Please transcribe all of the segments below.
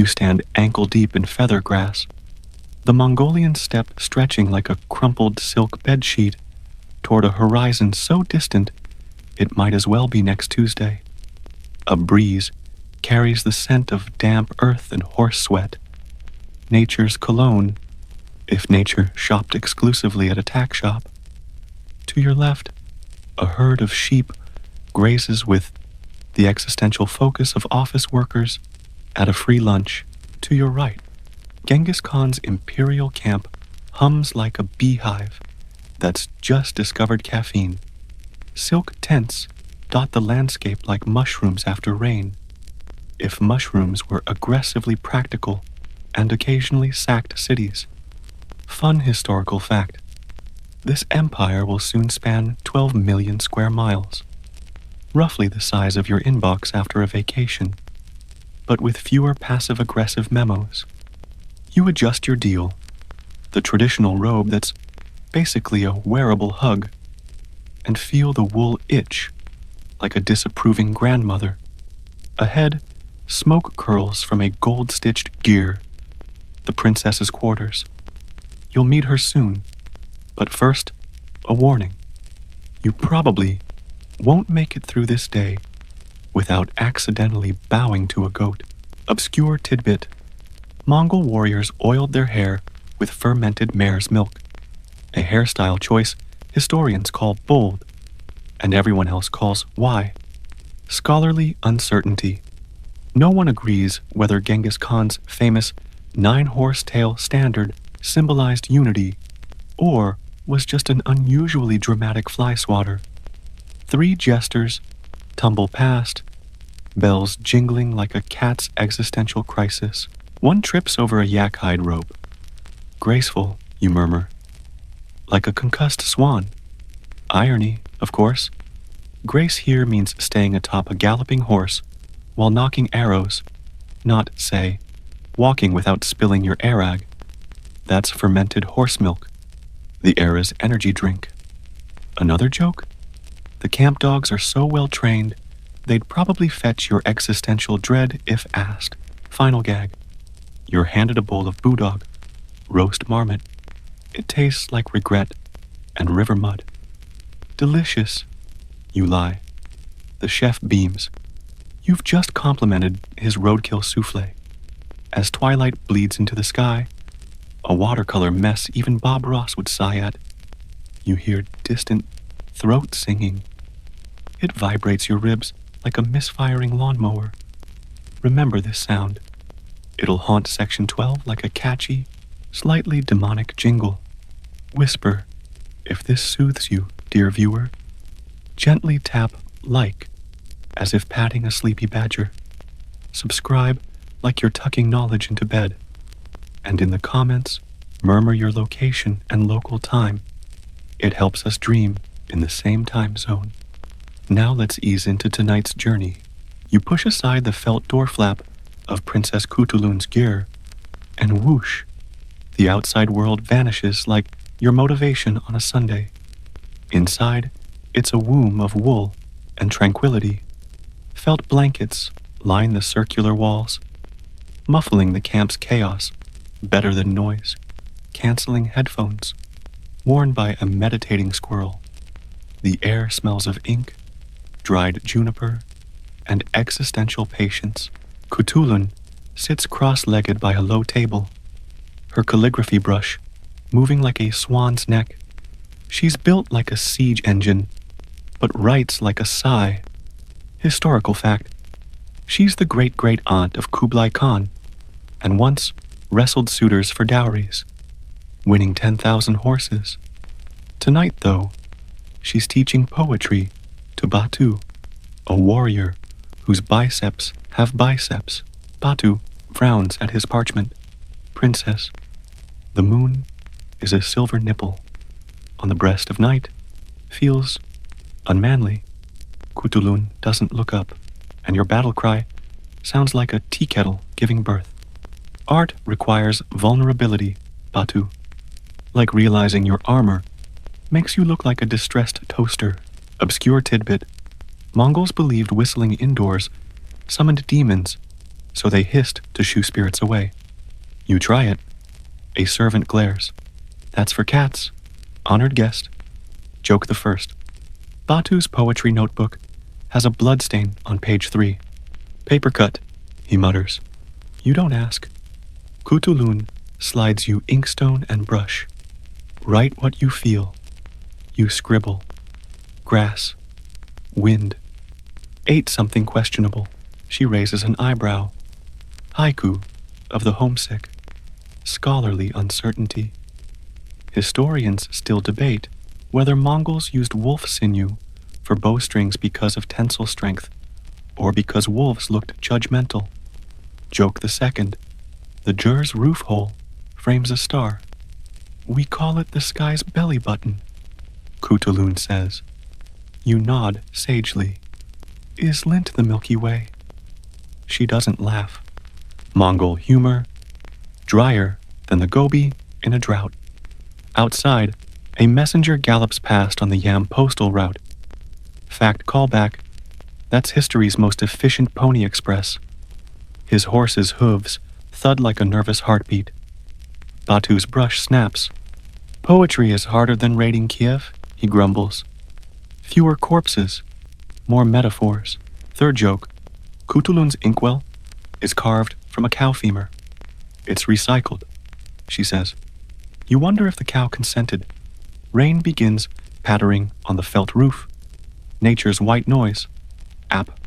You stand ankle-deep in feather grass, the Mongolian steppe stretching like a crumpled silk bedsheet toward a horizon so distant it might as well be next Tuesday. A breeze carries the scent of damp earth and horse sweat, nature's cologne, if nature shopped exclusively at a tack shop. To your left, a herd of sheep grazes with the existential focus of office workers at a free lunch. To your right, Genghis Khan's imperial camp hums like a beehive that's just discovered caffeine. Silk tents dot the landscape like mushrooms after rain, if mushrooms were aggressively practical and occasionally sacked cities. Fun historical fact: this empire will soon span 12 million square miles, roughly the size of your inbox after a vacation, but with fewer passive-aggressive memos. You adjust your deal, the traditional robe that's basically a wearable hug, and feel the wool itch like a disapproving grandmother. Ahead, smoke curls from a gold-stitched gear, the princess's quarters. You'll meet her soon, but first, a warning. You probably won't make it through this day without accidentally bowing to a goat. Obscure tidbit: Mongol warriors oiled their hair with fermented mare's milk, a hairstyle choice historians call bold, and everyone else calls why. Scholarly uncertainty. No one agrees whether Genghis Khan's famous 9-horse-tail standard symbolized unity or was just an unusually dramatic fly swatter. 3 jesters tumble past, bells jingling like a cat's existential crisis. One trips over a yak hide rope. Graceful, you murmur, like a concussed swan. Irony, of course. Grace here means staying atop a galloping horse while knocking arrows, not, say, walking without spilling your arag. That's fermented horse milk, the era's energy drink. Another joke? The camp dogs are so well trained, they'd probably fetch your existential dread if asked. Final gag. You're handed a bowl of boudog, roast marmot. It tastes like regret and river mud. Delicious, you lie. The chef beams. You've just complimented his roadkill souffle. As twilight bleeds into the sky, a watercolor mess even Bob Ross would sigh at, you hear distant throat singing. It vibrates your ribs like a misfiring lawnmower. Remember this sound. It'll haunt Section 12 like a catchy, slightly demonic jingle. Whisper, if this soothes you, dear viewer. Gently tap like, as if patting a sleepy badger. Subscribe like you're tucking knowledge into bed. And in the comments, murmur your location and local time. It helps us dream in the same time zone. Now let's ease into tonight's journey. You push aside the felt door flap of Princess Kutulun's gear, and whoosh, the outside world vanishes like your motivation on a Sunday. Inside, it's a womb of wool and tranquility. Felt blankets line the circular walls, muffling the camp's chaos better than noise. Canceling headphones, worn by a meditating squirrel. The air smells of ink, dried juniper, and existential patience. Kutulun sits cross-legged by a low table, her calligraphy brush moving like a swan's neck. She's built like a siege engine, but writes like a sigh. Historical fact: she's the great-great-aunt of Kublai Khan, and once wrestled suitors for dowries, winning 10,000 horses. Tonight, though, she's teaching poetry to Batu, a warrior whose biceps have biceps. Batu frowns at his parchment. Princess, the moon is a silver nipple on the breast of night. Feels unmanly. Kutulun doesn't look up, and your battle cry sounds like a tea kettle giving birth. Art requires vulnerability, Batu. Like realizing your armor makes you look like a distressed toaster. Obscure tidbit: Mongols believed whistling indoors summoned demons, so they hissed to shoo spirits away. You try it. A servant glares. That's for cats. Honored guest. Joke the first. Batu's poetry notebook has a bloodstain on page 3. Paper cut, he mutters. You don't ask. Kutulun slides you inkstone and brush. Write what you feel. You scribble. Grass. Wind. Ate something questionable. She raises an eyebrow. Haiku of the homesick. Scholarly uncertainty. Historians still debate whether Mongols used wolf sinew for bowstrings because of tensile strength, or because wolves looked judgmental. Joke the second. The jur's roof hole frames a star. We call it the sky's belly button, Kutulun says. You nod sagely. Is Lint the Milky Way? She doesn't laugh. Mongol humor, drier than the Gobi in a drought. Outside, a messenger gallops past on the Yam postal route. Fact callback, that's history's most efficient pony express. His horse's hooves thud like a nervous heartbeat. Batu's brush snaps. Poetry is harder than raiding Kiev, he grumbles. Fewer corpses, more metaphors. Third joke, Kutulun's inkwell is carved from a cow femur. It's recycled, she says. You wonder if the cow consented. Rain begins pattering on the felt roof. Nature's white noise. App.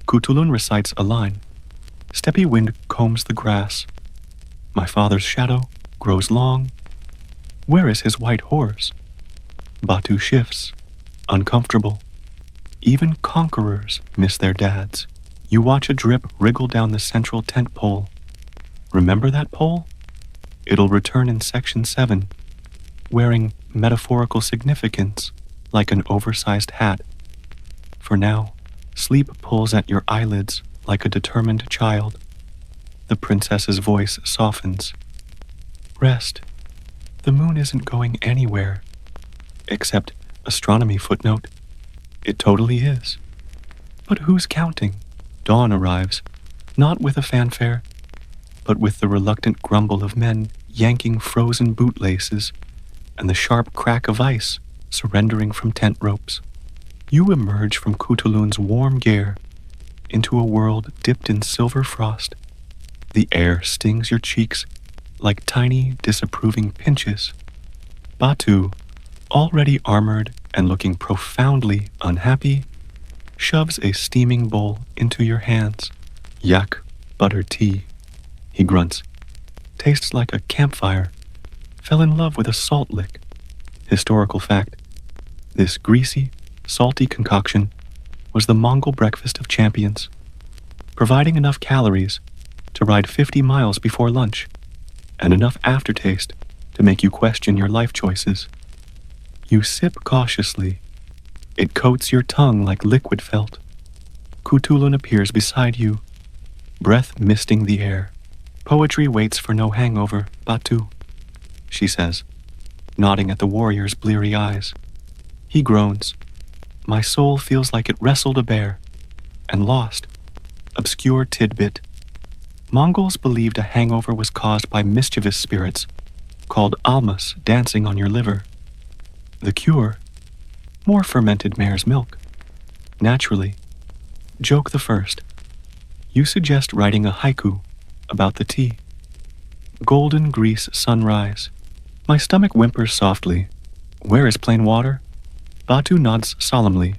Kutulun recites a line. Steppy wind combs the grass. My father's shadow grows long. Where is his white horse? Batu shifts, uncomfortable. Even conquerors miss their dads. You watch a drip wriggle down the central tent pole. Remember that pole? It'll return in section 7, wearing metaphorical significance like an oversized hat. For now, sleep pulls at your eyelids like a determined child. The princess's voice softens. Rest. The moon isn't going anywhere. Except astronomy footnote. It totally is. But who's counting? Dawn arrives, not with a fanfare, but with the reluctant grumble of men yanking frozen bootlaces and the sharp crack of ice surrendering from tent ropes. You emerge from Kutulun's warm gear into a world dipped in silver frost. The air stings your cheeks like tiny, disapproving pinches. Batu, already armored and looking profoundly unhappy, shoves a steaming bowl into your hands. Yak butter tea, he grunts. Tastes like a campfire. Fell in love with a salt lick. Historical fact. This greasy, salty concoction was the Mongol breakfast of champions, providing enough calories to ride 50 miles before lunch, and enough aftertaste to make you question your life choices. You sip cautiously. It coats your tongue like liquid felt. Kutulun appears beside you, breath misting the air. Poetry waits for no hangover, Batu, she says, nodding at the warrior's bleary eyes. He groans. My soul feels like it wrestled a bear and lost. Obscure tidbit. Mongols believed a hangover was caused by mischievous spirits called almas dancing on your liver. The cure? More fermented mare's milk. Naturally. Joke the first. You suggest writing a haiku about the tea. Golden grease sunrise. My stomach whimpers softly. Where is plain water? Batu nods solemnly.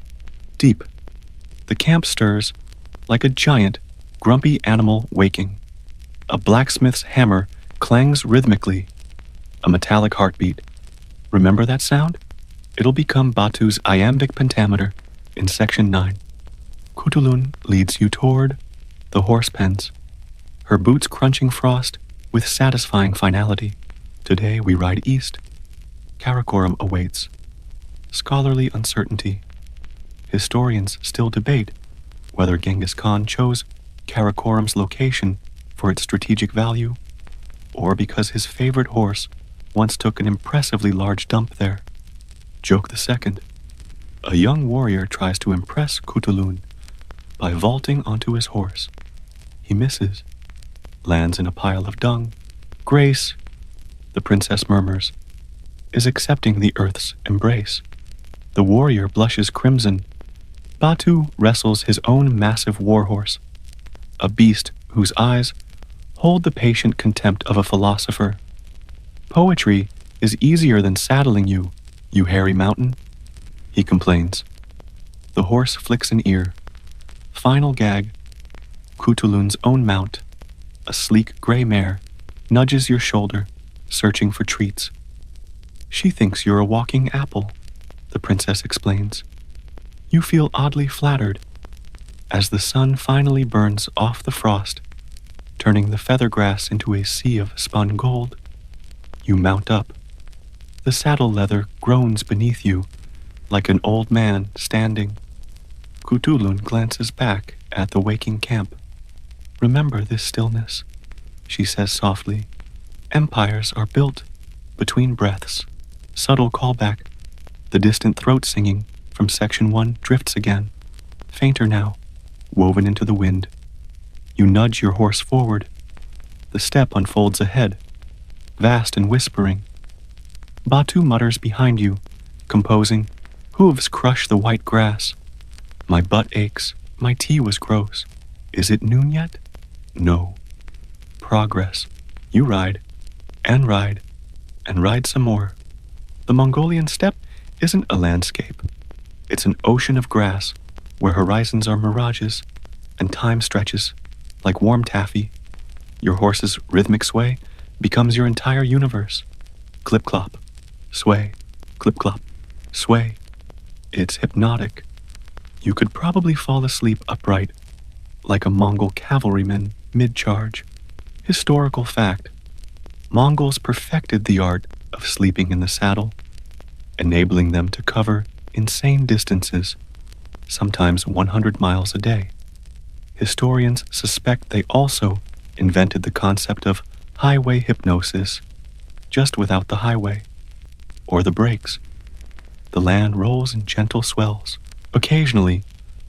Deep. The camp stirs like a giant, grumpy animal waking. A blacksmith's hammer clangs rhythmically. A metallic heartbeat. Remember that sound? It'll become Batu's iambic pentameter in section 9. Kutulun leads you toward the horse pens, her boots crunching frost with satisfying finality. Today we ride east. Karakoram awaits. Scholarly uncertainty. Historians still debate whether Genghis Khan chose Karakoram's location for its strategic value, or because his favorite horse once took an impressively large dump there. Joke the second. A young warrior tries to impress Kutulun by vaulting onto his horse. He misses. lands in a pile of dung. Grace, the princess murmurs, is accepting the earth's embrace. The warrior blushes crimson. Batu wrestles his own massive warhorse, a beast whose eyes hold the patient contempt of a philosopher. Poetry is easier than saddling you, you hairy mountain, he complains. The horse flicks an ear. Final gag, Kutulun's own mount, a sleek gray mare, nudges your shoulder, searching for treats. She thinks you're a walking apple, the princess explains. You feel oddly flattered as the sun finally burns off the frost, turning the feather grass into a sea of spun gold. You mount up. The saddle leather groans beneath you like an old man standing. Kutulun glances back at the waking camp. Remember this stillness, she says softly. Empires are built between breaths. Subtle callback. The distant throat singing from section 1 drifts again, fainter now, woven into the wind. You nudge your horse forward. The steppe unfolds ahead, vast and whispering. Batu mutters behind you, composing, hooves crush the white grass. My butt aches, my tea was gross. Is it noon yet? No. Progress. You ride, and ride, and ride some more. The Mongolian steppe isn't a landscape. It's an ocean of grass where horizons are mirages and time stretches like warm taffy. Your horse's rhythmic sway becomes your entire universe. Clip-clop, sway, clip-clop, sway. It's hypnotic. You could probably fall asleep upright like a Mongol cavalryman mid-charge. Historical fact. Mongols perfected the art of sleeping in the saddle, enabling them to cover insane distances, sometimes 100 miles a day. Historians suspect they also invented the concept of highway hypnosis, just without the highway, or the brakes. The land rolls in gentle swells. Occasionally,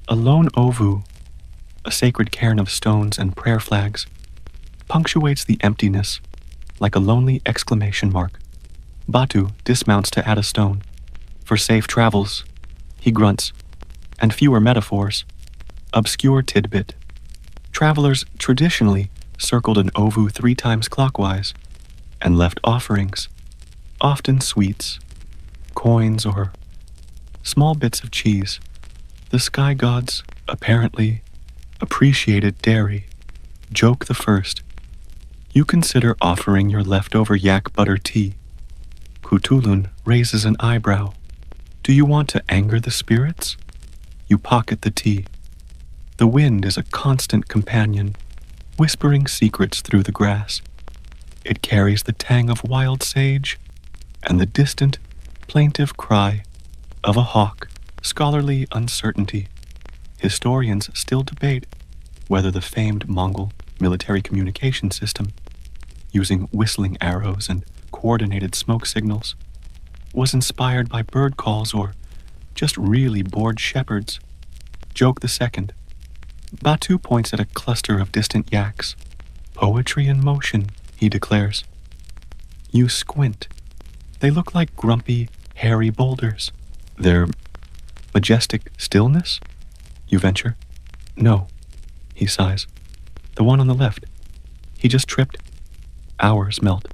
a lone ovu, a sacred cairn of stones and prayer flags, punctuates the emptiness like a lonely exclamation mark. Batu dismounts to add a stone. For safe travels, he grunts, and fewer metaphors. Obscure tidbit. Travelers traditionally circled an ovu 3 times clockwise and left offerings, often sweets, coins, or small bits of cheese. The sky gods apparently appreciated dairy. Joke the first. You consider offering your leftover yak butter tea. Kutulun raises an eyebrow. Do you want to anger the spirits? You pocket the tea. The wind is a constant companion, whispering secrets through the grass. It carries the tang of wild sage and the distant, plaintive cry of a hawk. Scholarly uncertainty. Historians still debate whether the famed Mongol military communication system, using whistling arrows and coordinated smoke signals, was inspired by bird calls or just really bored shepherds. Joke the second. Batu points at a cluster of distant yaks. Poetry in motion, he declares. You squint. They look like grumpy, hairy boulders. Their majestic stillness? You venture. No, he sighs. The one on the left. He just tripped. Hours melt.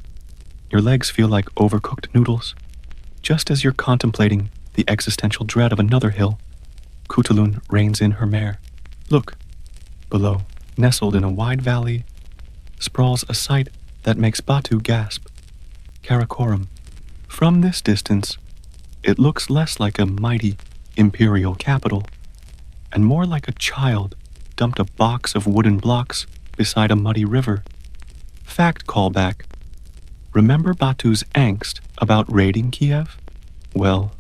Your legs feel like overcooked noodles. Just as you're contemplating the existential dread of another hill, Kutulun reins in her mare. Look, below, nestled in a wide valley, sprawls a sight that makes Batu gasp. Karakoram. From this distance, it looks less like a mighty imperial capital, and more like a child dumped a box of wooden blocks beside a muddy river. Fact callback. Remember Batu's angst about raiding Kiev? Well,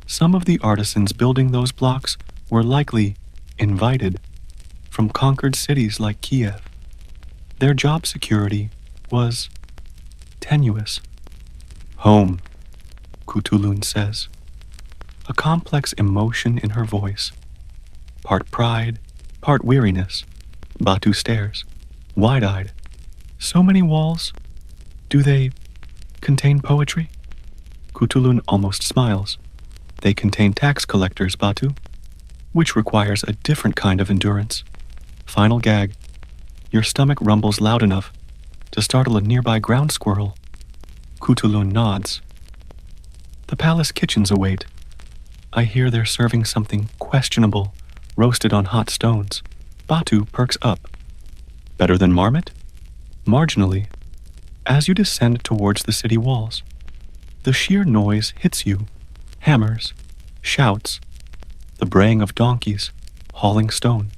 some of the artisans building those blocks were likely invited from conquered cities like Kiev. Their job security was tenuous. Home, Kutulun says, a complex emotion in her voice. Part pride, part weariness. Batu stares, wide-eyed. So many walls? Do they contain poetry? Kutulun almost smiles. They contain tax collectors, Batu, which requires a different kind of endurance. Final gag. Your stomach rumbles loud enough to startle a nearby ground squirrel. Kutulun nods. The palace kitchens await. I hear they're serving something questionable, roasted on hot stones. Batu perks up. Better than marmot? Marginally. As you descend towards the city walls, the sheer noise hits you. Hammers, shouts, the braying of donkeys, hauling stone.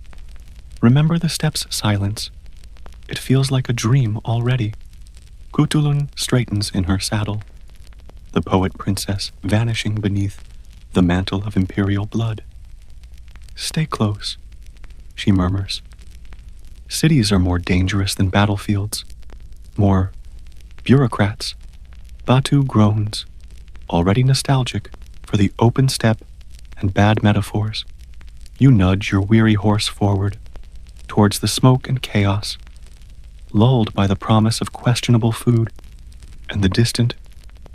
Remember the steps' silence. It feels like a dream already. Kutulun straightens in her saddle, the poet princess vanishing beneath the mantle of imperial blood. Stay close, she murmurs. Cities are more dangerous than battlefields, more bureaucrats. Batu groans, already nostalgic for the open steppe and bad metaphors. You nudge your weary horse forward, towards the smoke and chaos, lulled by the promise of questionable food and the distant,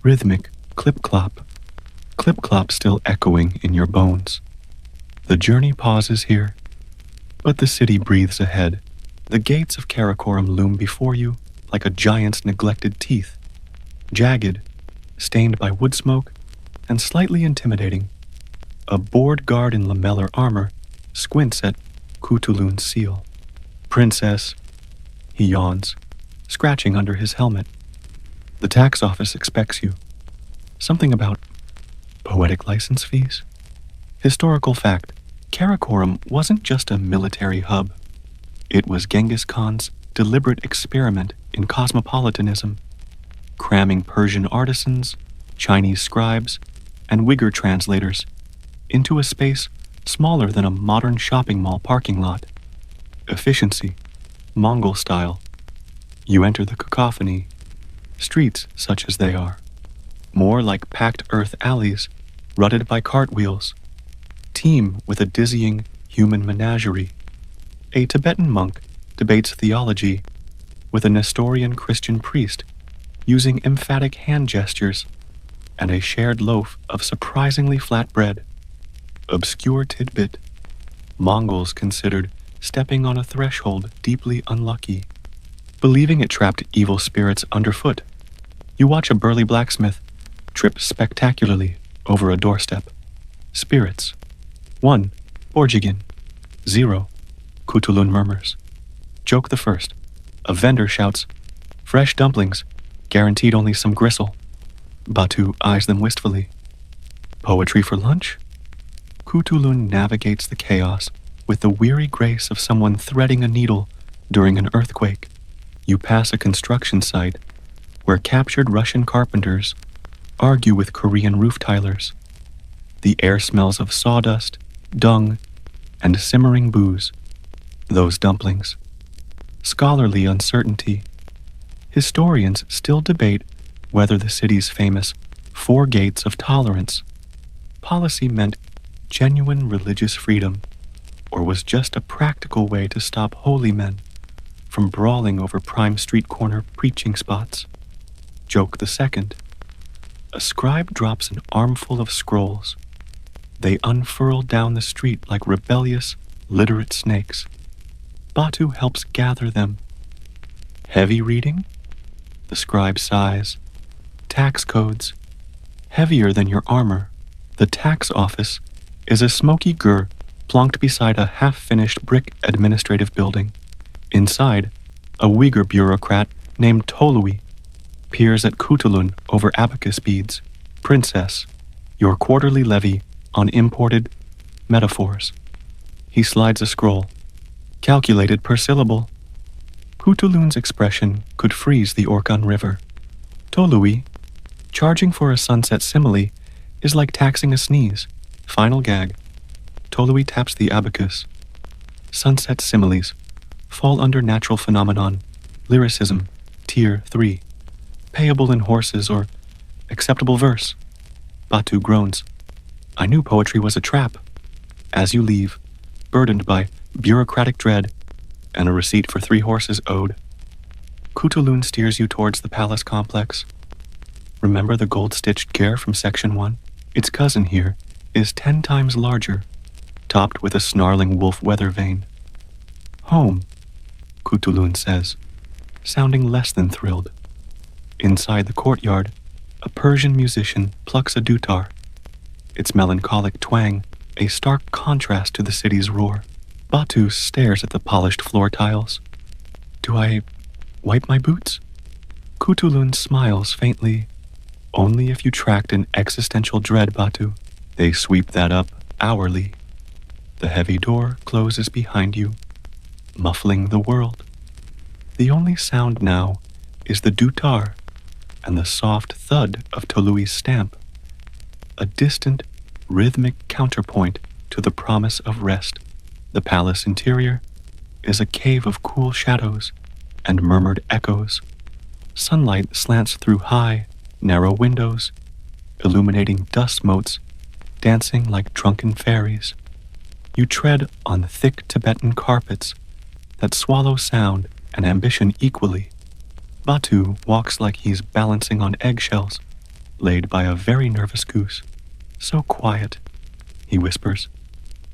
rhythmic clip-clop still echoing in your bones. The journey pauses here, but the city breathes ahead. The gates of Karakoram loom before you like a giant's neglected teeth, jagged, stained by wood smoke, and slightly intimidating. A bored guard in lamellar armor squints at Kutulun's seal. Princess, he yawns, scratching under his helmet. The tax office expects you. Something about poetic license fees? Historical fact, Karakoram wasn't just a military hub. It was Genghis Khan's deliberate experiment in cosmopolitanism, cramming Persian artisans, Chinese scribes, and Uyghur translators into a space smaller than a modern shopping mall parking lot. Efficiency, Mongol style. You enter the cacophony, streets such as they are, more like packed earth alleys rutted by cartwheels, teem with a dizzying human menagerie. A Tibetan monk debates theology with a Nestorian Christian priest using emphatic hand gestures and a shared loaf of surprisingly flat bread. Obscure tidbit. Mongols considered stepping on a threshold deeply unlucky, believing it trapped evil spirits underfoot. You watch a burly blacksmith trip spectacularly over a doorstep. Spirits. 1. Borjigin. 0. Kutulun murmurs. Joke the first. A vendor shouts, fresh dumplings, guaranteed only some gristle. Batu eyes them wistfully. Poetry for lunch? Kutulun navigates the chaos with the weary grace of someone threading a needle during an earthquake. You pass a construction site where captured Russian carpenters argue with Korean roof tilers. The air smells of sawdust, dung, and simmering booze. Those dumplings. Scholarly uncertainty. Historians still debate whether the city's famous 4 gates of tolerance policy meant genuine religious freedom or was just a practical way to stop holy men from brawling over prime street corner preaching spots. Joke the second. A scribe drops an armful of scrolls. They unfurl down the street like rebellious, literate snakes. Batu helps gather them. Heavy reading? The scribe sighs. Tax codes. Heavier than your armor. The tax office is a smoky gur plonked beside a half-finished brick administrative building. Inside, a Uyghur bureaucrat named Tolui peers at Kutulun over abacus beads. Princess, your quarterly levy on imported metaphors. He slides a scroll. Calculated per syllable. Kutulun's expression could freeze the Orkhon River. Tolui, charging for a sunset simile is like taxing a sneeze. Final gag. Tolui taps the abacus. Sunset similes fall under natural phenomenon, lyricism, tier 3. Payable in horses or acceptable verse. Batu groans. I knew poetry was a trap. As you leave, burdened by bureaucratic dread and a receipt for 3 horses owed. Kutulun steers you towards the palace complex. Remember the gold-stitched gear from Section 1? Its cousin here is 10 times larger, topped with a snarling wolf weather vane. Home, Kutulun says, sounding less than thrilled. Inside the courtyard, a Persian musician plucks a dutar, its melancholic twang a stark contrast to the city's roar. Batu stares at the polished floor tiles. Do I wipe my boots? Kutulun smiles faintly. Only if you tracked an existential dread, Batu. They sweep that up hourly. The heavy door closes behind you, muffling the world. The only sound now is the dutar and the soft thud of Tolui's stamp, a distant, rhythmic counterpoint to the promise of rest. The palace interior is a cave of cool shadows and murmured echoes. Sunlight slants through high, narrow windows, illuminating dust motes dancing like drunken fairies. You tread on thick Tibetan carpets that swallow sound and ambition equally. Batu walks like he's balancing on eggshells, laid by a very nervous goose. So quiet, he whispers,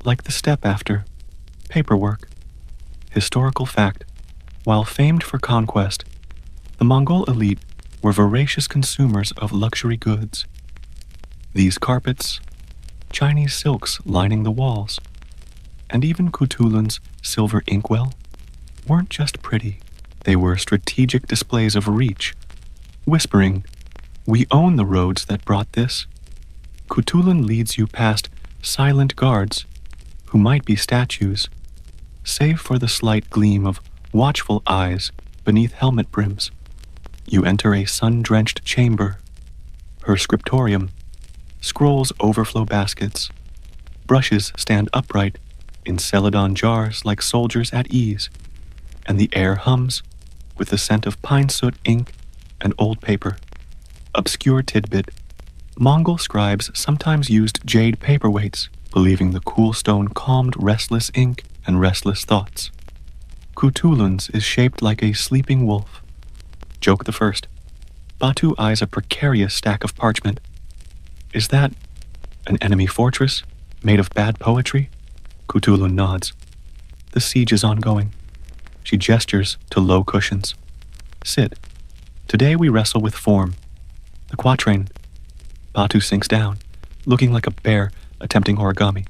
like the step after. Paperwork. Historical fact. While famed for conquest, the Mongol elite were voracious consumers of luxury goods. These carpets, Chinese silks lining the walls, and even Kutulun's silver inkwell weren't just pretty. They were strategic displays of reach, whispering, "We own the roads that brought this." Kutulun leads you past silent guards, who might be statues, save for the slight gleam of watchful eyes beneath helmet brims. You enter a sun-drenched chamber. Her scriptorium. Scrolls overflow baskets. Brushes stand upright in celadon jars like soldiers at ease, and the air hums with the scent of pine soot, ink, and old paper. Obscure tidbit. Mongol scribes sometimes used jade paperweights, believing the cool stone calmed restless ink and restless thoughts. Kutulun's is shaped like a sleeping wolf. Joke the first. Batu eyes a precarious stack of parchment. Is that an enemy fortress made of bad poetry? Kutulun nods. The siege is ongoing. She gestures to low cushions. Sit. Today we wrestle with form. The quatrain. Batu sinks down, looking like a bear attempting origami.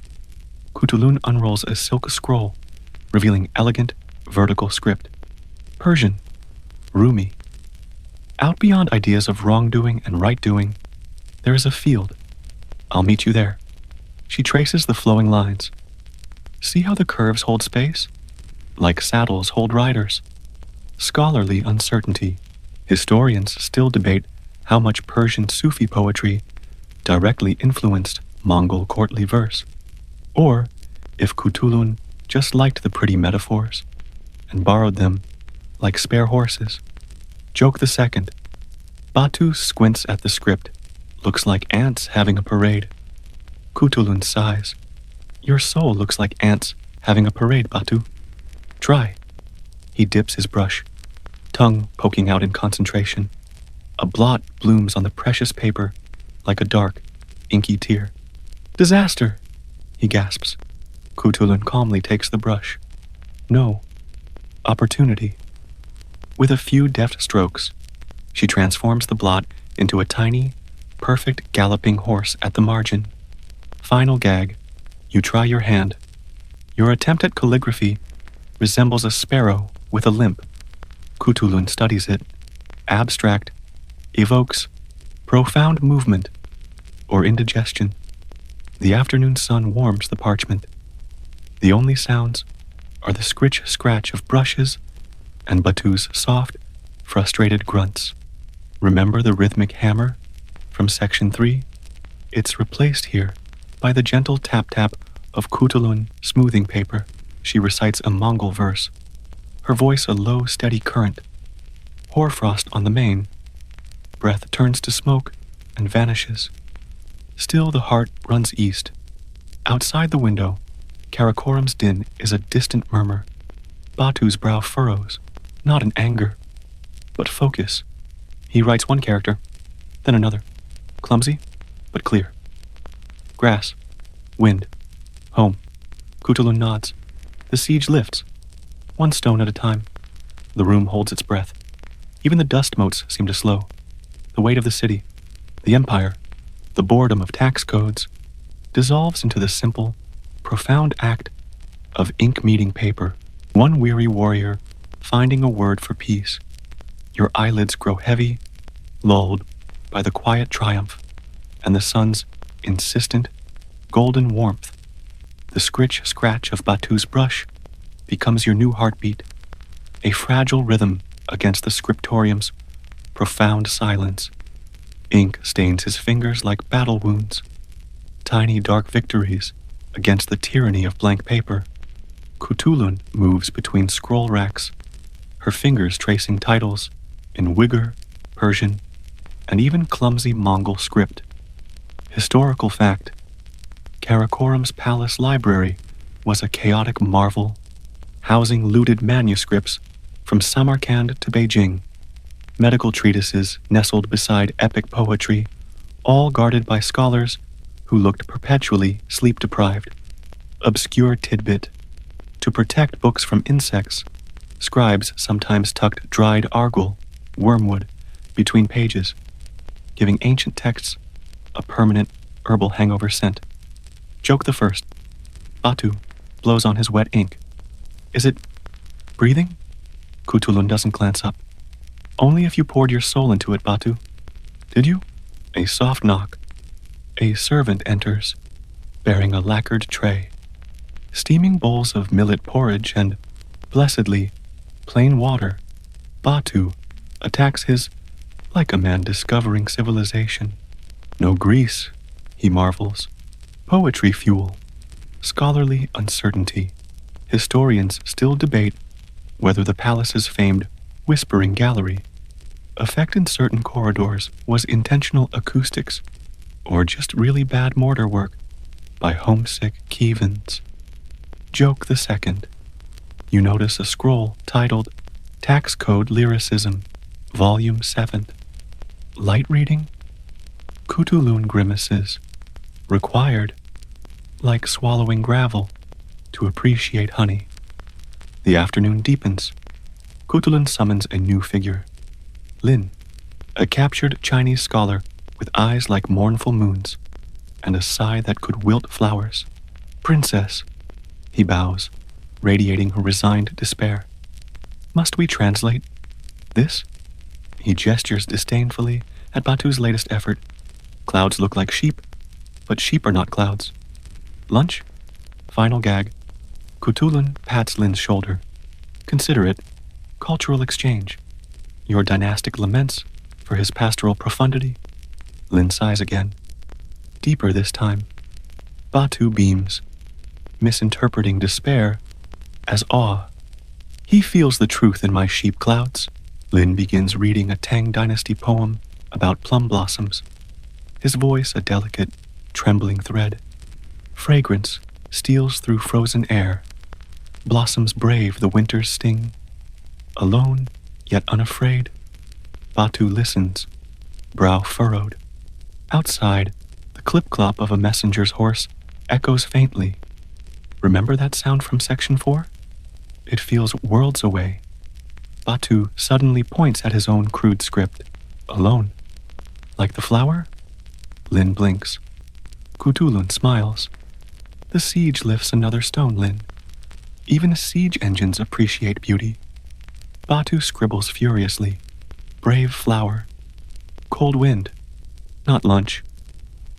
Kutulun unrolls a silk scroll, revealing elegant, vertical script. Persian. Rumi. Out beyond ideas of wrongdoing and right-doing, there is a field. I'll meet you there. She traces the flowing lines. See how the curves hold space? Like saddles hold riders. Scholarly uncertainty. Historians still debate how much Persian Sufi poetry directly influenced Mongol courtly verse, or if Kutulun just liked the pretty metaphors and borrowed them like spare horses. Joke the second. Batu squints at the script. Looks like ants having a parade. Kutulun sighs. Your soul looks like ants having a parade, Batu. Try. He dips his brush, tongue poking out in concentration. A blot blooms on the precious paper like a dark, inky tear. Disaster, he gasps. Kutulun calmly takes the brush. No. Opportunity. With a few deft strokes, she transforms the blot into a tiny, perfect galloping horse at the margin. Final gag. You try your hand. Your attempt at calligraphy resembles a sparrow with a limp. Kutulun studies it. Abstract. Evokes profound movement or indigestion. The afternoon sun warms the parchment. The only sounds are the scritch-scratch of brushes and Batu's soft, frustrated grunts. Remember the rhythmic hammer from Section 3? It's replaced here by the gentle tap-tap of Kutulun smoothing paper. She recites a Mongol verse, her voice a low, steady current. Hoarfrost on the main. Breath turns to smoke and vanishes. Still the heart runs east. Outside the window, Karakoram's din is a distant murmur. Batu's brow furrows, not in anger, but focus. He writes one character, then another. Clumsy, but clear. Grass. Wind. Home. Cthulhu nods. The siege lifts. One stone at a time. The room holds its breath. Even the dust motes seem to slow. The weight of the city, the empire, the boredom of tax codes, dissolves into the simple, profound act of ink meeting paper. One weary warrior finding a word for peace. Your eyelids grow heavy, lulled by the quiet triumph and the sun's insistent, golden warmth. The scratch of Batu's brush becomes your new heartbeat, a fragile rhythm against the scriptorium's profound silence. Ink stains his fingers like battle wounds, tiny dark victories against the tyranny of blank paper. Cthulhu moves between scroll racks, her fingers tracing titles in Uyghur, Persian, and even clumsy Mongol script. Historical fact: Karakoram's palace library was a chaotic marvel, housing looted manuscripts from Samarkand to Beijing, medical treatises nestled beside epic poetry, all guarded by scholars who looked perpetually sleep-deprived. Obscure tidbit: to protect books from insects, scribes sometimes tucked dried argol, wormwood, between pages, giving ancient texts a permanent herbal hangover scent. Joke the first. Batu blows on his wet ink. Is it breathing? Cthulhu doesn't glance up. Only if you poured your soul into it, Batu. Did you? A soft knock. A servant enters, bearing a lacquered tray. Steaming bowls of millet porridge and, blessedly, plain water. Batu attacks his like a man discovering civilization. No grease, he marvels. Poetry fuel. Scholarly uncertainty. Historians still debate whether the palace's famed whispering gallery effect in certain corridors was intentional acoustics or just really bad mortar work by homesick Kevans. Joke the second. You notice a scroll titled Tax Code Lyricism, Volume 7. Light reading? Cthulhu grimaces. Required, like swallowing gravel, to appreciate honey. The afternoon deepens. Cthulhu summons a new figure. Lin, a captured Chinese scholar with eyes like mournful moons and a sigh that could wilt flowers. Princess, he bows, radiating her resigned despair. Must we translate this? He gestures disdainfully at Batu's latest effort. Clouds look like sheep, but sheep are not clouds. Lunch? Final gag. Cthulhu pats Lin's shoulder. Consider it cultural exchange. Your dynastic laments for his pastoral profundity. Lin sighs again. Deeper this time. Batu beams, misinterpreting despair as awe. He feels the truth in my sheep clouds. Lin begins reading a Tang Dynasty poem about plum blossoms. His voice a delicate, trembling thread. Fragrance steals through frozen air. Blossoms brave the winter's sting. Alone, yet unafraid, Batu listens, brow furrowed. Outside, the clip-clop of a messenger's horse echoes faintly. Remember that sound from Section 4? It feels worlds away. Batu suddenly points at his own crude script. Alone. Like the flower? Lin blinks. Cthulhu smiles. The siege lifts another stone, Lin. Even siege engines appreciate beauty. Batu scribbles furiously. Brave flower. Cold wind. Not lunch.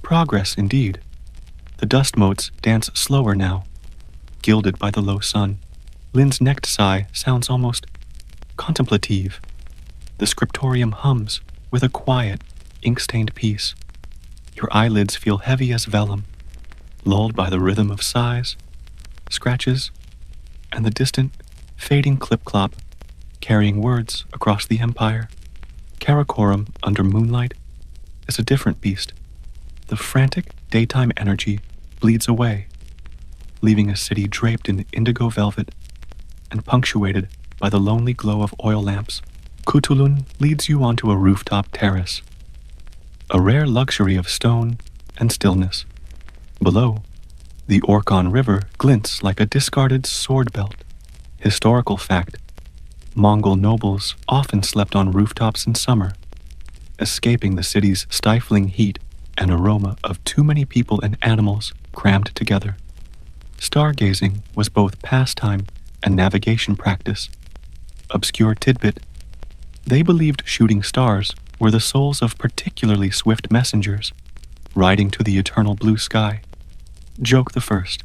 Progress, indeed. The dust motes dance slower now, gilded by the low sun. Lin's necked sigh sounds almost contemplative. The scriptorium hums with a quiet, ink-stained peace. Your eyelids feel heavy as vellum, lulled by the rhythm of sighs, scratches, and the distant, fading clip-clop carrying words across the empire. Karakoram under moonlight is a different beast. The frantic daytime energy bleeds away, leaving a city draped in indigo velvet and punctuated by the lonely glow of oil lamps. Kutulun leads you onto a rooftop terrace, a rare luxury of stone and stillness. Below, the Orkhon River glints like a discarded sword belt. Historical fact: Mongol nobles often slept on rooftops in summer, escaping the city's stifling heat and aroma of too many people and animals crammed together. Stargazing was both pastime and navigation practice. Obscure tidbit: they believed shooting stars were the souls of particularly swift messengers, riding to the eternal blue sky. Joke the first.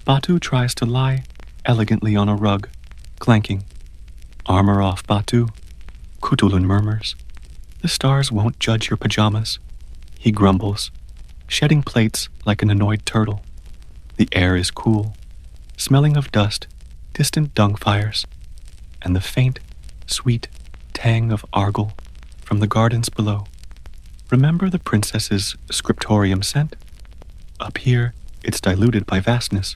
Batu tries to lie elegantly on a rug, clanking. Armor off, Batu. Kutulun murmurs. The stars won't judge your pajamas. He grumbles, shedding plates like an annoyed turtle. The air is cool, smelling of dust, distant dung fires, and the faint, sweet tang of argol from the gardens below. Remember the princess's scriptorium scent? Up here, it's diluted by vastness.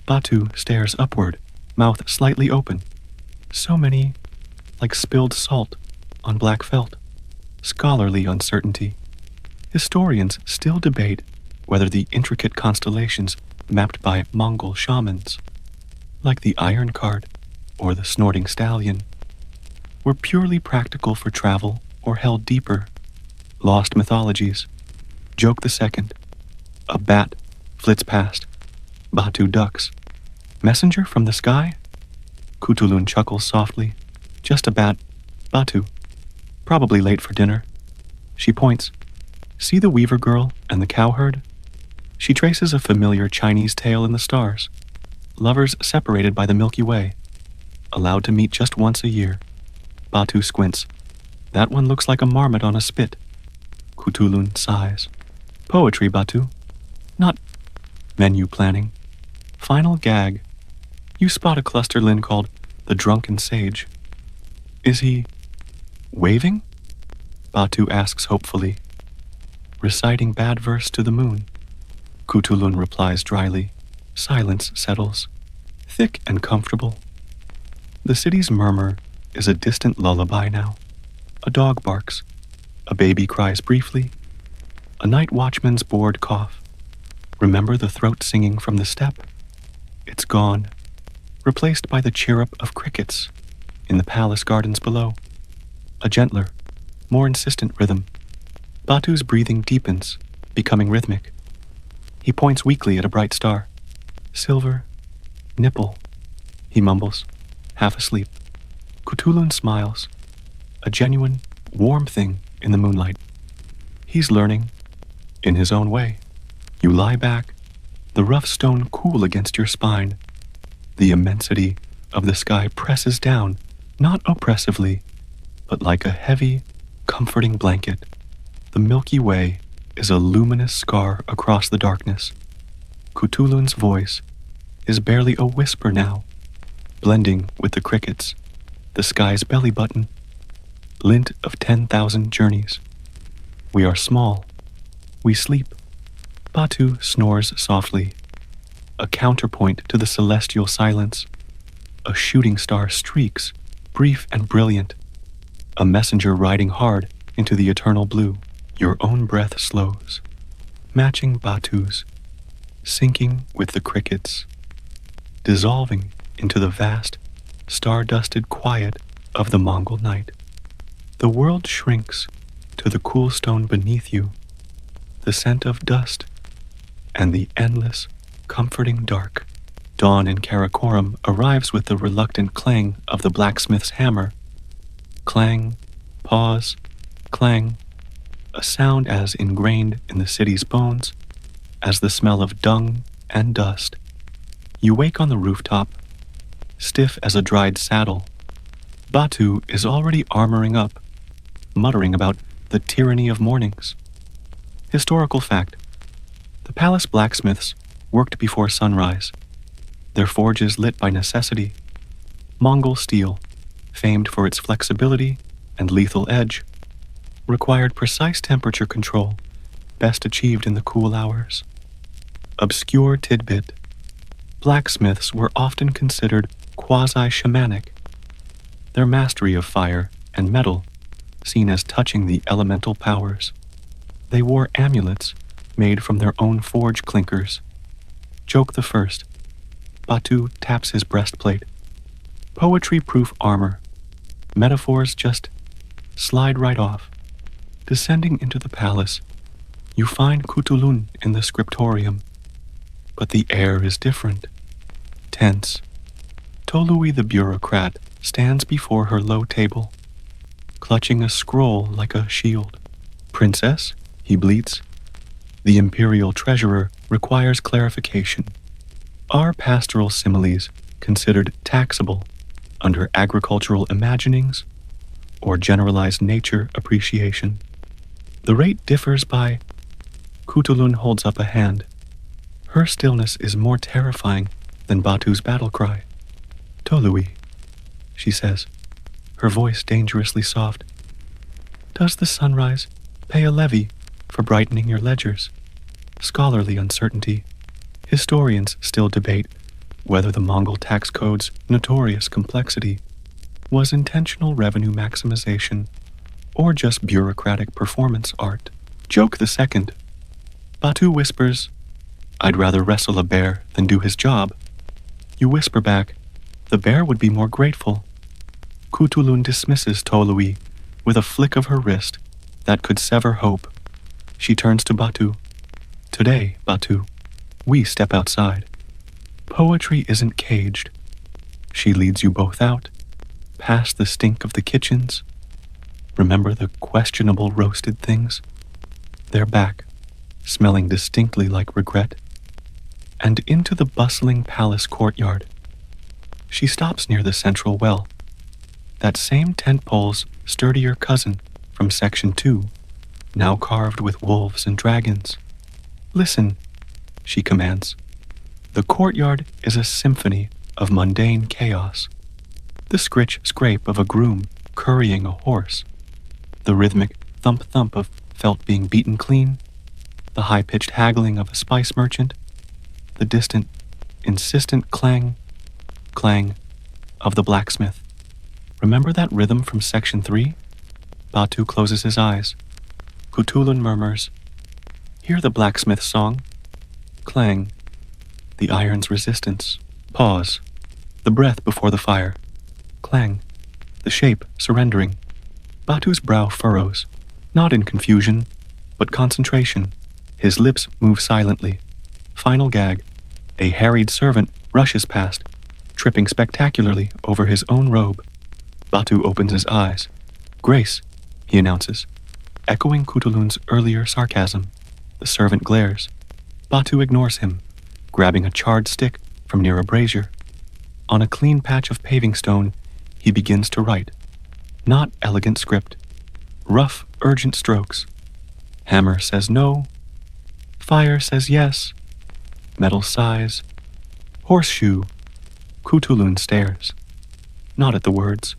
Batu stares upward, mouth slightly open. So many, like spilled salt on black felt. Scholarly uncertainty. Historians still debate whether the intricate constellations mapped by Mongol shamans, like the Iron Cart or the Snorting Stallion, were purely practical for travel or held deeper. Lost mythologies. Joke the second. A bat flits past. Batu ducks. Messenger from the sky? Kutulun chuckles softly. Just a bat. Batu. Probably late for dinner. She points. See the weaver girl and the cowherd? She traces a familiar Chinese tale in the stars. Lovers separated by the Milky Way. Allowed to meet just once a year. Batu squints. That one looks like a marmot on a spit. Kutulun sighs. Poetry, Batu. Not menu planning. Final gag. You spot a clusterlin called the Drunken Sage. Is he waving? Batu asks hopefully. Reciting bad verse to the moon. Kutulun replies dryly. Silence settles, thick and comfortable. The city's murmur is a distant lullaby now. A dog barks. A baby cries briefly. A night watchman's bored cough. Remember the throat singing from the steppe? It's gone, replaced by the chirrup of crickets in the palace gardens below. A gentler, more insistent rhythm. Batu's breathing deepens, becoming rhythmic. He points weakly at a bright star. Silver, nipple, he mumbles, half asleep. Kutulun smiles, a genuine, warm thing in the moonlight. He's learning, in his own way. You lie back, the rough stone cool against your spine. The immensity of the sky presses down, not oppressively, but like a heavy, comforting blanket. The Milky Way is a luminous scar across the darkness. Kutulun's voice is barely a whisper now, blending with the crickets, the sky's belly button, lint of 10,000 journeys. We are small. We sleep. Batu snores softly, a counterpoint to the celestial silence. A shooting star streaks, brief and brilliant, a messenger riding hard into the eternal blue. Your own breath slows, matching Batu's, sinking with the crickets, dissolving into the vast, star-dusted quiet of the Mongol night. The world shrinks to the cool stone beneath you, the scent of dust, and the endless, comforting dark. Dawn in Karakoram arrives with the reluctant clang of the blacksmith's hammer. Clang, pause, clang, a sound as ingrained in the city's bones as the smell of dung and dust. You wake on the rooftop, stiff as a dried saddle. Batu is already armoring up, muttering about the tyranny of mornings. Historical fact: the palace blacksmiths worked before sunrise, their forges lit by necessity. Mongol steel, famed for its flexibility and lethal edge, required precise temperature control, best achieved in the cool hours. Obscure tidbit: blacksmiths were often considered quasi-shamanic. Their mastery of fire and metal, seen as touching the elemental powers. They wore amulets made from their own forge clinkers. Joke the first. Batu taps his breastplate. Poetry-proof armor. Metaphors just slide right off. Descending into the palace, you find Kutulun in the scriptorium. But the air is different. Tense. Tolui the bureaucrat stands before her low table, clutching a scroll like a shield. Princess, he bleats. The imperial treasurer requires clarification. Are pastoral similes considered taxable under agricultural imaginings or generalized nature appreciation? The rate differs by... Kutulun holds up a hand. Her stillness is more terrifying than Batu's battle cry. Tolui, she says, her voice dangerously soft. Does the sunrise pay a levy for brightening your ledgers? Scholarly uncertainty. Historians still debate whether the Mongol tax code's notorious complexity was intentional revenue maximization or just bureaucratic performance art. Joke the second. Batu whispers, I'd rather wrestle a bear than do his job. You whisper back, the bear would be more grateful. Kutulun dismisses Tolui with a flick of her wrist that could sever hope. She turns to Batu. Today, Batu, we step outside. Poetry isn't caged. She leads you both out, past the stink of the kitchens. Remember the questionable roasted things? They're back, smelling distinctly like regret. And into the bustling palace courtyard. She stops near the central well, that same tent pole's sturdier cousin from Section 2, now carved with wolves and dragons. Listen, she commands. The courtyard is a symphony of mundane chaos. The scritch-scrape of a groom currying a horse, the rhythmic thump-thump of felt being beaten clean, the high-pitched haggling of a spice merchant, the distant, insistent clang of the blacksmith. Remember that rhythm from Section 3? Batu closes his eyes. Kutulun murmurs, hear the blacksmith's song. Clang. The iron's resistance. Pause. The breath before the fire. Clang. The shape surrendering. Batu's brow furrows, not in confusion, but concentration. His lips move silently. Final gag. A harried servant rushes past, tripping spectacularly over his own robe. Batu opens his eyes. Grace, he announces, echoing Kutulun's earlier sarcasm. The servant glares. Batu ignores him, grabbing a charred stick from near a brazier. On a clean patch of paving stone, he begins to write. Not elegant script. Rough, urgent strokes. Hammer says no. Fire says yes. Metal sighs. Horseshoe. Kutulun stares. Not at the words.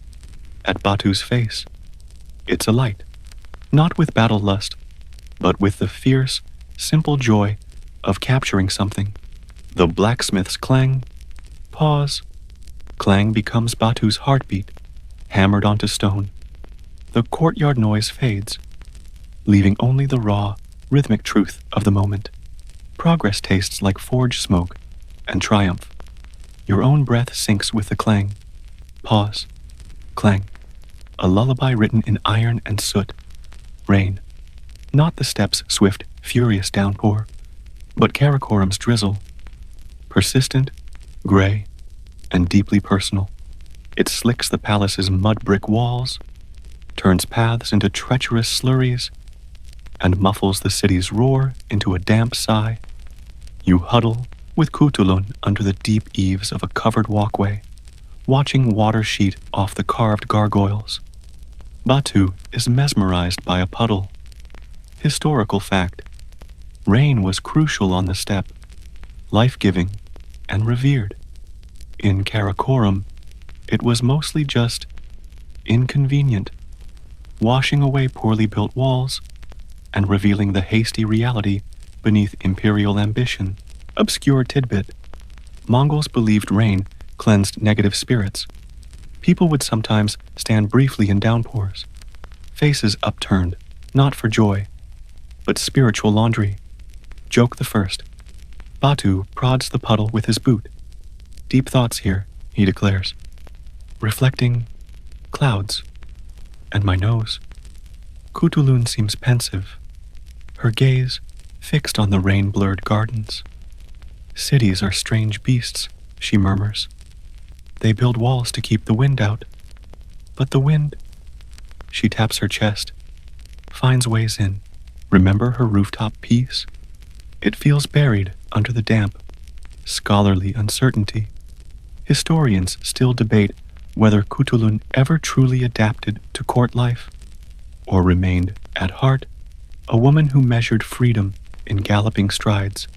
At Batu's face. It's a light. Not with battle lust, but with the fierce, simple joy of capturing something. The blacksmith's clang. Pause. Clang becomes Batu's heartbeat, hammered onto stone. The courtyard noise fades, leaving only the raw, rhythmic truth of the moment. Progress tastes like forge smoke and triumph. Your own breath syncs with the clang. Pause. Clang. A lullaby written in iron and soot. Rain. Not the steppes' swift, furious downpour, but Karakorum's drizzle. Persistent, gray, and deeply personal. It slicks the palace's mud brick walls, turns paths into treacherous slurries, and muffles the city's roar into a damp sigh. You huddle with Kutulun under the deep eaves of a covered walkway, watching water sheet off the carved gargoyles. Batu is mesmerized by a puddle. Historical fact. Rain was crucial on the steppe, life-giving and revered. In Karakorum, it was mostly just inconvenient, washing away poorly built walls and revealing the hasty reality beneath imperial ambition. Obscure tidbit. Mongols believed rain cleansed negative spirits. People would sometimes stand briefly in downpours, faces upturned, not for joy, but spiritual laundry. Joke the first. Batu prods the puddle with his boot. Deep thoughts here, he declares. Reflecting clouds and my nose. Kutulun seems pensive, her gaze fixed on the rain-blurred gardens. Cities are strange beasts, she murmurs. They build walls to keep the wind out. But the wind... She taps her chest, finds ways in. Remember her rooftop piece? It feels buried under the damp, scholarly uncertainty. Historians still debate whether Kutulun ever truly adapted to court life, or remained, at heart, a woman who measured freedom in galloping strides,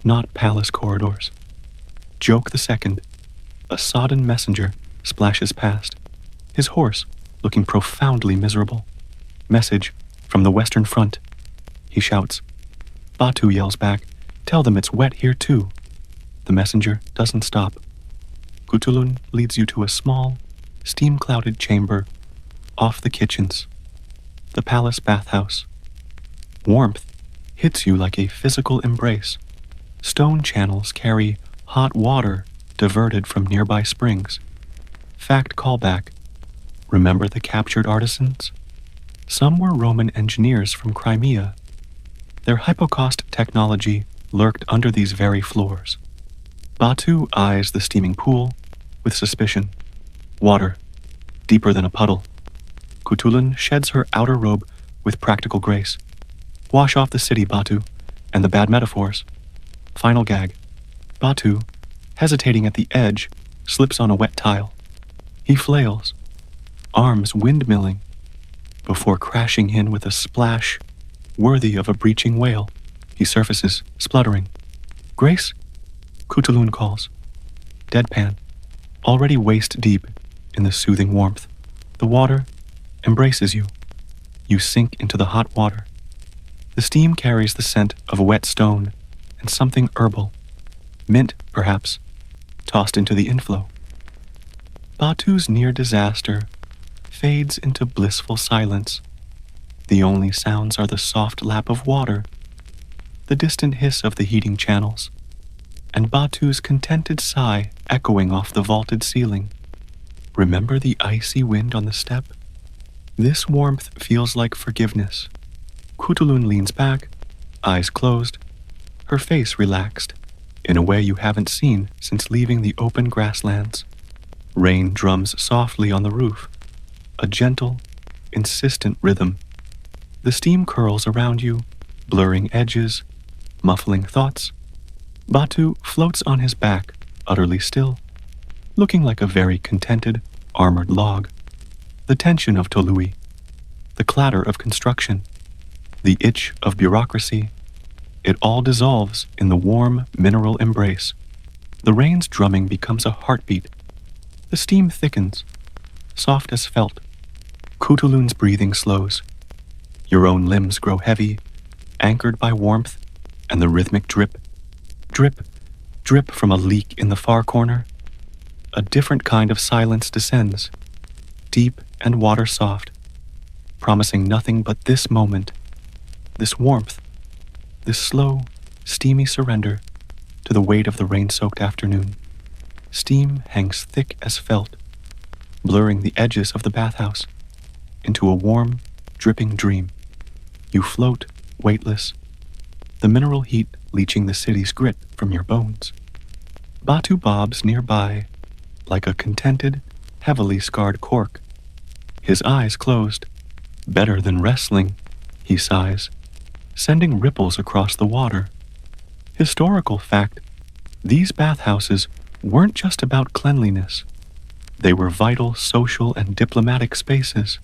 not palace corridors. Joke the second. A sodden messenger splashes past, his horse looking profoundly miserable. Message from the Western Front. He shouts. Batu yells back, tell them it's wet here too. The messenger doesn't stop. Kutulun leads you to a small, steam-clouded chamber off the kitchens. The palace bathhouse. Warmth hits you like a physical embrace. Stone channels carry hot water diverted from nearby springs. Fact callback. Remember the captured artisans? Some were Roman engineers from Crimea. Their hypocaust technology lurked under these very floors. Batu eyes the steaming pool with suspicion. Water, deeper than a puddle. Kutulun sheds her outer robe with practical grace. Wash off the city, Batu, and the bad metaphors. Final gag. Batu, hesitating at the edge, slips on a wet tile. He flails, arms windmilling, before crashing in with a splash worthy of a breaching whale. He surfaces, spluttering. Grace? Kutulun calls. Deadpan, already waist deep in the soothing warmth. The water embraces you. You sink into the hot water. The steam carries the scent of wet stone and something herbal, mint perhaps, tossed into the inflow. Batu's near disaster fades into blissful silence. The only sounds are the soft lap of water, the distant hiss of the heating channels, and Batu's contented sigh echoing off the vaulted ceiling. Remember the icy wind on the step? This warmth feels like forgiveness. Kutulun leans back, eyes closed, her face relaxed, in a way you haven't seen since leaving the open grasslands. Rain drums softly on the roof, a gentle, insistent rhythm. The steam curls around you, blurring edges, muffling thoughts. Batu floats on his back, utterly still, looking like a very contented, armored log. The tension of Tolui, the clatter of construction, the itch of bureaucracy, it all dissolves in the warm, mineral embrace. The rain's drumming becomes a heartbeat. The steam thickens, soft as felt. Kutulun's breathing slows. Your own limbs grow heavy, anchored by warmth and the rhythmic drip, drip, drip from a leak in the far corner. A different kind of silence descends, deep and water-soft, promising nothing but this moment, this warmth, this slow, steamy surrender to the weight of the rain-soaked afternoon. Steam hangs thick as felt, blurring the edges of the bathhouse into a warm, dripping dream. You float, weightless, the mineral heat leaching the city's grit from your bones. Batu bobs nearby like a contented, heavily scarred cork. His eyes closed. Better than wrestling, he sighs, sending ripples across the water. Historical fact, these bathhouses weren't just about cleanliness. They were vital social and diplomatic spaces.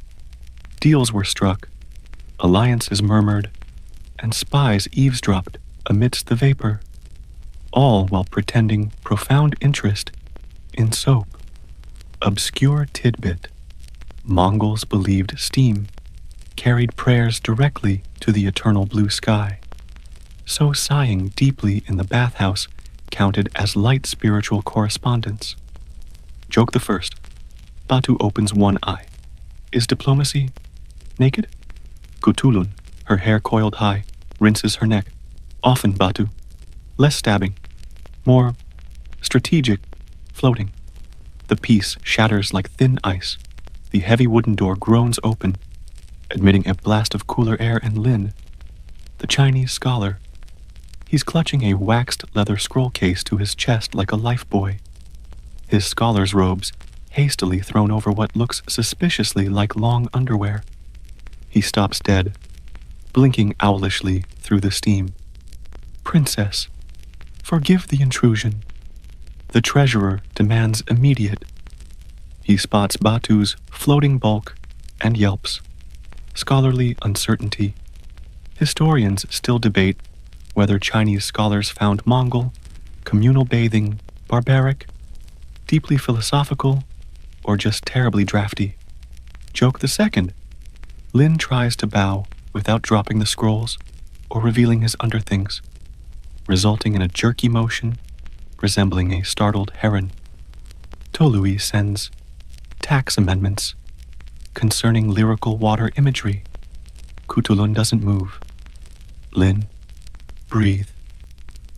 Deals were struck, alliances murmured, and spies eavesdropped amidst the vapor, all while pretending profound interest in soap. Obscure tidbit. Mongols believed steam carried prayers directly to the eternal blue sky. So sighing deeply in the bathhouse counted as light spiritual correspondence. Joke the first. Batu opens one eye. Is diplomacy naked? Kutulun, her hair coiled high, rinses her neck. Often, Batu. Less stabbing. More strategic, floating. The piece shatters like thin ice. The heavy wooden door groans open, admitting a blast of cooler air and Lin, the Chinese scholar. He's clutching a waxed leather scroll case to his chest like a lifebuoy. His scholar's robes hastily thrown over what looks suspiciously like long underwear. He stops dead, blinking owlishly through the steam. Princess, forgive the intrusion. The treasurer demands immediate. He spots Batu's floating bulk and yelps. Scholarly uncertainty. Historians still debate whether Chinese scholars found Mongol communal bathing barbaric, deeply philosophical, or just terribly drafty. Joke the second. Lin tries to bow without dropping the scrolls or revealing his underthings, resulting in a jerky motion resembling a startled heron. Tolui sends tax amendments concerning lyrical water imagery. Kutulun doesn't move. Lin, breathe,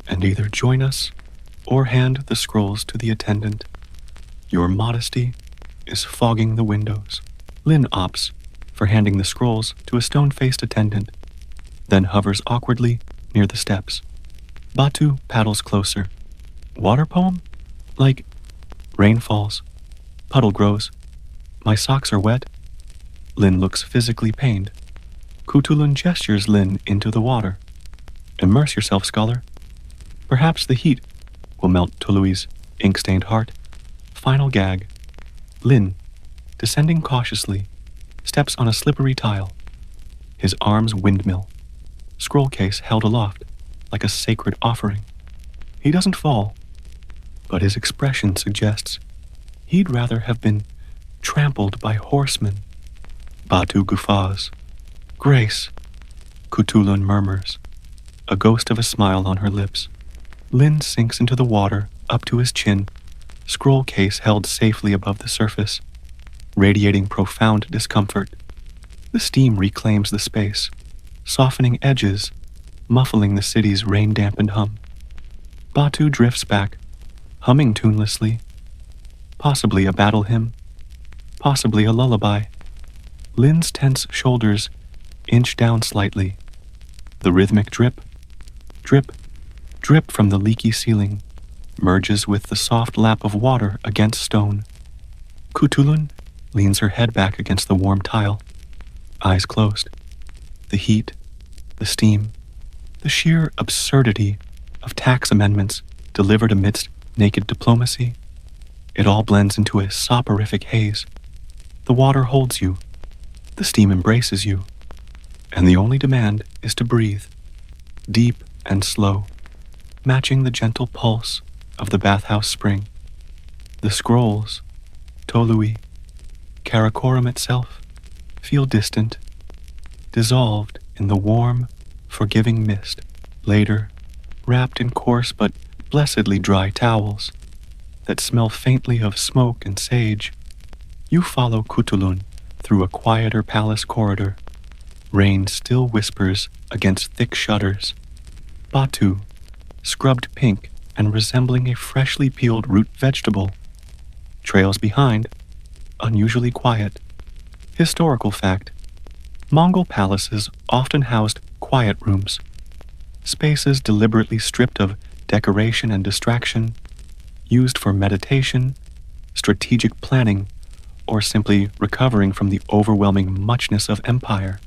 and either join us or hand the scrolls to the attendant. Your modesty is fogging the windows. Lin opts for handing the scrolls to a stone-faced attendant, then hovers awkwardly near the steps. Batu paddles closer. Water poem? Like, rain falls, puddle grows, my socks are wet. Lin looks physically pained. Kutulun gestures Lin into the water. Immerse yourself, scholar. Perhaps the heat will melt Tolui's ink-stained heart. Final gag. Lin, descending cautiously, steps on a slippery tile. His arms windmill, scroll case held aloft like a sacred offering. He doesn't fall, but his expression suggests he'd rather have been trampled by horsemen. Batu guffaws. Grace, Kutulun murmurs, a ghost of a smile on her lips. Lin sinks into the water up to his chin, scroll case held safely above the surface, radiating profound discomfort. The steam reclaims the space, softening edges, muffling the city's rain-dampened hum. Batu drifts back, humming tunelessly, possibly a battle hymn, possibly a lullaby. Lin's tense shoulders inch down slightly. The rhythmic drip, drip, drip from the leaky ceiling merges with the soft lap of water against stone. Kutulun leans her head back against the warm tile, eyes closed. The heat, the steam, the sheer absurdity of tax amendments delivered amidst naked diplomacy. It all blends into a soporific haze. The water holds you, the steam embraces you, and the only demand is to breathe, deep and slow, matching the gentle pulse of the bathhouse spring. The scrolls, Tolui, Karakoram itself, feel distant, dissolved in the warm, forgiving mist. Later, wrapped in coarse but blessedly dry towels that smell faintly of smoke and sage, you follow Kutulun through a quieter palace corridor. Rain still whispers against thick shutters. Batu, scrubbed pink and resembling a freshly peeled root vegetable, trails behind, unusually quiet. Historical fact: Mongol palaces often housed quiet rooms, spaces deliberately stripped of decoration and distraction, used for meditation, strategic planning, or simply recovering from the overwhelming muchness of empire.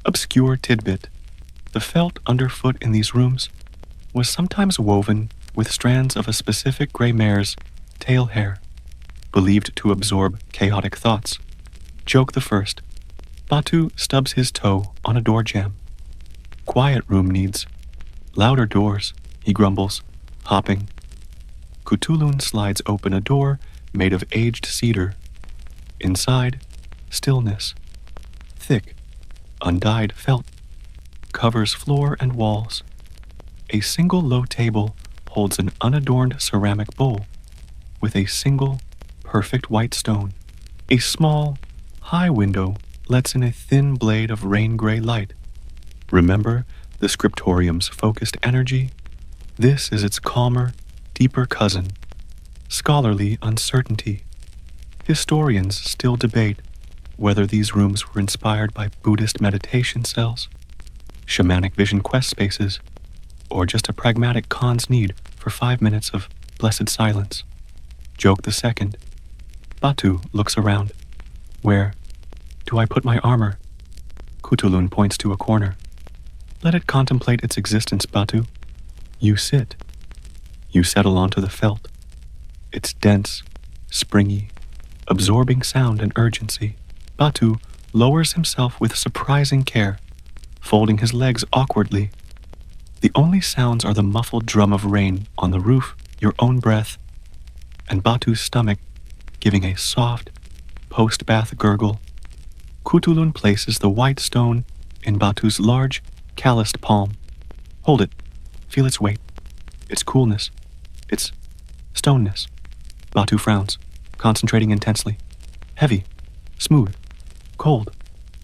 Obscure tidbit: the felt underfoot in these rooms was sometimes woven with strands of a specific gray mare's tail hair, believed to absorb chaotic thoughts. Joke the first. Batu stubs his toe on a door jamb. Quiet room needs louder doors, he grumbles, hopping. Kutulun slides open a door made of aged cedar. Inside, stillness. Thick, undyed felt covers floor and walls. A single low table holds an unadorned ceramic bowl with a single perfect white stone. A small, high window lets in a thin blade of rain-gray light. Remember the scriptorium's focused energy? This is its calmer, deeper cousin, scholarly uncertainty. Historians still debate whether these rooms were inspired by Buddhist meditation cells, shamanic vision quest spaces, or just a pragmatic Khan's need for 5 minutes of blessed silence. Joke the second. Batu looks around. Where do I put my armor? Kutulun points to a corner. Let it contemplate its existence, Batu. You sit. You settle onto the felt. It's dense, springy, absorbing sound and urgency. Batu lowers himself with surprising care, folding his legs awkwardly. The only sounds are the muffled drum of rain on the roof, your own breath, and Batu's stomach giving a soft, post-bath gurgle. Kutulun places the white stone in Batu's large, calloused palm. Hold it. Feel its weight, its coolness, its stoneness. Batu frowns, concentrating intensely. Heavy, smooth, cold.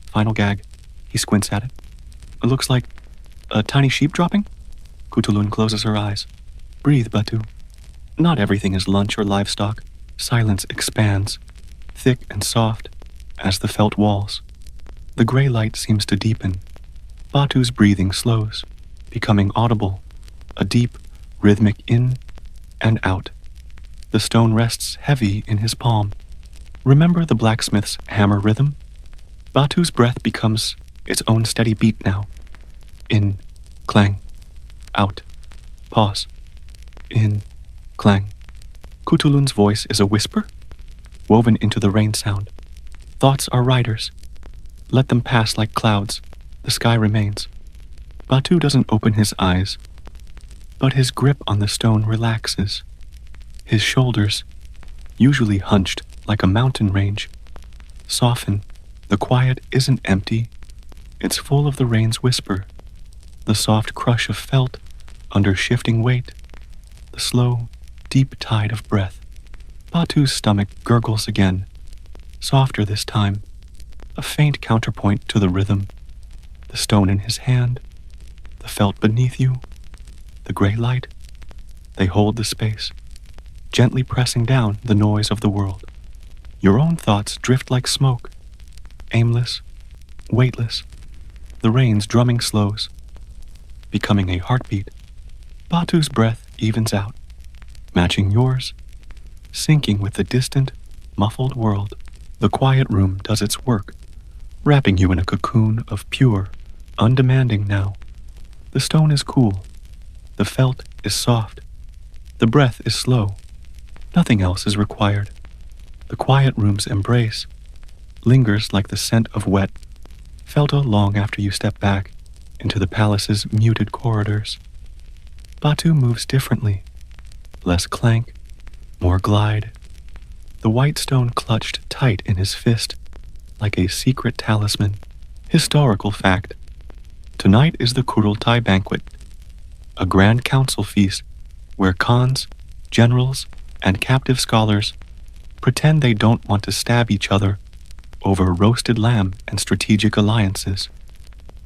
Final gag. He squints at it. It looks like a tiny sheep dropping? Kutulun closes her eyes. Breathe, Batu. Not everything is lunch or livestock. Silence expands, thick and soft, as the felt walls. The gray light seems to deepen. Batu's breathing slows, becoming audible, a deep, rhythmic in and out. The stone rests heavy in his palm. Remember the blacksmith's hammer rhythm? Batu's breath becomes its own steady beat now. In, clang, out, pause. In, clang. Kutulun's voice is a whisper, woven into the rain sound. Thoughts are riders. Let them pass like clouds. The sky remains. Batu doesn't open his eyes, but his grip on the stone relaxes. His shoulders, usually hunched like a mountain range, soften. The quiet isn't empty. It's full of the rain's whisper, the soft crush of felt under shifting weight, the slow, deep tide of breath. Batu's stomach gurgles again, softer this time, a faint counterpoint to the rhythm. The stone in his hand, the felt beneath you, the gray light, they hold the space, gently pressing down the noise of the world. Your own thoughts drift like smoke, aimless, weightless. The rain's drumming slows, becoming a heartbeat. Batu's breath evens out, matching yours, syncing with the distant, muffled world. The quiet room does its work, wrapping you in a cocoon of pure, undemanding now. The stone is cool. The felt is soft. The breath is slow. Nothing else is required. The quiet room's embrace lingers like the scent of wet, felt long after you step back into the palace's muted corridors. Batu moves differently, less clank, more glide. The white stone clutched tight in his fist, like a secret talisman. Historical fact. Tonight is the Kurultai banquet, a grand council feast where khans, generals, and captive scholars pretend they don't want to stab each other over roasted lamb and strategic alliances.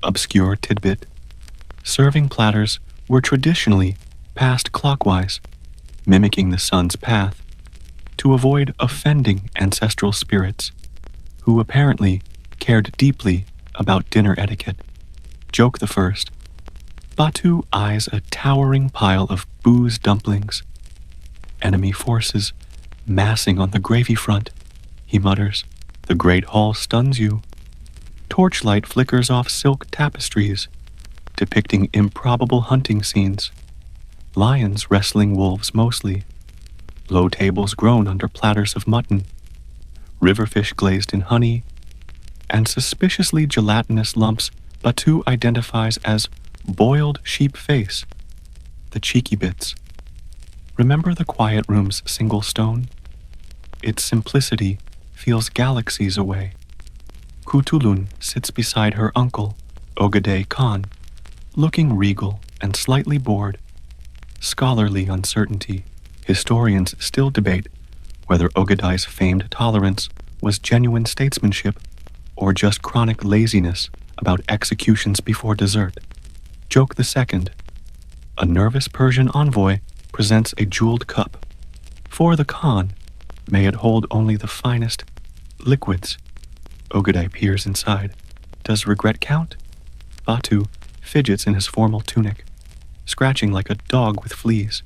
Obscure tidbit. Serving platters were traditionally passed clockwise, mimicking the sun's path, to avoid offending ancestral spirits, who apparently cared deeply about dinner etiquette. Joke the first. Batu eyes a towering pile of booze dumplings. Enemy forces massing on the gravy front, he mutters. The great hall stuns you. Torchlight flickers off silk tapestries, depicting improbable hunting scenes. Lions wrestling wolves mostly. Low tables grown under platters of mutton. Riverfish glazed in honey, and suspiciously gelatinous lumps Batu identifies as boiled sheep face, the cheeky bits. Remember the quiet room's single stone? Its simplicity feels galaxies away. Kutulun sits beside her uncle, Ogadei Khan, looking regal and slightly bored. Scholarly uncertainty. Historians still debate whether Ogadai's famed tolerance was genuine statesmanship or just chronic laziness about executions before dessert. Joke the second. A nervous Persian envoy presents a jeweled cup. For the Khan, may it hold only the finest liquids. Ogedei peers inside. Does regret count? Batu fidgets in his formal tunic, scratching like a dog with fleas.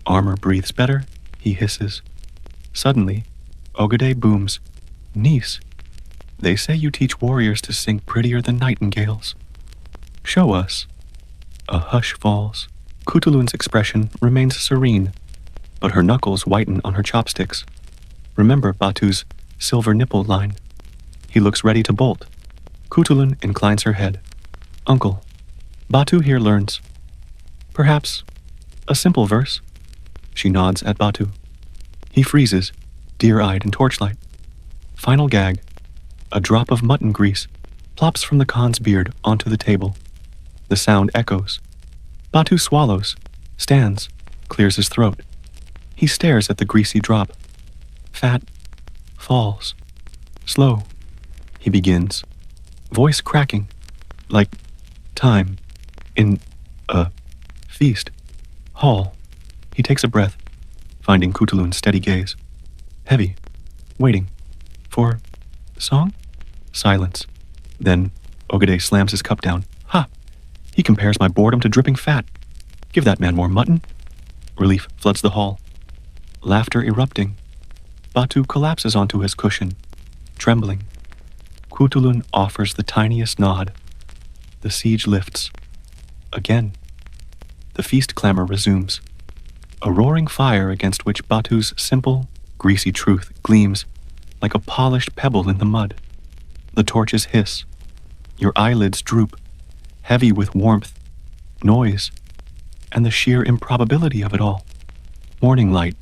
Armor breathes better, he hisses. Suddenly, Ogedei booms, Niece, they say you teach warriors to sing prettier than nightingales. Show us. A hush falls. Kutulun's expression remains serene, but her knuckles whiten on her chopsticks. Remember Batu's silver nipple line. He looks ready to bolt. Kutulun inclines her head. Uncle, Batu here learns. Perhaps a simple verse. She nods at Batu. He freezes, deer-eyed in torchlight. Final gag. A drop of mutton grease plops from the Khan's beard onto the table. The sound echoes. Batu swallows, stands, clears his throat. He stares at the greasy drop. Fat falls. Slow, he begins, voice cracking, like time in a feast hall. He takes a breath, finding Kutulun's steady gaze. Heavy, waiting for song? Silence. Then Ogedei slams his cup down. Ha! He compares my boredom to dripping fat. Give that man more mutton. Relief floods the hall. Laughter erupting. Batu collapses onto his cushion, trembling. Kutulun offers the tiniest nod. The siege lifts. Again. The feast clamor resumes. A roaring fire against which Batu's simple, greasy truth gleams like a polished pebble in the mud. The torches hiss. Your eyelids droop, heavy with warmth, noise, and the sheer improbability of it all. Morning light,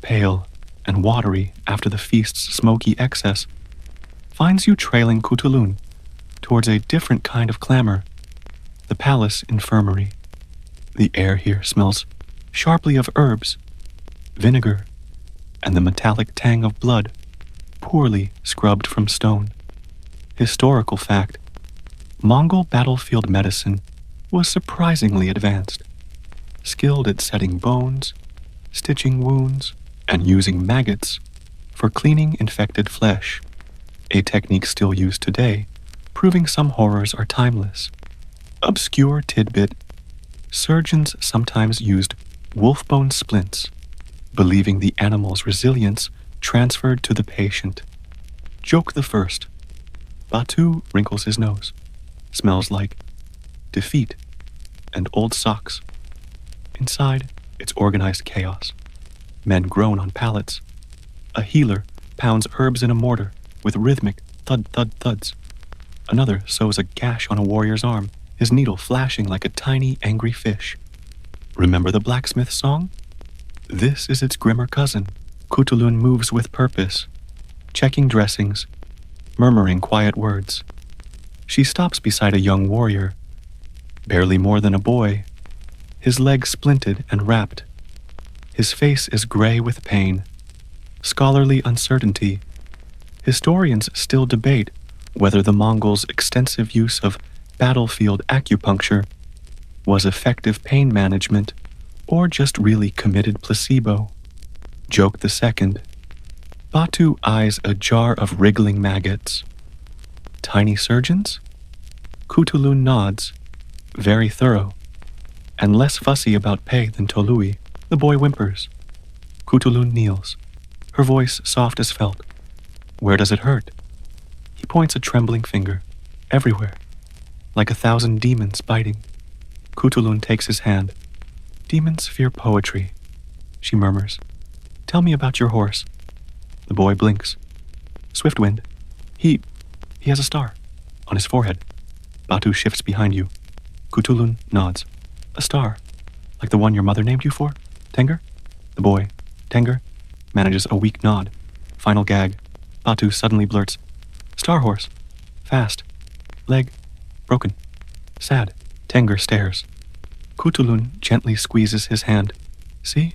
pale and watery after the feast's smoky excess, finds you trailing Kutulun towards a different kind of clamor, the palace infirmary. The air here smells sharply of herbs, vinegar, and the metallic tang of blood, poorly scrubbed from stone. Historical fact. Mongol battlefield medicine was surprisingly advanced, skilled at setting bones, stitching wounds, and using maggots for cleaning infected flesh, a technique still used today, proving some horrors are timeless. Obscure tidbit, surgeons sometimes used wolf bone splints, believing the animal's resilience transferred to the patient. Joke the first. Batu wrinkles his nose. Smells like defeat and old socks. Inside, it's organized chaos. Men groan on pallets. A healer pounds herbs in a mortar with rhythmic thud-thud-thuds. Another sews a gash on a warrior's arm, his needle flashing like a tiny, angry fish. Remember the blacksmith song? This is its grimmer cousin. Kutulun moves with purpose, checking dressings, murmuring quiet words. She stops beside a young warrior, barely more than a boy, his legs splinted and wrapped. His face is gray with pain, scholarly uncertainty. Historians still debate whether the Mongols' extensive use of battlefield acupuncture was effective pain management or just really committed placebo. Joke the second. Batu eyes a jar of wriggling maggots. Tiny surgeons? Kutulun nods, very thorough, and less fussy about pay than Tolui. The boy whimpers. Kutulun kneels, her voice soft as felt. Where does it hurt? He points a trembling finger. Everywhere, like 1,000 demons biting. Kutulun takes his hand. Demons fear poetry, she murmurs. Tell me about your horse. The boy blinks. Swiftwind. He has a star on his forehead. Batu shifts behind you. Kutulun nods. A star, like the one your mother named you for? Tenger? The boy, Tenger, manages a weak nod. Final gag. Batu suddenly blurts. Star horse. Fast. Leg. Broken. Sad. Tenger stares. Kutulun gently squeezes his hand. See?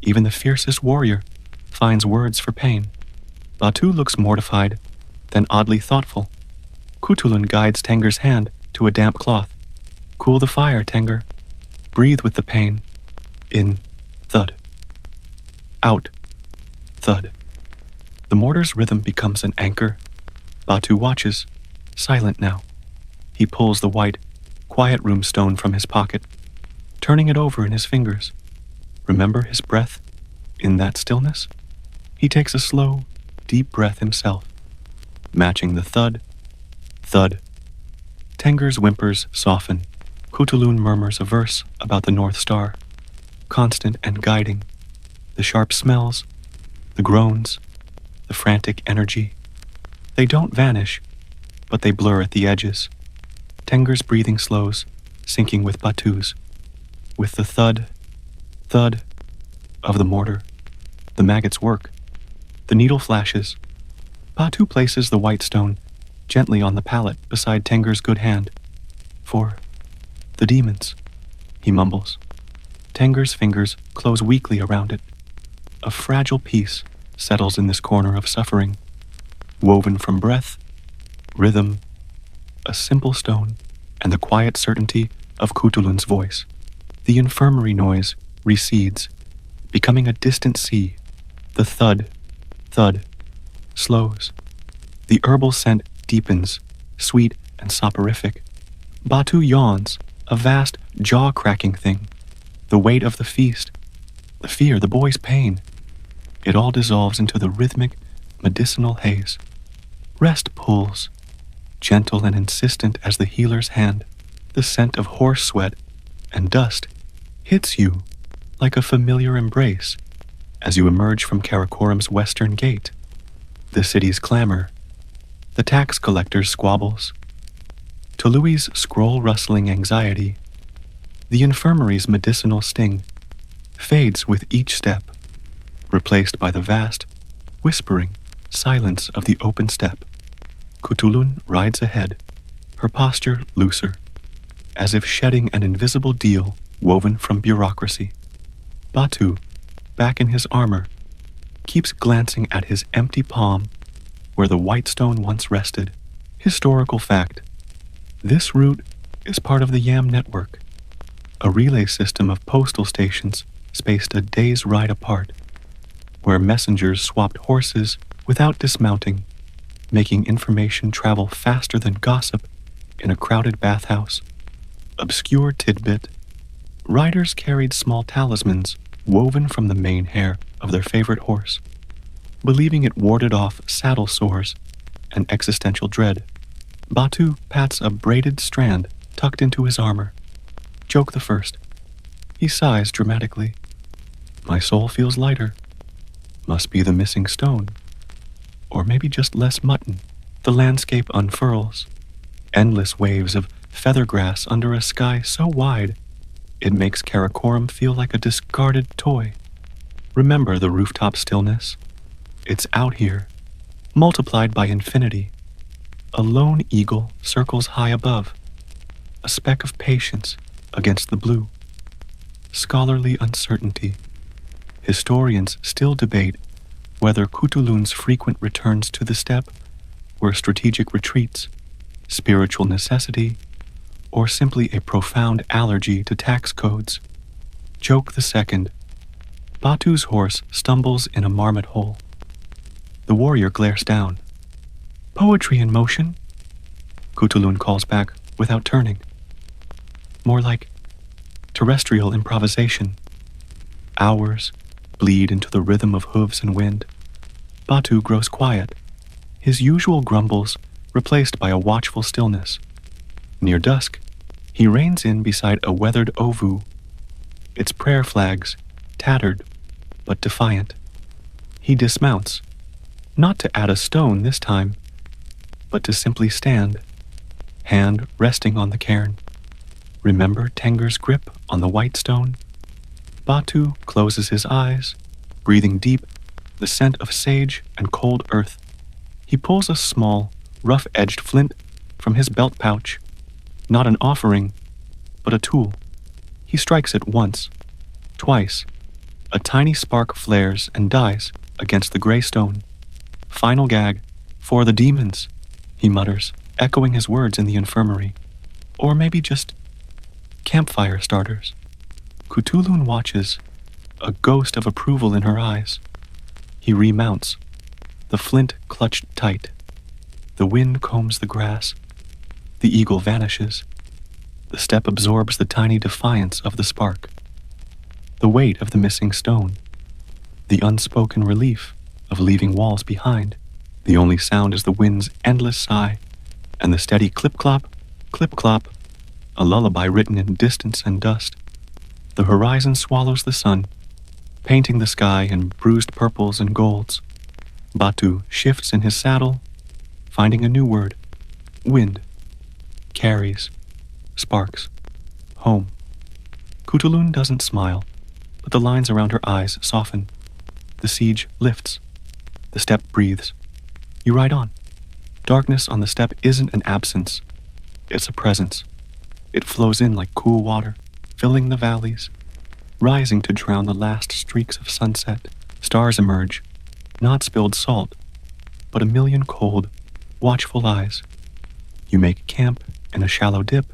Even the fiercest warrior finds words for pain. Batu looks mortified, then oddly thoughtful. Kutulun guides Tenger's hand to a damp cloth. Cool the fire, Tenger. Breathe with the pain. In. Thud. Out. Thud. The mortar's rhythm becomes an anchor. Batu watches, silent now. He pulls the white, quiet room stone from his pocket, turning it over in his fingers. Remember his breath in that stillness? He takes a slow, deep breath himself, matching the thud, thud. Tenger's whimpers soften. Kutulun murmurs a verse about the North Star, constant and guiding. The sharp smells, the groans, the frantic energy. They don't vanish, but they blur at the edges. Tenger's breathing slows, syncing with Batu's. With the thud, thud of the mortar, the maggots work. The needle flashes. Batu places the white stone gently on the pallet beside Tenger's good hand. For the demons, he mumbles. Tenger's fingers close weakly around it. A fragile peace settles in this corner of suffering, woven from breath, rhythm, a simple stone, and the quiet certainty of Kutulun's voice. The infirmary noise recedes, becoming a distant sea. The thud, thud, slows. The herbal scent deepens, sweet and soporific. Batu yawns, a vast, jaw-cracking thing. The weight of the feast, the fear, the boy's pain. It all dissolves into the rhythmic, medicinal haze. Rest pulls, gentle and insistent as the healer's hand. The scent of horse sweat and dust hits you like a familiar embrace as you emerge from Karakoram's western gate. The city's clamor, the tax collector's squabbles, Tului's scroll-rustling anxiety, the infirmary's medicinal sting, fades with each step, replaced by the vast, whispering silence of the open steppe. Kutulun rides ahead, her posture looser, as if shedding an invisible deal woven from bureaucracy. Batu, back in his armor, keeps glancing at his empty palm where the white stone once rested. Historical fact. This route is part of the Yam network, a relay system of postal stations spaced a day's ride apart, where messengers swapped horses without dismounting, making information travel faster than gossip in a crowded bathhouse. Obscure tidbit. Riders carried small talismans woven from the mane hair of their favorite horse, believing it warded off saddle sores and existential dread. Batu pats a braided strand tucked into his armor. Joke the first. He sighs dramatically. My soul feels lighter. Must be the missing stone. Or maybe just less mutton. The landscape unfurls. Endless waves of feather grass under a sky so wide it makes Karakoram feel like a discarded toy. Remember the rooftop stillness? It's out here, multiplied by infinity. A lone eagle circles high above, a speck of patience against the blue. Scholarly uncertainty. Historians still debate whether Kutulun's frequent returns to the steppe were strategic retreats, spiritual necessity, or simply a profound allergy to tax codes. Joke the second. Batu's horse stumbles in a marmot hole. The warrior glares down. Poetry in motion? Kutulun calls back without turning. More like terrestrial improvisation. Hours bleed into the rhythm of hooves and wind. Batu grows quiet, his usual grumbles replaced by a watchful stillness. Near dusk, he reins in beside a weathered ovu, its prayer flags tattered but defiant. He dismounts, not to add a stone this time, but to simply stand, hand resting on the cairn. Remember Tenger's grip on the white stone? Batu closes his eyes, breathing deep the scent of sage and cold earth. He pulls a small, rough-edged flint from his belt pouch. Not an offering, but a tool. He strikes it once, twice. A tiny spark flares and dies against the gray stone. Final gag. For the demons, he mutters, echoing his words in the infirmary. Or maybe just campfire starters. Cthulhu watches, a ghost of approval in her eyes. He remounts, the flint clutched tight. The wind combs the grass. The eagle vanishes. The step absorbs the tiny defiance of the spark. The weight of the missing stone. The unspoken relief of leaving walls behind. The only sound is the wind's endless sigh and the steady clip-clop, a lullaby written in distance and dust. The horizon swallows the sun, painting the sky in bruised purples and golds. Batu shifts in his saddle, finding a new word. Wind. Carries. Sparks. Home. Cthulhu doesn't smile, but the lines around her eyes soften. The siege lifts. The step breathes. You ride on. Darkness on the step isn't an absence. It's a presence. It flows in like cool water, filling the valleys, rising to drown the last streaks of sunset. Stars emerge, not spilled salt, but a million cold, watchful eyes. You make camp in a shallow dip,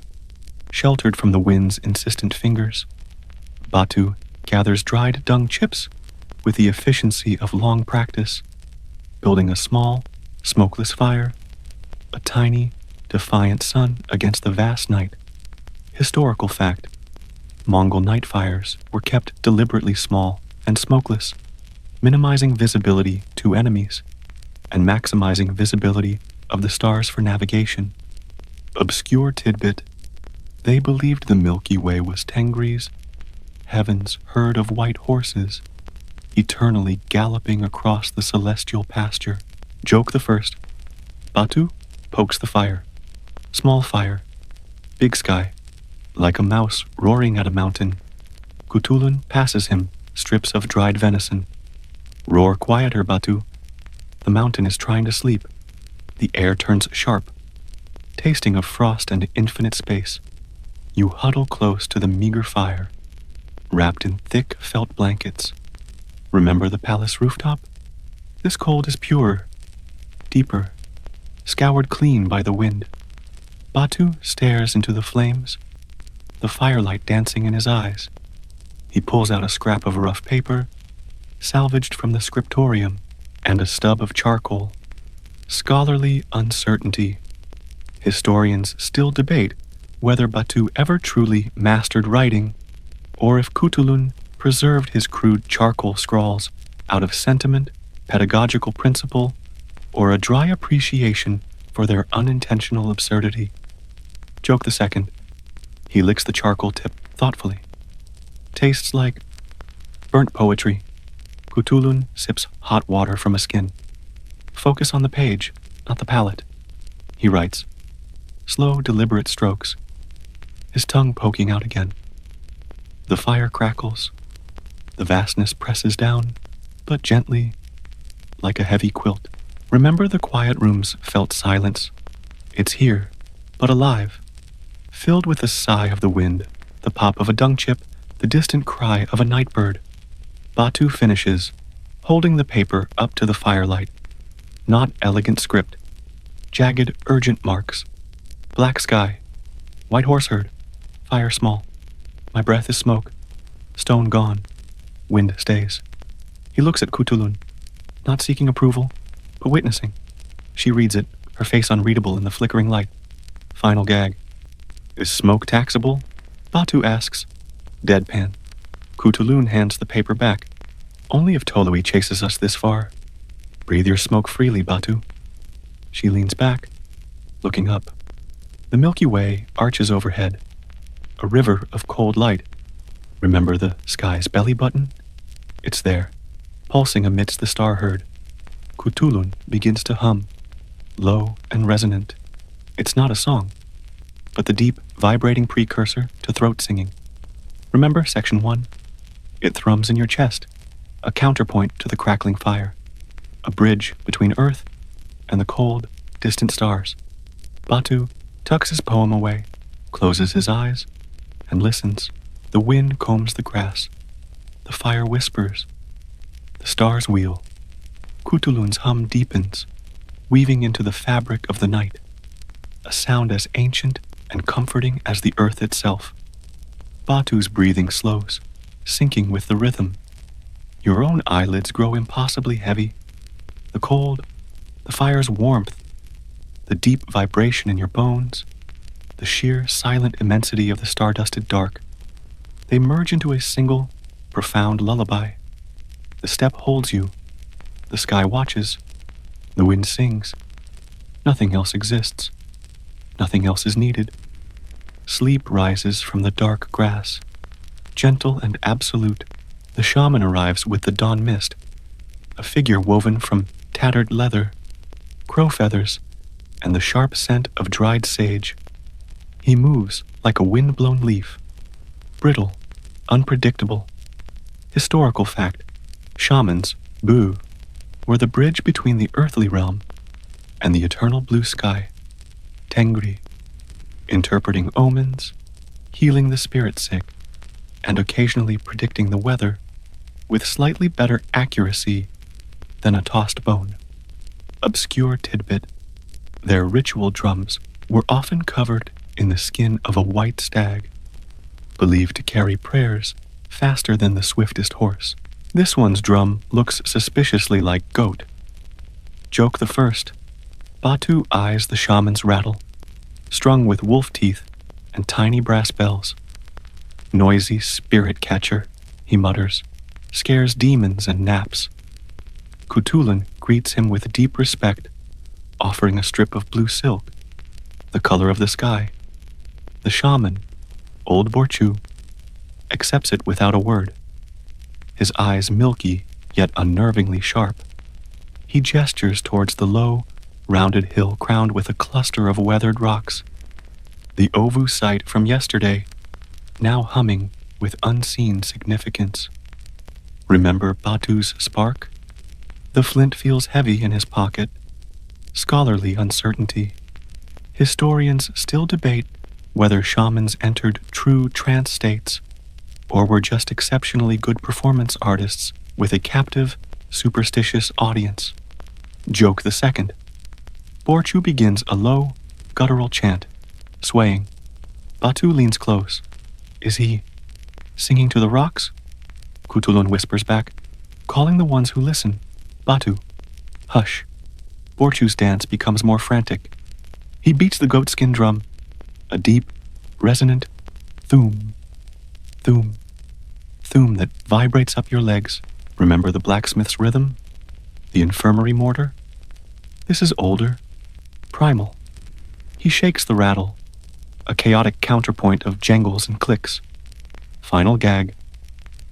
sheltered from the wind's insistent fingers. Batu gathers dried dung chips with the efficiency of long practice, building a small, smokeless fire, a tiny, defiant sun against the vast night. Historical fact: Mongol night fires were kept deliberately small and smokeless, minimizing visibility to enemies and maximizing visibility of the stars for navigation. Obscure tidbit: they believed the Milky Way was Tengri's, heaven's herd of white horses, eternally galloping across the celestial pasture. Joke the first. Batu pokes the fire. Small fire. Big sky. Like a mouse roaring at a mountain. Cthulhu passes him strips of dried venison. Roar quieter, Batu. The mountain is trying to sleep. The air turns sharp, tasting of frost and infinite space. You huddle close to the meager fire, wrapped in thick felt blankets. Remember the palace rooftop? This cold is purer, deeper, scoured clean by the wind. Batu stares into the flames, the firelight dancing in his eyes. He pulls out a scrap of rough paper, salvaged from the scriptorium, and a stub of charcoal. Scholarly uncertainty. Historians still debate whether Batu ever truly mastered writing, or if Cthulhu preserved his crude charcoal scrawls out of sentiment, pedagogical principle, or a dry appreciation for their unintentional absurdity. Joke the second. He licks the charcoal tip thoughtfully. Tastes like burnt poetry. Cthulhu sips hot water from a skin. Focus on the page, not the palette. He writes. Slow, deliberate strokes. His tongue poking out again. The fire crackles. The vastness presses down, but gently, like a heavy quilt. Remember the quiet room's felt silence? It's here, but alive, filled with the sigh of the wind, the pop of a dung chip, the distant cry of a night bird. Batu finishes, holding the paper up to the firelight. Not elegant script. Jagged, urgent marks. Black sky. White horse herd. Fire small. My breath is smoke. Stone gone. Wind stays. He looks at Cthulhu, not seeking approval, but witnessing. She reads it, her face unreadable in the flickering light. Final gag. Is smoke taxable? Batu asks. Deadpan. Cthulhu hands the paper back. Only if Tolui chases us this far. Breathe your smoke freely, Batu. She leans back, looking up. The Milky Way arches overhead, a river of cold light. Remember the sky's belly button? It's there, pulsing amidst the star herd. Cthulhu begins to hum, low and resonant. It's not a song, but the deep, vibrating precursor to throat singing. Remember section 1? It thrums in your chest, a counterpoint to the crackling fire, a bridge between Earth and the cold, distant stars. Batu tucks his poem away, closes his eyes, and listens. The wind combs the grass. The fire whispers. The stars wheel. Kutulun's hum deepens, weaving into the fabric of the night, a sound as ancient and comforting as the earth itself. Batu's breathing slows, syncing with the rhythm. Your own eyelids grow impossibly heavy. The cold, the fire's warmth, the deep vibration in your bones, the sheer silent immensity of the star-dusted dark. They merge into a single, profound lullaby. The steppe holds you. The sky watches. The wind sings. Nothing else exists. Nothing else is needed. Sleep rises from the dark grass. Gentle and absolute, the shaman arrives with the dawn mist, a figure woven from tattered leather, crow feathers, and the sharp scent of dried sage. He moves like a wind-blown leaf, brittle, unpredictable. Historical fact, shamans, Bu, were the bridge between the earthly realm and the eternal blue sky, Tengri, interpreting omens, healing the spirit sick, and occasionally predicting the weather with slightly better accuracy than a tossed bone. Obscure tidbit, their ritual drums were often covered in the skin of a white stag, believed to carry prayers faster than the swiftest horse. This one's drum looks suspiciously like goat. Joke the first. Batu eyes the shaman's rattle, strung with wolf teeth and tiny brass bells. Noisy spirit catcher, he mutters, scares demons and naps. Kutulun greets him with deep respect, offering a strip of blue silk, the color of the sky. The shaman, old Borchu, accepts it without a word, his eyes milky yet unnervingly sharp. He gestures towards the low, rounded hill crowned with a cluster of weathered rocks, the Ovu site from yesterday, now humming with unseen significance. Remember Batu's spark? The flint feels heavy in his pocket. Scholarly uncertainty. Historians still debate whether shamans entered true trance states or were just exceptionally good performance artists with a captive, superstitious audience. Joke the second. Borchu begins a low, guttural chant, swaying. Batu leans close. Is he singing to the rocks? Kutulun whispers back, calling the ones who listen. Batu, hush. Borchu's dance becomes more frantic. He beats the goatskin drum, a deep, resonant thoom, thoom, thoom that vibrates up your legs. Remember the blacksmith's rhythm? The infirmary mortar? This is older, primal. He shakes the rattle, a chaotic counterpoint of jangles and clicks. Final gag,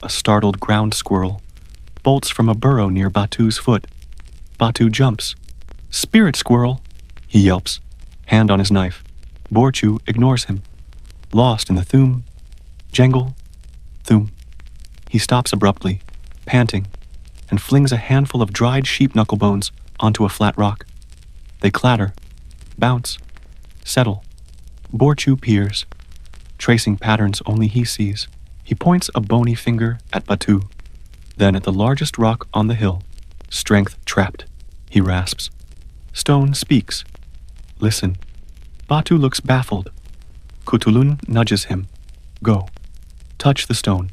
a startled ground squirrel bolts from a burrow near Batu's foot. Batu jumps. Spirit squirrel, he yelps, hand on his knife. Borchu ignores him, lost in the thoom, jangle, thoom. He stops abruptly, panting, and flings a handful of dried sheep knuckle bones onto a flat rock. They clatter, bounce, settle. Borchu peers, tracing patterns only he sees. He points a bony finger at Batu, then at the largest rock on the hill. Strength trapped, he rasps. Stone speaks. Listen. Batu looks baffled. Kutulun nudges him. Go. Touch the stone.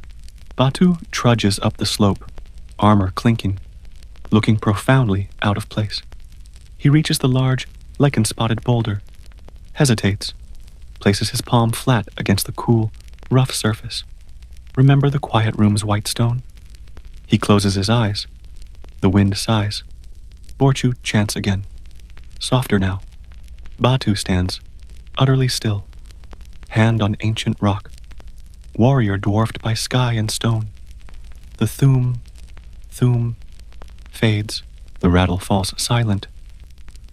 Batu trudges up the slope, armor clinking, looking profoundly out of place. He reaches the large, lichen-spotted boulder, hesitates, places his palm flat against the cool, rough surface. Remember the quiet room's white stone? He closes his eyes. The wind sighs. Borchu chants again. Softer now. Batu stands, utterly still, hand on ancient rock, warrior dwarfed by sky and stone. The thoom, thoom, fades. The rattle falls silent.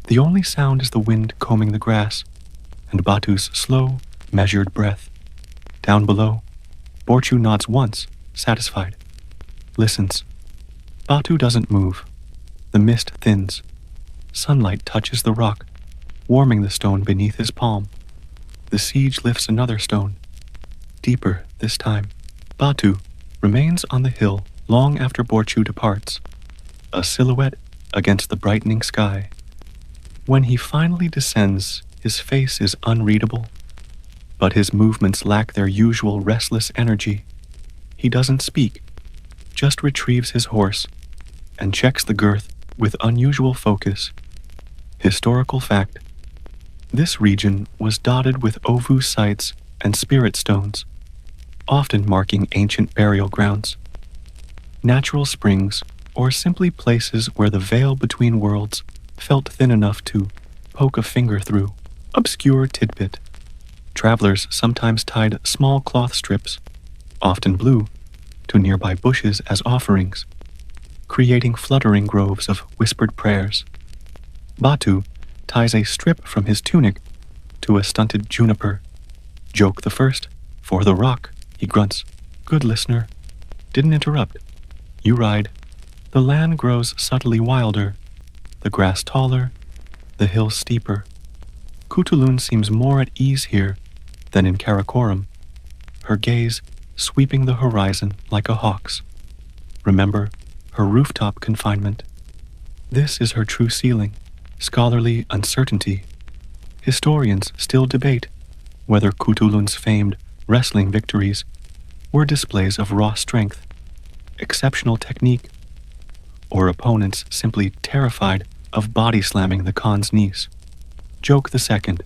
The only sound is the wind combing the grass, and Batu's slow, measured breath. Down below, Borchu nods once, satisfied. Listens. Batu doesn't move. The mist thins. Sunlight touches the rock, warming the stone beneath his palm. The siege lifts another stone, deeper this time. Batu remains on the hill long after Borchu departs, a silhouette against the brightening sky. When he finally descends, his face is unreadable, but his movements lack their usual restless energy. He doesn't speak, just retrieves his horse and checks the girth with unusual focus. Historical fact: this region was dotted with ovu sites and spirit stones, often marking ancient burial grounds, natural springs, or simply places where the veil between worlds felt thin enough to poke a finger through. Obscure tidbit: travelers sometimes tied small cloth strips, often blue, to nearby bushes as offerings, creating fluttering groves of whispered prayers. Batu ties a strip from his tunic to a stunted juniper. Joke the first, for the rock, he grunts. Good listener. Didn't interrupt. You ride. The land grows subtly wilder, the grass taller, the hills steeper. Kutulun seems more at ease here than in Karakoram, her gaze sweeping the horizon like a hawk's. Remember her rooftop confinement. This is her true ceiling, scholarly uncertainty. Historians still debate whether Kutulun's famed wrestling victories were displays of raw strength, exceptional technique, or opponents simply terrified of body slamming the Khan's niece. Joke the second.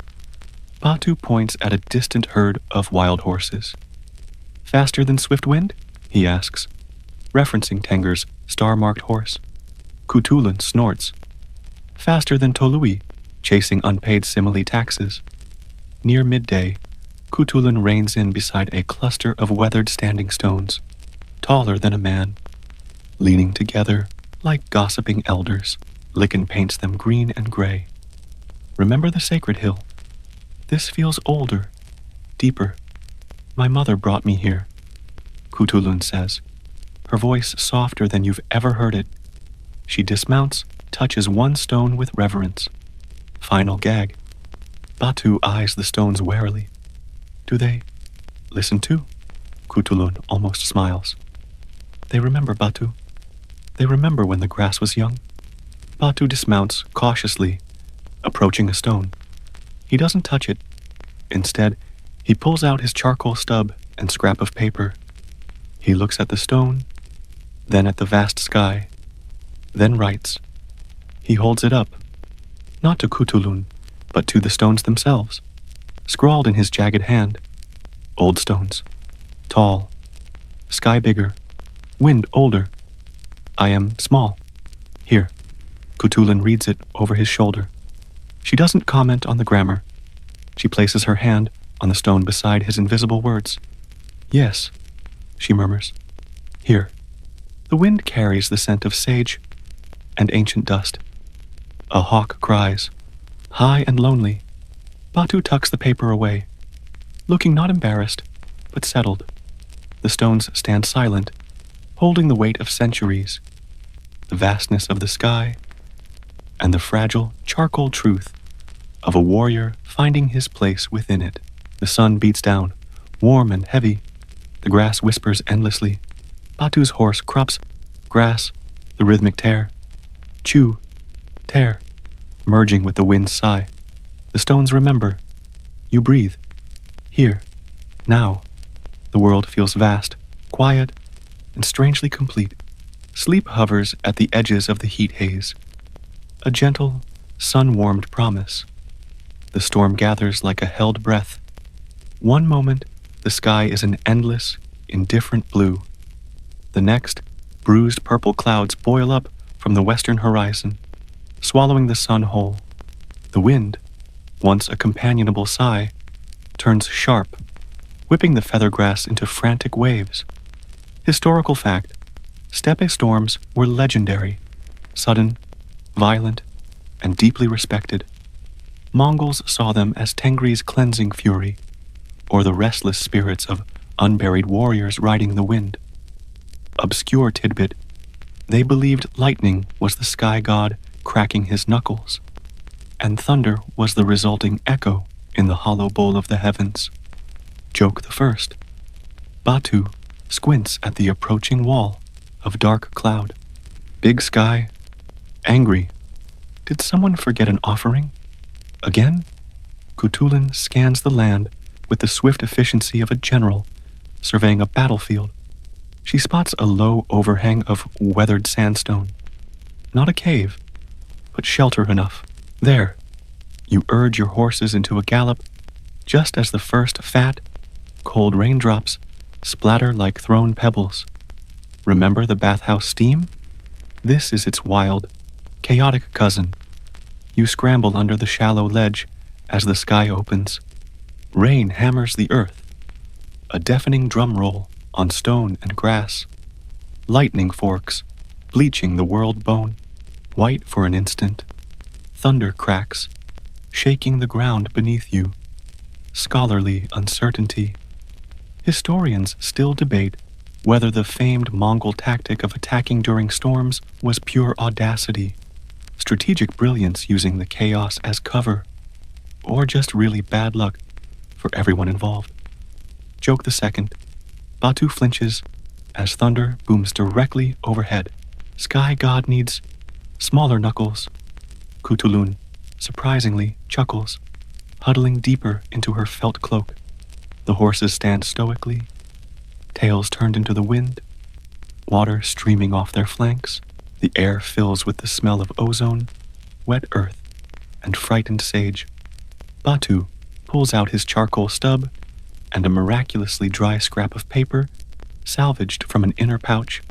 Batu points at a distant herd of wild horses. Faster than swift wind? He asks, referencing Tenger's star-marked horse. Kutulun snorts. Faster than Tolui, chasing unpaid simile taxes. Near midday, Kutulun reins in beside a cluster of weathered standing stones, taller than a man. Leaning together like gossiping elders, Licken paints them green and gray. Remember the sacred hill? This feels older, deeper. My mother brought me here, Kutulun says, her voice softer than you've ever heard it. She dismounts, touches one stone with reverence. Final gag. Batu eyes the stones warily. Do they listen too? Kutulun almost smiles. They remember, Batu. They remember when the grass was young. Batu dismounts cautiously, approaching a stone. He doesn't touch it. Instead, he pulls out his charcoal stub and scrap of paper. He looks at the stone, then at the vast sky, then writes. He holds it up, not to Kutulun, but to the stones themselves, scrawled in his jagged hand. Old stones, tall, sky bigger, wind older. I am small. Here. Kutulun reads it over his shoulder. She doesn't comment on the grammar. She places her hand on the stone beside his invisible words. Yes, she murmurs. Here. The wind carries the scent of sage and ancient dust. A hawk cries, high and lonely. Batu tucks the paper away, looking not embarrassed, but settled. The stones stand silent, holding the weight of centuries, the vastness of the sky, and the fragile charcoal truth of a warrior finding his place within it. The sun beats down, warm and heavy. The grass whispers endlessly. Batu's horse crops grass, the rhythmic tear. Chew, tear, merging with the wind's sigh. The stones remember. You breathe. Here, now. The world feels vast, quiet, and strangely complete. Sleep hovers at the edges of the heat haze. A gentle, sun-warmed promise. The storm gathers like a held breath. One moment, the sky is an endless, indifferent blue. The next, bruised purple clouds boil up from the western horizon, swallowing the sun whole. The wind, once a companionable sigh, turns sharp, whipping the feather grass into frantic waves. Historical fact: steppe storms were legendary, sudden, violent, and deeply respected. Mongols saw them as Tengri's cleansing fury, or the restless spirits of unburied warriors riding the wind. Obscure tidbit: they believed lightning was the sky god cracking his knuckles, and thunder was the resulting echo in the hollow bowl of the heavens. Joke the first. Batu squints at the approaching wall of dark cloud. Big sky, Angry. Did someone forget an offering? Again? Cthulhu scans the land with the swift efficiency of a general surveying a battlefield. She spots a low overhang of weathered sandstone. Not a cave, but shelter enough. There. You urge your horses into a gallop just as the first fat, cold raindrops splatter like thrown pebbles. Remember the bathhouse steam? This is its wild, chaotic cousin. You scramble under the shallow ledge as the sky opens. Rain hammers the earth. A deafening drum roll on stone and grass. Lightning forks, bleaching the world bone, white for an instant. Thunder cracks, shaking the ground beneath you. Scholarly uncertainty. Historians still debate whether the famed Mongol tactic of attacking during storms was pure audacity, strategic brilliance using the chaos as cover, or just really bad luck for everyone involved. Joke the second. Batu flinches as thunder booms directly overhead. Sky God needs smaller knuckles. Cthulhu, surprisingly, chuckles, huddling deeper into her felt cloak. The horses stand stoically, tails turned into the wind, water streaming off their flanks. The air fills with the smell of ozone, wet earth, and frightened sage. Batu pulls out his charcoal stub and a miraculously dry scrap of paper salvaged from an inner pouch.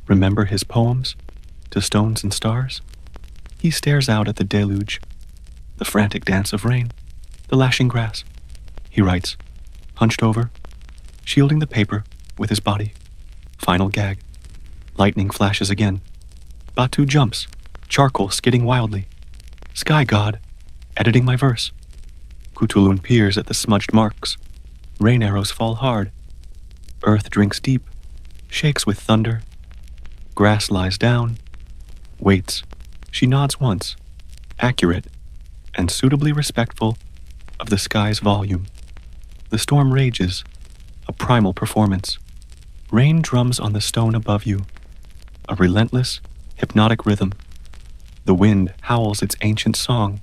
Remember his poems, To Stones and Stars? He stares out at the deluge, the frantic dance of rain, the lashing grass. He writes, hunched over, shielding the paper with his body. Final gag. Lightning flashes again. Batu jumps, charcoal skidding wildly. Sky God, editing my verse. Cthulhu peers at the smudged marks. Rain arrows fall hard. Earth drinks deep, shakes with thunder. Grass lies down, waits. She nods once, accurate and suitably respectful of the sky's volume. The storm rages, a primal performance. Rain drums on the stone above you, a relentless, hypnotic rhythm. The wind howls its ancient song.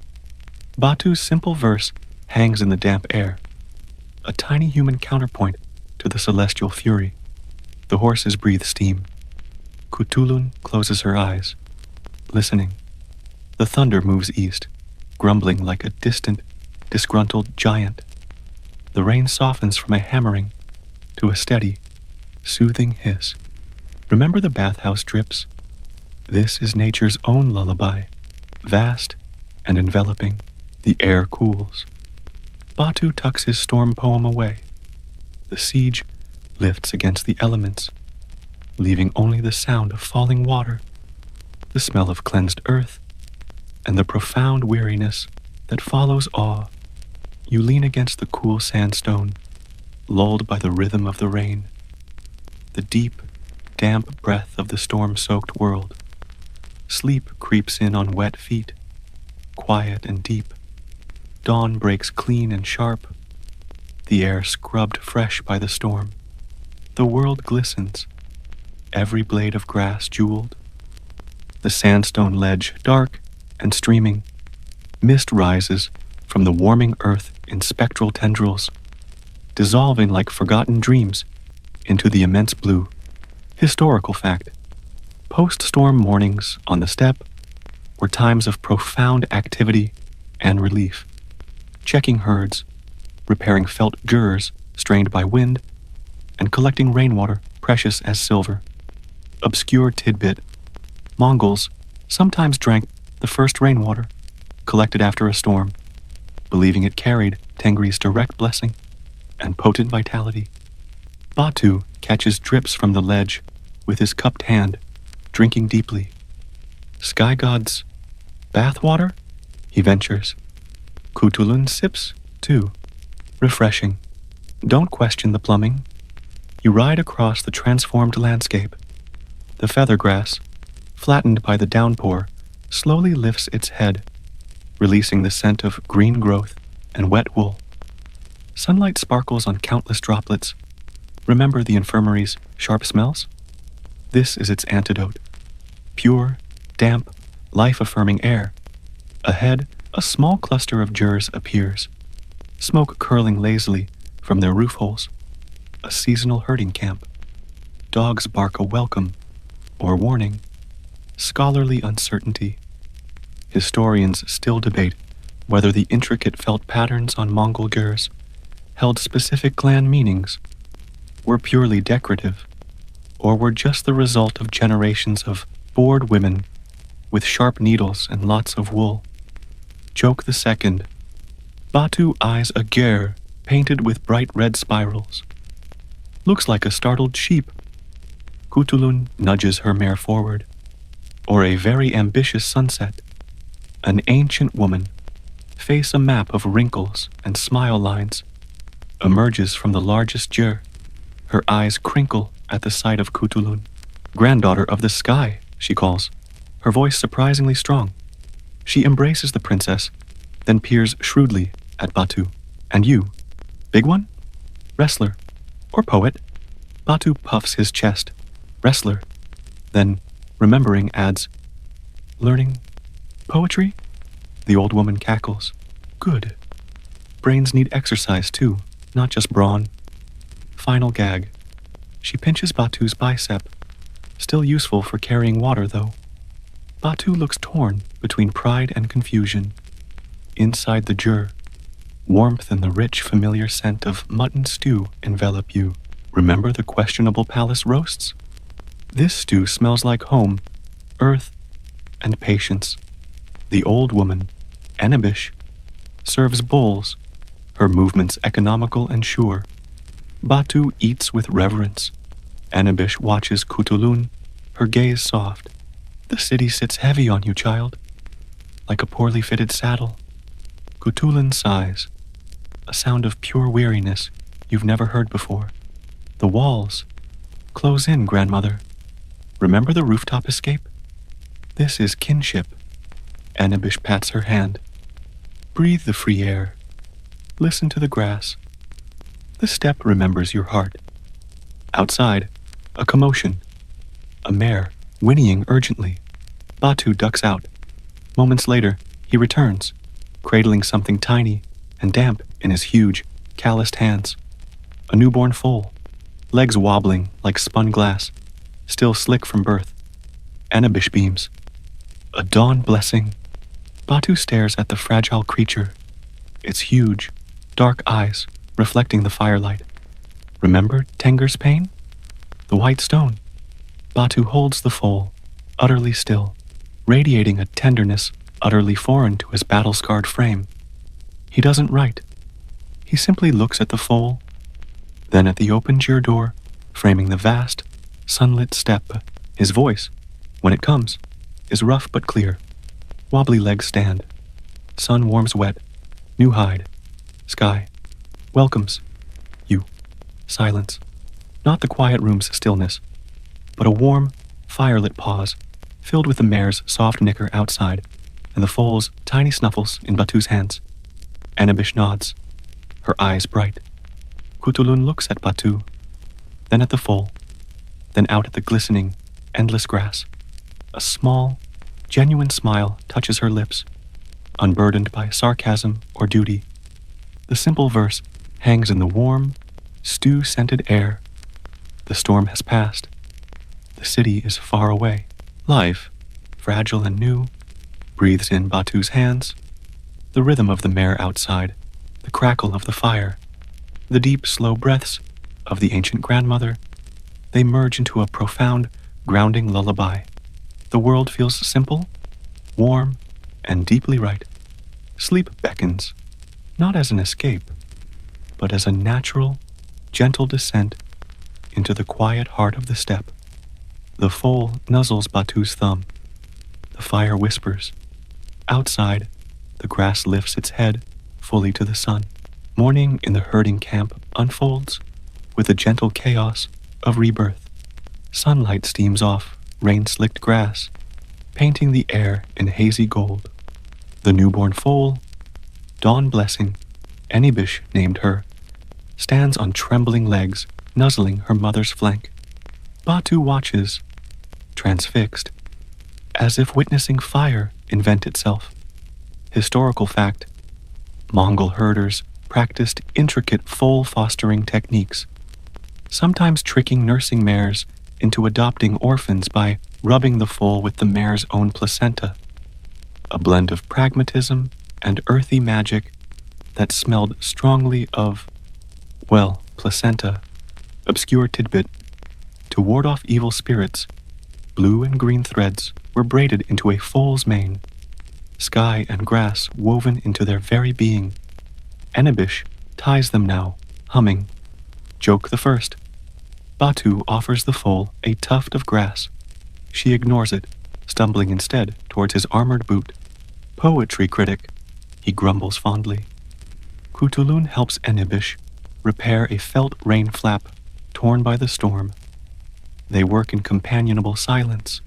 Batu's simple verse hangs in the damp air, a tiny human counterpoint to the celestial fury. The horses breathe steam. Cthulhu closes her eyes, listening. The thunder moves east, grumbling like a distant, disgruntled giant. The rain softens from a hammering to a steady, soothing hiss. Remember the bathhouse drips? This is nature's own lullaby, vast and enveloping. The air cools. Batu tucks his storm poem away. The siege lifts against the elements, leaving only the sound of falling water, the smell of cleansed earth, and the profound weariness that follows awe. You lean against the cool sandstone, lulled by the rhythm of the rain, the deep, damp breath of the storm-soaked world. Sleep creeps in on wet feet, quiet and deep. Dawn breaks clean and sharp, the air scrubbed fresh by the storm. The world glistens, every blade of grass jeweled. The sandstone ledge dark and streaming. Mist rises from the warming earth in spectral tendrils, dissolving like forgotten dreams into the immense blue. Historical fact. Post-storm mornings on the steppe were times of profound activity and relief. Checking herds, repairing felt gers strained by wind, and collecting rainwater precious as silver. Obscure tidbit. Mongols sometimes drank the first rainwater, collected after a storm, believing it carried Tengri's direct blessing and potent vitality. Batu catches drips from the ledge with his cupped hand, drinking deeply. Sky God's bathwater? He ventures. Cthulhu sips, too. Refreshing. Don't question the plumbing. You ride across the transformed landscape. The feathergrass, flattened by the downpour, slowly lifts its head, releasing the scent of green growth and wet wool. Sunlight sparkles on countless droplets. Remember the infirmary's sharp smells? This is its antidote. Pure, damp, life-affirming air. Ahead, a small cluster of jurs appears, smoke curling lazily from their roof holes. A seasonal herding camp. Dogs bark a welcome or warning. Scholarly uncertainty. Historians still debate whether the intricate felt patterns on Mongol jurs held specific clan meanings, were purely decorative, or were just the result of generations of bored women with sharp needles and lots of wool. Joke the second. Batu eyes a ger painted with bright red spirals. Looks like a startled sheep. Kutulun nudges her mare forward. Or a very ambitious sunset. An ancient woman, face a map of wrinkles and smile lines, emerges from the largest jur. Her eyes crinkle at the sight of Kutulun. Granddaughter of the sky, she calls, her voice surprisingly strong. She embraces the princess, then peers shrewdly at Batu. And you, big one? Wrestler or poet? Batu puffs his chest. Wrestler. Then, remembering, adds, learning poetry? The old woman cackles. Good. Brains need exercise too, not just brawn. Final gag. She pinches Batu's bicep. Still useful for carrying water, though. Batu looks torn between pride and confusion. Inside the jur, warmth and the rich, familiar scent of mutton stew envelop you. Remember the questionable palace roasts? This stew smells like home, earth, and patience. The old woman, Enibish, serves bowls, her movements economical and sure. Batu eats with reverence. Enibish watches Kutulun, her gaze soft. The city sits heavy on you, child, like a poorly fitted saddle. Kutulun sighs, a sound of pure weariness you've never heard before. The walls. Close in, grandmother. Remember the rooftop escape? This is kinship. Enibish pats her hand. Breathe the free air. Listen to the grass. The steppe remembers your heart. Outside, a commotion. A mare, whinnying urgently. Batu ducks out. Moments later, he returns, cradling something tiny and damp in his huge, calloused hands. A newborn foal, legs wobbling like spun glass, still slick from birth. Enibish beams. A dawn blessing. Batu stares at the fragile creature, its huge, dark eyes reflecting the firelight. Remember Tenger's pain? The white stone. Batu holds the foal, utterly still, radiating a tenderness utterly foreign to his battle-scarred frame. He doesn't write. He simply looks at the foal, then at the open jur door, framing the vast, sunlit steppe. His voice, when it comes, is rough but clear. Wobbly legs stand. Sun warms wet. New hide. Sky. Welcomes. You. Silence. Not the quiet room's stillness, but a warm, firelit pause, filled with the mare's soft nicker outside and the foal's tiny snuffles in Batu's hands. Enibish nods, her eyes bright. Kutulun looks at Batu, then at the foal, then out at the glistening, endless grass. A small, genuine smile touches her lips, unburdened by sarcasm or duty. The simple verse hangs in the warm, stew-scented air. The storm has passed. The city is far away. Life, fragile and new, breathes in Batu's hands. The rhythm of the mare outside, the crackle of the fire, the deep, slow breaths of the ancient grandmother, they merge into a profound, grounding lullaby. The world feels simple, warm, and deeply right. Sleep beckons, not as an escape, but as a natural, gentle descent into the quiet heart of the steppe. The foal nuzzles Batu's thumb. The fire whispers. Outside, the grass lifts its head fully to the sun. Morning in the herding camp unfolds with a gentle chaos of rebirth. Sunlight steams off rain-slicked grass, painting the air in hazy gold. The newborn foal, Dawn Blessing, Enibish named her, stands on trembling legs, nuzzling her mother's flank. Batu watches, transfixed. as if witnessing fire invent itself. Historical fact: Mongol herders practiced intricate foal fostering techniques, sometimes tricking nursing mares into adopting orphans by rubbing the foal with the mare's own placenta, a blend of pragmatism and earthy magic that smelled strongly of, well, placenta. Obscure tidbit: to ward off evil spirits, blue and green threads were braided into a foal's mane, sky and grass woven into their very being. Enebish ties them now, humming. Joke the first: Batu offers the foal a tuft of grass. She ignores it, stumbling instead towards his armored boot. Poetry critic, he grumbles fondly. Kutulun helps Enebish repair a felt rain flap torn by the storm. They work in companionable silence,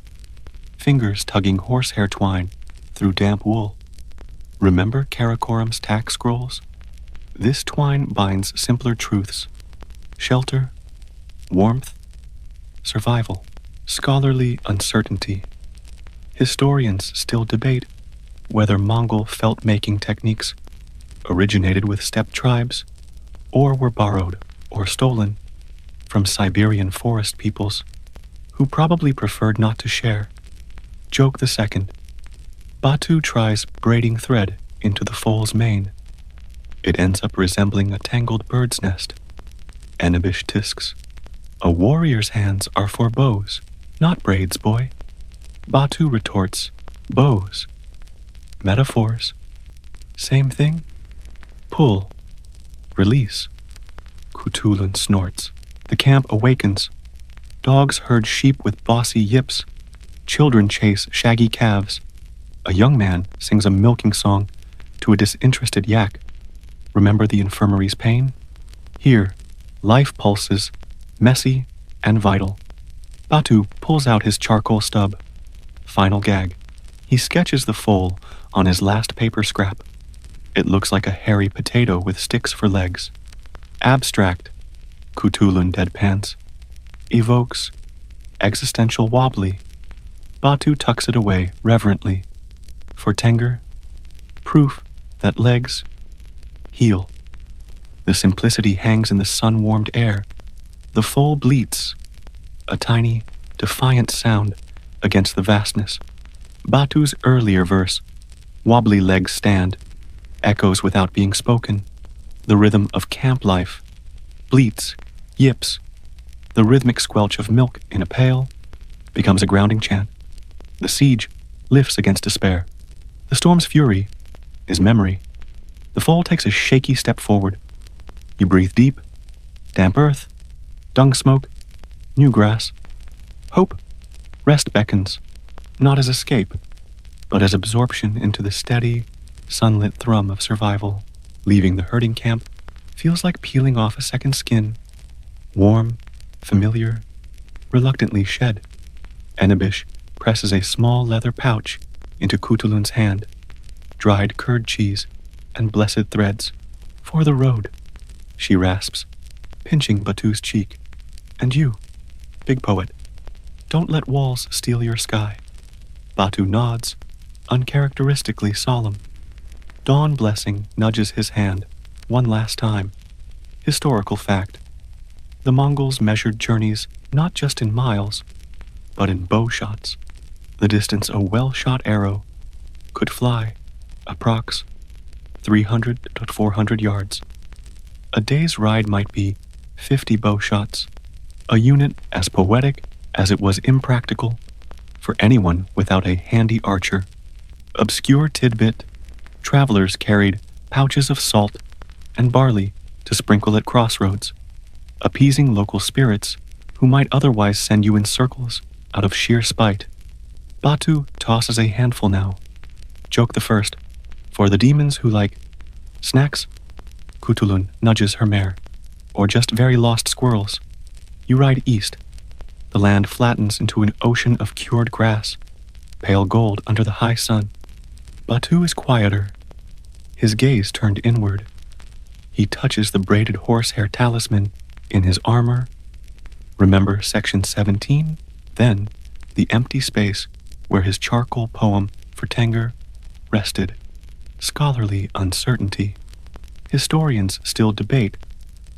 fingers tugging horsehair twine through damp wool. Remember Karakoram's tax scrolls? This twine binds simpler truths: shelter, warmth, survival, scholarly uncertainty. Historians still debate whether Mongol felt-making techniques originated with steppe tribes or were borrowed or stolen from Siberian forest peoples who probably preferred not to share. Joke the second: Batu tries braiding thread into the foal's mane. It ends up resembling a tangled bird's nest. Enebish tisks: a warrior's hands are for bows, not braids, boy. Batu retorts: bows. Metaphors. Same thing? Pull. Release. Kutulun snorts. The camp awakens. Dogs herd sheep with bossy yips. Children chase shaggy calves. A young man sings a milking song to a disinterested yak. Remember the infirmary's pain? Here, life pulses, messy and vital. Batu pulls out his charcoal stub. Final gag: he sketches the foal on his last paper scrap. It looks like a hairy potato with sticks for legs. Abstract, Kutulun deadpans. Evokes existential wobbly. Batu tucks it away reverently. For Tenger, proof that legs heal. The simplicity hangs in the sun-warmed air. The foal bleats, a tiny, defiant sound against the vastness. Batu's earlier verse, wobbly legs stand, echoes without being spoken. The rhythm of camp life, bleats, yips. The rhythmic squelch of milk in a pail becomes a grounding chant. The siege lifts against despair. The storm's fury is memory. The foal takes a shaky step forward. You breathe deep. Damp earth, dung smoke, new grass. Hope, rest beckons, not as escape, but as absorption into the steady, sunlit thrum of survival. Leaving the herding camp feels like peeling off a second skin. Warm, familiar, reluctantly shed. Enebish presses a small leather pouch into Kutulun's hand. Dried curd cheese and blessed threads. For the road, she rasps, pinching Batu's cheek. And you, big poet, don't let walls steal your sky. Batu nods, uncharacteristically solemn. Dawn blessing nudges his hand one last time. Historical fact: the Mongols measured journeys not just in miles, but in bow shots. The distance a well-shot arrow could fly, approx. 300 to 400 yards. A day's ride might be 50 bow shots, a unit as poetic as it was impractical for anyone without a handy archer. Obscure tidbit: travelers carried pouches of salt and barley to sprinkle at crossroads, appeasing local spirits who might otherwise send you in circles out of sheer spite. Batu tosses a handful now. Joke the first: for the demons who like snacks. Kutulun nudges her mare. Or just very lost squirrels. You ride east. The land flattens into an ocean of cured grass, pale gold under the high sun. Batu is quieter, his gaze turned inward. He touches the braided horsehair talisman in his armor. Remember section 17? Then, the empty space where his charcoal poem for Tengger rested. Scholarly uncertainty. Historians still debate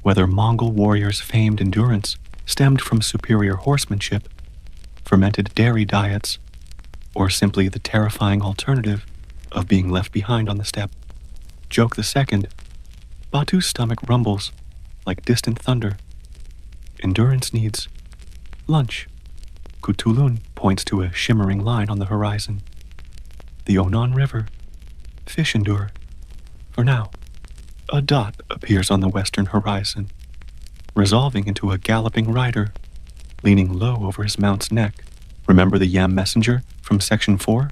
whether Mongol warriors' famed endurance stemmed from superior horsemanship, fermented dairy diets, or simply the terrifying alternative of being left behind on the steppe. Joke the second, Batu's stomach rumbles like distant thunder. Endurance needs lunch. Kutulun points to a shimmering line on the horizon. The Onon River. Fish endure. For now, a dot appears on the western horizon, resolving into a galloping rider, leaning low over his mount's neck. Remember the Yam messenger from Section 4?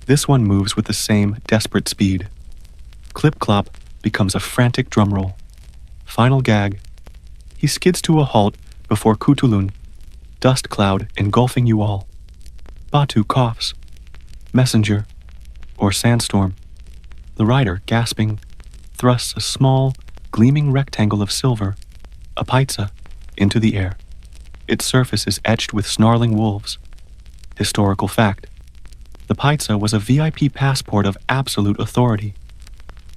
This one moves with the same desperate speed. Clip-clop becomes a frantic drumroll. Final gag. He skids to a halt before Kutulun, dust cloud engulfing you all. Batu coughs. Messenger, or sandstorm. The rider, gasping, thrusts a small, gleaming rectangle of silver, a pizza, into the air. Its surface is etched with snarling wolves. Historical fact. The pizza was a VIP passport of absolute authority,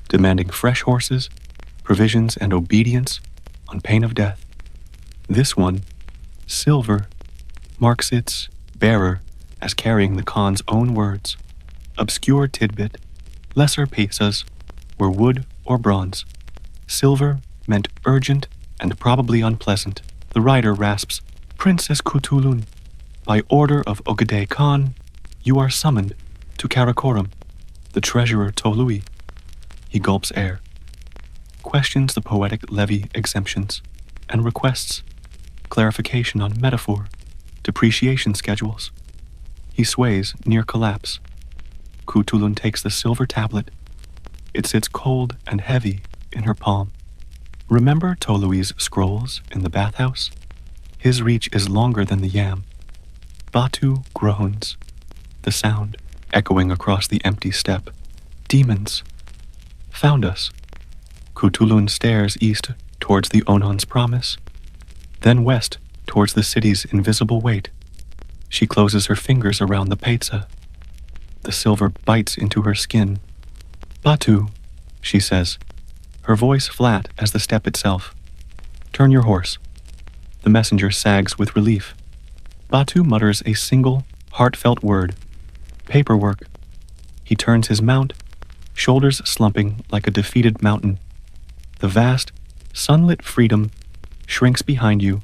demanding fresh horses, provisions, and obedience on pain of death. This one, silver, marks its bearer as carrying the Khan's own words. Obscure tidbit. Lesser pizzas were wood or bronze. Silver meant urgent and probably unpleasant. The rider rasps, Princess Kutulun, by order of Ogedei Khan, you are summoned to Karakoram. The treasurer Tolui. He gulps air, questions the poetic levy exemptions, and requests clarification on metaphor, depreciation schedules. He sways near collapse. Kutulun takes the silver tablet. It sits cold and heavy in her palm. Remember Tolui's scrolls in the bathhouse? His reach is longer than the yam. Batu groans, the sound echoing across the empty steppe. Demons. Found us. Kutulun stares east towards the Onon's promise, then west towards the city's invisible weight. She closes her fingers around the pizza. The silver bites into her skin. Batu, she says, her voice flat as the steppe itself. Turn your horse. The messenger sags with relief. Batu mutters a single, heartfelt word. Paperwork. He turns his mount, shoulders slumping like a defeated mountain. The vast, sunlit freedom shrinks behind you,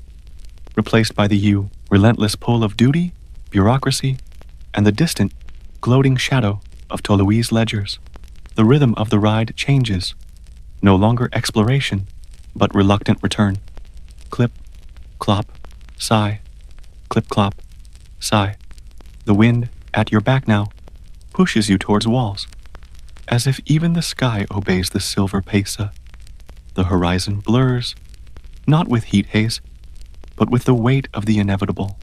replaced by the relentless pull of duty, bureaucracy, and the distant, gloating shadow of Tolui's ledgers. The rhythm of the ride changes. No longer exploration, but reluctant return. Clip, clop, sigh. Clip, clop, sigh. The wind, at your back now, pushes you towards walls, as if even the sky obeys the silver pesa. The horizon blurs, not with heat haze, but with the weight of the inevitable.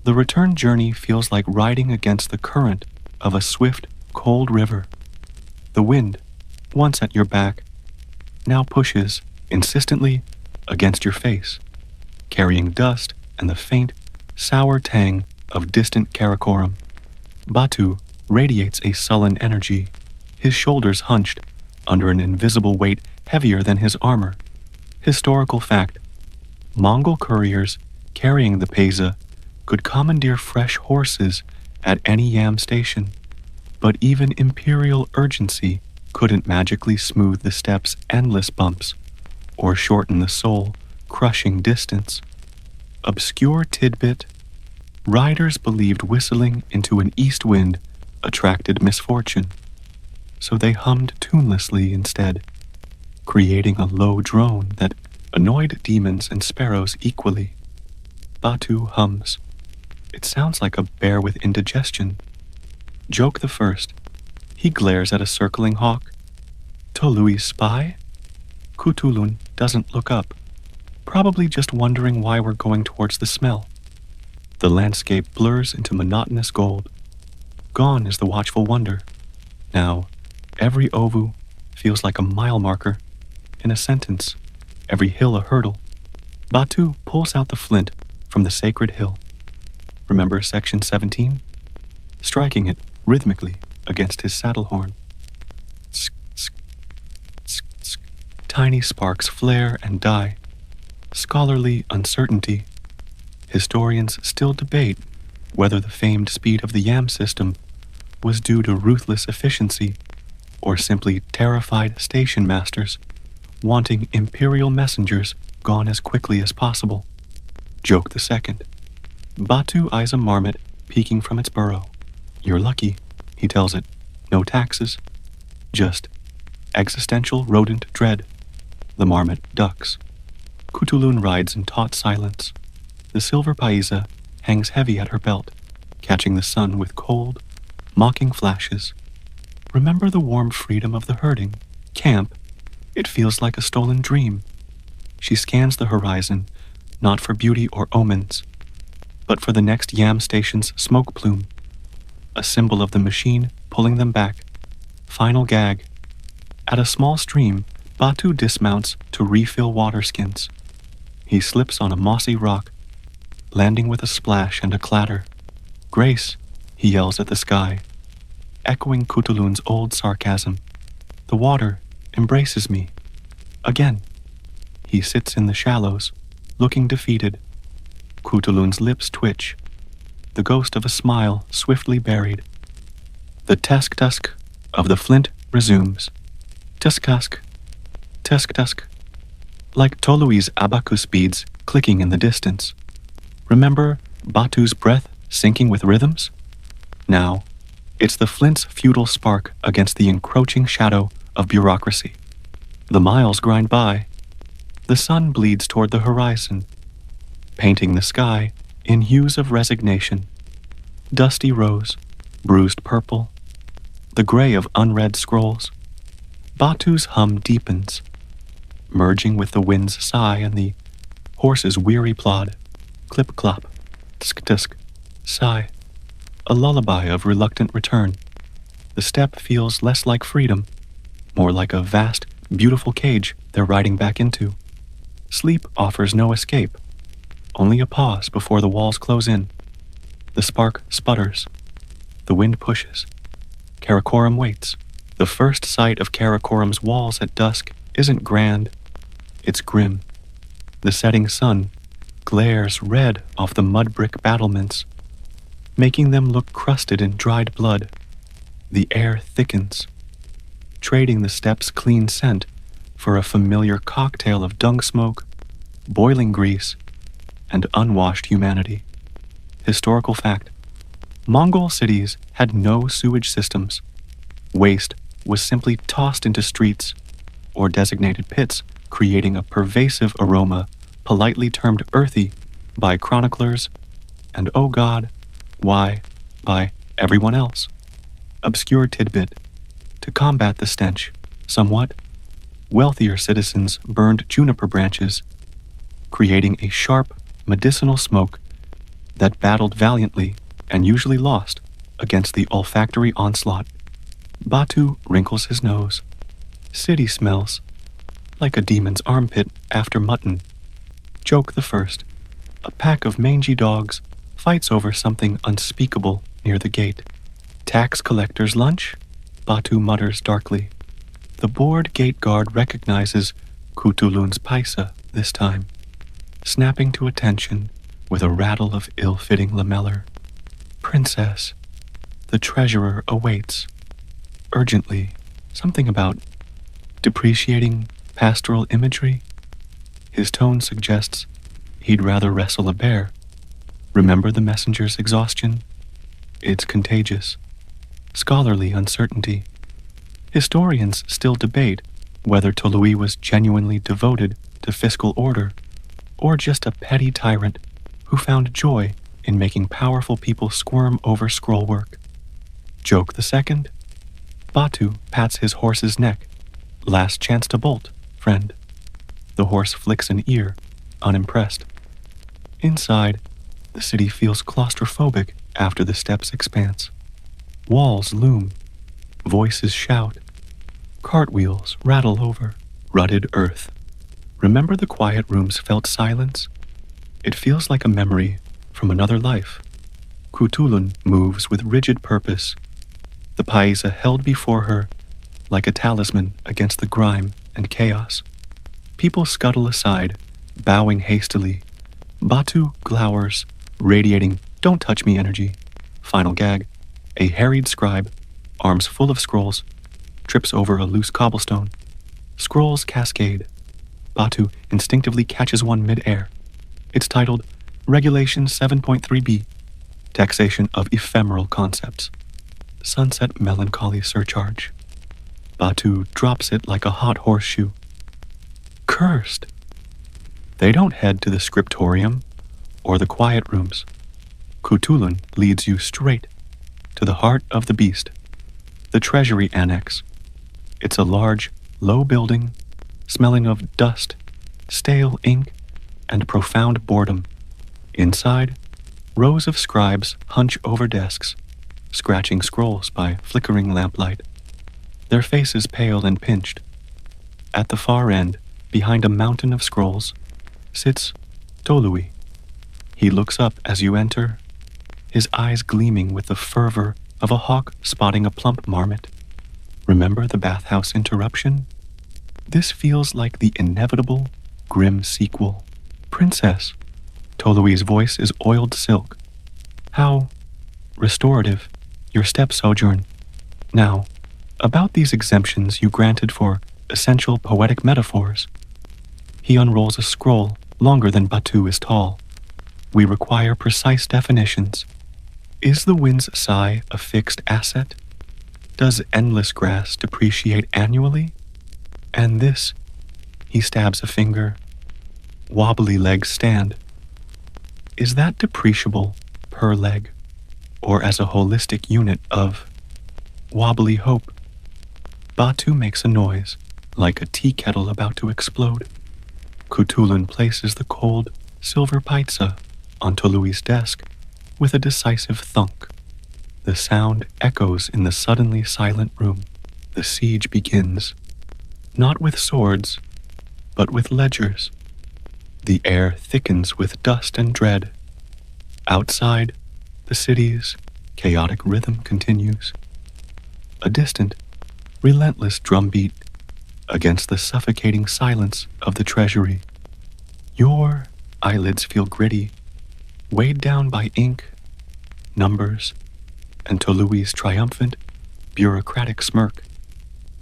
The return journey feels like riding against the current of a swift, cold river. The wind, once at your back, now pushes insistently against your face, carrying dust and the faint, sour tang of distant Karakoram. Batu radiates a sullen energy, his shoulders hunched under an invisible weight heavier than his armor. Historical fact. Mongol couriers carrying the pesa could commandeer fresh horses at any yam station, but even imperial urgency couldn't magically smooth the steppe's endless bumps or shorten the soul-crushing distance. Obscure tidbit. Riders believed whistling into an east wind attracted misfortune, so they hummed tunelessly instead, creating a low drone that annoyed demons and sparrows equally. Batu hums. It sounds like a bear with indigestion. Joke the first. He glares at a circling hawk. Tolui's spy? Kutulun doesn't look up, probably just wondering why we're going towards the smell. The landscape blurs into monotonous gold. Gone is the watchful wonder. Now, every ovu feels like a mile marker. In a sentence, every hill a hurdle. Batu pulls out the flint from the sacred hill. Remember Section 17? striking it rhythmically against his saddle horn. Sk, sk, sk, sk. Tiny sparks flare and die. Scholarly uncertainty. Historians still debate whether the famed speed of the Yam system was due to ruthless efficiency or simply terrified station masters wanting imperial messengers gone as quickly as possible. Joke the second. Batu eyes a marmot peeking from its burrow. You're lucky, he tells it. No taxes. Just existential rodent dread. The marmot ducks. Cthulhun rides in taut silence. The silver paisa hangs heavy at her belt, catching the sun with cold, mocking flashes. Remember the warm freedom of the herding, camp? It feels like a stolen dream. She scans the horizon, not for beauty or omens, but for the next Yam station's smoke plume, a symbol of the machine pulling them back. Final gag. At a small stream, Batu dismounts to refill water skins. He slips on a mossy rock, landing with a splash and a clatter. Grace, he yells at the sky, echoing Cthulhu's old sarcasm. The water embraces me. Again. He sits in the shallows, looking defeated. Cthulhu's lips twitch, the ghost of a smile swiftly buried. The tusk of the flint resumes. Tusk, tusk, like Tolui's abacus beads clicking in the distance. Remember Batu's breath syncing with rhythms? Now, it's the flint's futile spark against the encroaching shadow of bureaucracy. The miles grind by. The sun bleeds toward the horizon, painting the sky in hues of resignation. Dusty rose, bruised purple, the gray of unread scrolls. Batu's hum deepens, merging with the wind's sigh and the horse's weary plod. Clip-clop, tsk-tsk, sigh, a lullaby of reluctant return. The step feels less like freedom, more like a vast, beautiful cage they're riding back into. Sleep offers no escape, only a pause before the walls close in. The spark sputters. The wind pushes. Karakoram waits. The first sight of Karakoram's walls at dusk isn't grand, it's grim. The setting sun glares red off the mud brick battlements, making them look crusted in dried blood. The air thickens, trading the steppes' clean scent for a familiar cocktail of dung smoke, boiling grease, and unwashed humanity. Historical fact: Mongol cities had no sewage systems. Waste was simply tossed into streets or designated pits, creating a pervasive aroma politely termed earthy by chroniclers and, oh God, why, by everyone else. Obscure tidbit: to combat the stench somewhat, wealthier citizens burned juniper branches, creating a sharp, medicinal smoke that battled valiantly and usually lost against the olfactory onslaught. Batu wrinkles his nose. City smells like a demon's armpit after mutton. Joke the first. A pack of mangy dogs fights over something unspeakable near the gate. Tax collector's lunch? Batu mutters darkly. The bored gate guard recognizes Cthulhu's paisa this time, snapping to attention with a rattle of ill-fitting lamellar. Princess, the treasurer awaits. Urgently, something about depreciating pastoral imagery. His tone suggests he'd rather wrestle a bear. Remember the messenger's exhaustion? It's contagious. Scholarly uncertainty. Historians still debate whether Tolui was genuinely devoted to fiscal order or just a petty tyrant who found joy in making powerful people squirm over scroll work. Joke the second. Batu pats his horse's neck. Last chance to bolt, friend. The horse flicks an ear, unimpressed. Inside, the city feels claustrophobic after the steppes expanse. Walls loom. Voices shout. Cartwheels rattle over rutted earth. Remember the quiet room's felt silence? It feels like a memory from another life. Cthulhu moves with rigid purpose, the paisa held before her like a talisman against the grime and chaos. People scuttle aside, bowing hastily. Batu glowers, radiating "don't touch me" energy. Final gag. A harried scribe, arms full of scrolls, trips over a loose cobblestone. Scrolls cascade. Batu instinctively catches one mid-air. It's titled Regulation 7.3b, Taxation of Ephemeral Concepts. Sunset Melancholy Surcharge. Batu drops it like a hot horseshoe. Cursed! They don't head to the scriptorium or the quiet rooms. Cthulhu leads you straight to the heart of the beast, the Treasury Annex. It's a large, low building, smelling of dust, stale ink, and profound boredom. Inside, rows of scribes hunch over desks, scratching scrolls by flickering lamplight, their faces pale and pinched. At the far end, behind a mountain of scrolls, sits Tolui. He looks up as you enter, his eyes gleaming with the fervor of a hawk spotting a plump marmot. Remember the bathhouse interruption? This feels like the inevitable, grim sequel. Princess, Tolui's voice is oiled silk. How restorative your step sojourn. Now, about these exemptions you granted for essential poetic metaphors. He unrolls a scroll longer than Batu is tall. We require precise definitions. Is the wind's sigh a fixed asset? Does endless grass depreciate annually? And this, he stabs a finger, wobbly legs stand. Is that depreciable per leg, or as a holistic unit of wobbly hope? Batu makes a noise, like a tea kettle about to explode. Cthulhu places the cold, silver paisa on Tolui's desk with a decisive thunk. The sound echoes in the suddenly silent room. The siege begins, not with swords, but with ledgers. The air thickens with dust and dread. Outside, the city's chaotic rhythm continues. A distant, relentless drumbeat against the suffocating silence of the treasury. Your eyelids feel gritty, weighed down by ink, numbers, and Tolui's triumphant, bureaucratic smirk.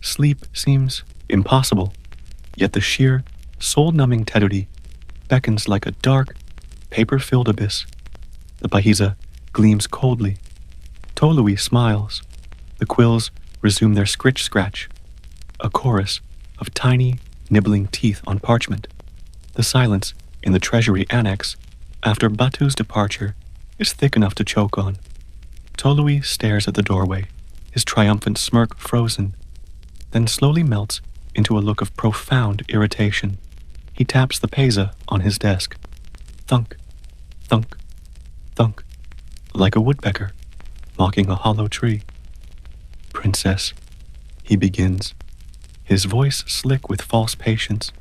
Sleep seems impossible, yet the sheer, soul-numbing teddy beckons like a dark, paper-filled abyss. The paisa gleams coldly. Tolui smiles. The quills resume their scritch-scratch, a chorus of tiny, nibbling teeth on parchment. The silence in the Treasury Annex after Batu's departure is thick enough to choke on. Tolui stares at the doorway, his triumphant smirk frozen, then slowly melts into a look of profound irritation. He taps the paisa on his desk. Thunk, thunk, thunk, like a woodpecker mocking a hollow tree. Princess, he begins, his voice slick with false patience.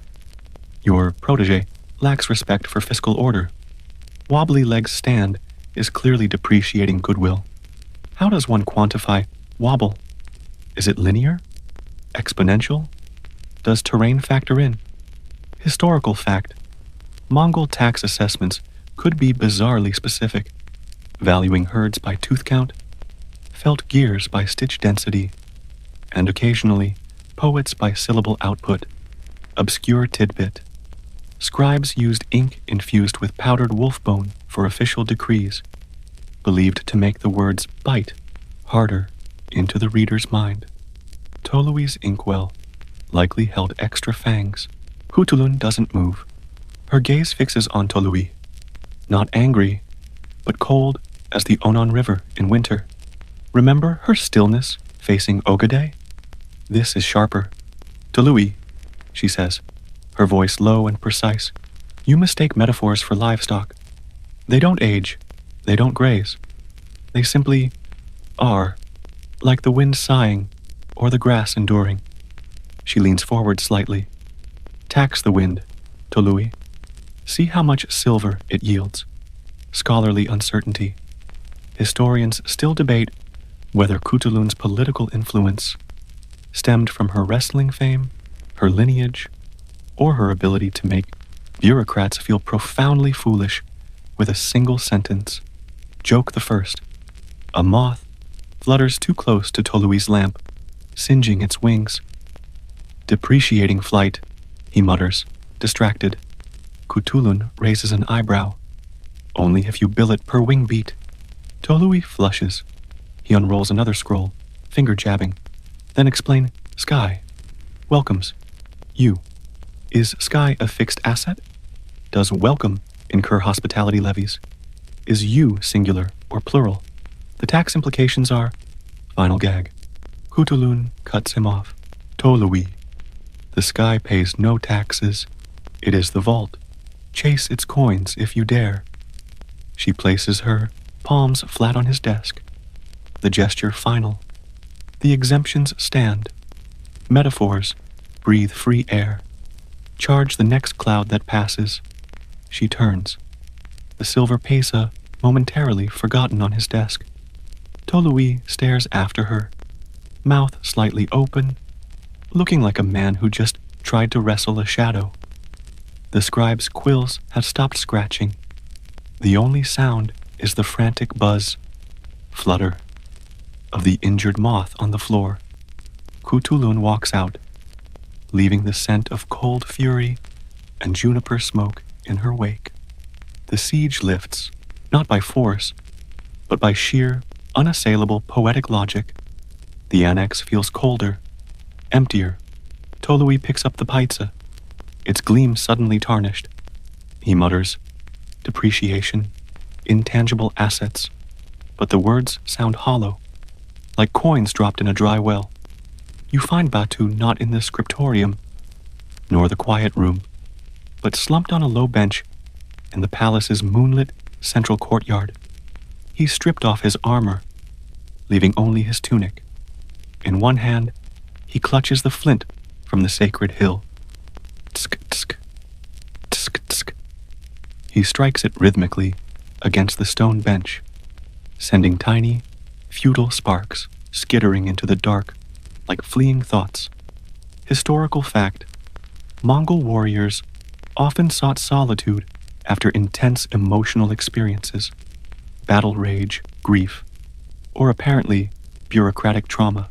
Your protege lacks respect for fiscal order. Wobbly legs stand is clearly depreciating goodwill. How does one quantify wobble? Is it linear? Exponential? Does terrain factor in? Historical fact. Mongol tax assessments could be bizarrely specific, valuing herds by tooth count, felt gears by stitch density, and occasionally poets by syllable output. Obscure tidbit. Scribes used ink infused with powdered wolf bone for official decrees, believed to make the words bite harder into the reader's mind. Tolui's inkwell likely held extra fangs. Cthulhu doesn't move. Her gaze fixes on Tolui, not angry, but cold as the Onon River in winter. Remember her stillness facing Ogade? This is sharper. Tolui, she says, her voice low and precise. You mistake metaphors for livestock. They don't age. They don't graze. They simply are, like the wind sighing or the grass enduring. She leans forward slightly. Tax the wind, Tolui. See how much silver it yields. Scholarly uncertainty. Historians still debate whether Cthulhu's political influence stemmed from her wrestling fame, her lineage, or her ability to make bureaucrats feel profoundly foolish with a single sentence. Joke the first. A moth flutters too close to Tolui's lamp, singeing its wings. Depreciating flight, he mutters, distracted. Cthulhu raises an eyebrow. Only if you bill it per wing beat. Tolui flushes. He unrolls another scroll, finger jabbing. Then explain, sky. Welcomes. You. Is sky a fixed asset? Does welcome incur hospitality levies? Is you singular or plural? The tax implications are... Final gag. Cthulhu cuts him off. Tolui. The sky pays no taxes. It is the vault. Chase its coins if you dare. She places her palms flat on his desk. The gesture final. The exemptions stand. Metaphors breathe free air. Charge the next cloud that passes. She turns. The silver pesa momentarily forgotten on his desk. Tolui stares after her, mouth slightly open, looking like a man who just tried to wrestle a shadow. The scribe's quills have stopped scratching. The only sound is the frantic buzz, flutter, of the injured moth on the floor. Cthulhu walks out, leaving the scent of cold fury and juniper smoke in her wake. The siege lifts, not by force, but by sheer, unassailable poetic logic. The annex feels colder, emptier. Tolui picks up the pizza, its gleam suddenly tarnished. He mutters, depreciation, intangible assets, but the words sound hollow, like coins dropped in a dry well. You find Batu not in the scriptorium, nor the quiet room, but slumped on a low bench in the palace's moonlit central courtyard. He stripped off his armor, leaving only his tunic. In one hand, he clutches the flint from the sacred hill. Tsk, tsk, tsk, tsk. He strikes it rhythmically against the stone bench, sending tiny, futile sparks skittering into the dark like fleeing thoughts. Historical fact: Mongol warriors often sought solitude after intense emotional experiences, battle rage, grief, or apparently bureaucratic trauma.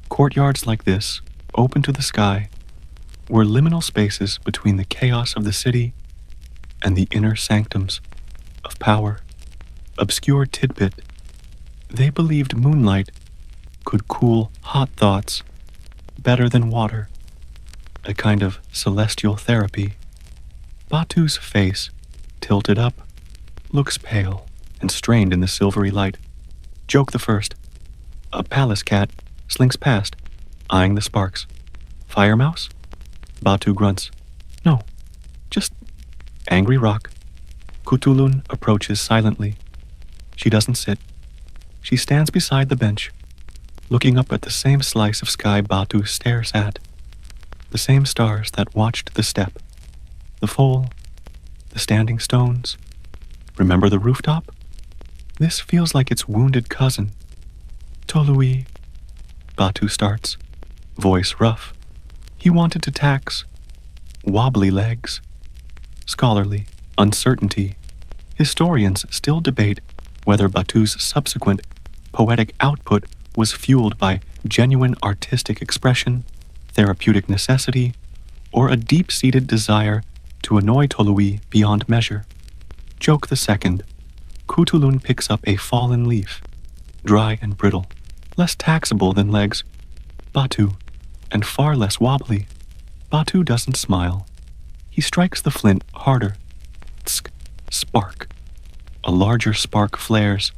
Courtyards like this, open to the sky, were liminal spaces between the chaos of the city and the inner sanctums of power. Obscure tidbit: they believed moonlight could cool hot thoughts better than water, a kind of celestial therapy. Batu's face, tilted up, looks pale and strained in the silvery light. Joke the first. A palace cat slinks past, eyeing the sparks. Fire mouse? Batu grunts. No, just angry rock. Cthulhu approaches silently. She doesn't sit. She stands beside the bench, looking up at the same slice of sky Batu stares at, the same stars that watched the step, the foal, the standing stones. Remember the rooftop? This feels like its wounded cousin. Tolui, Batu starts, voice rough. He wanted to tax wobbly legs, scholarly uncertainty. Historians still debate whether Batu's subsequent poetic output was fueled by genuine artistic expression, therapeutic necessity, or a deep-seated desire to annoy Tolui beyond measure. Joke the second. Cthulhu picks up a fallen leaf, dry and brittle, less taxable than legs. Batu, and far less wobbly. Batu doesn't smile. He strikes the flint harder. Tsk, spark. A larger spark flares,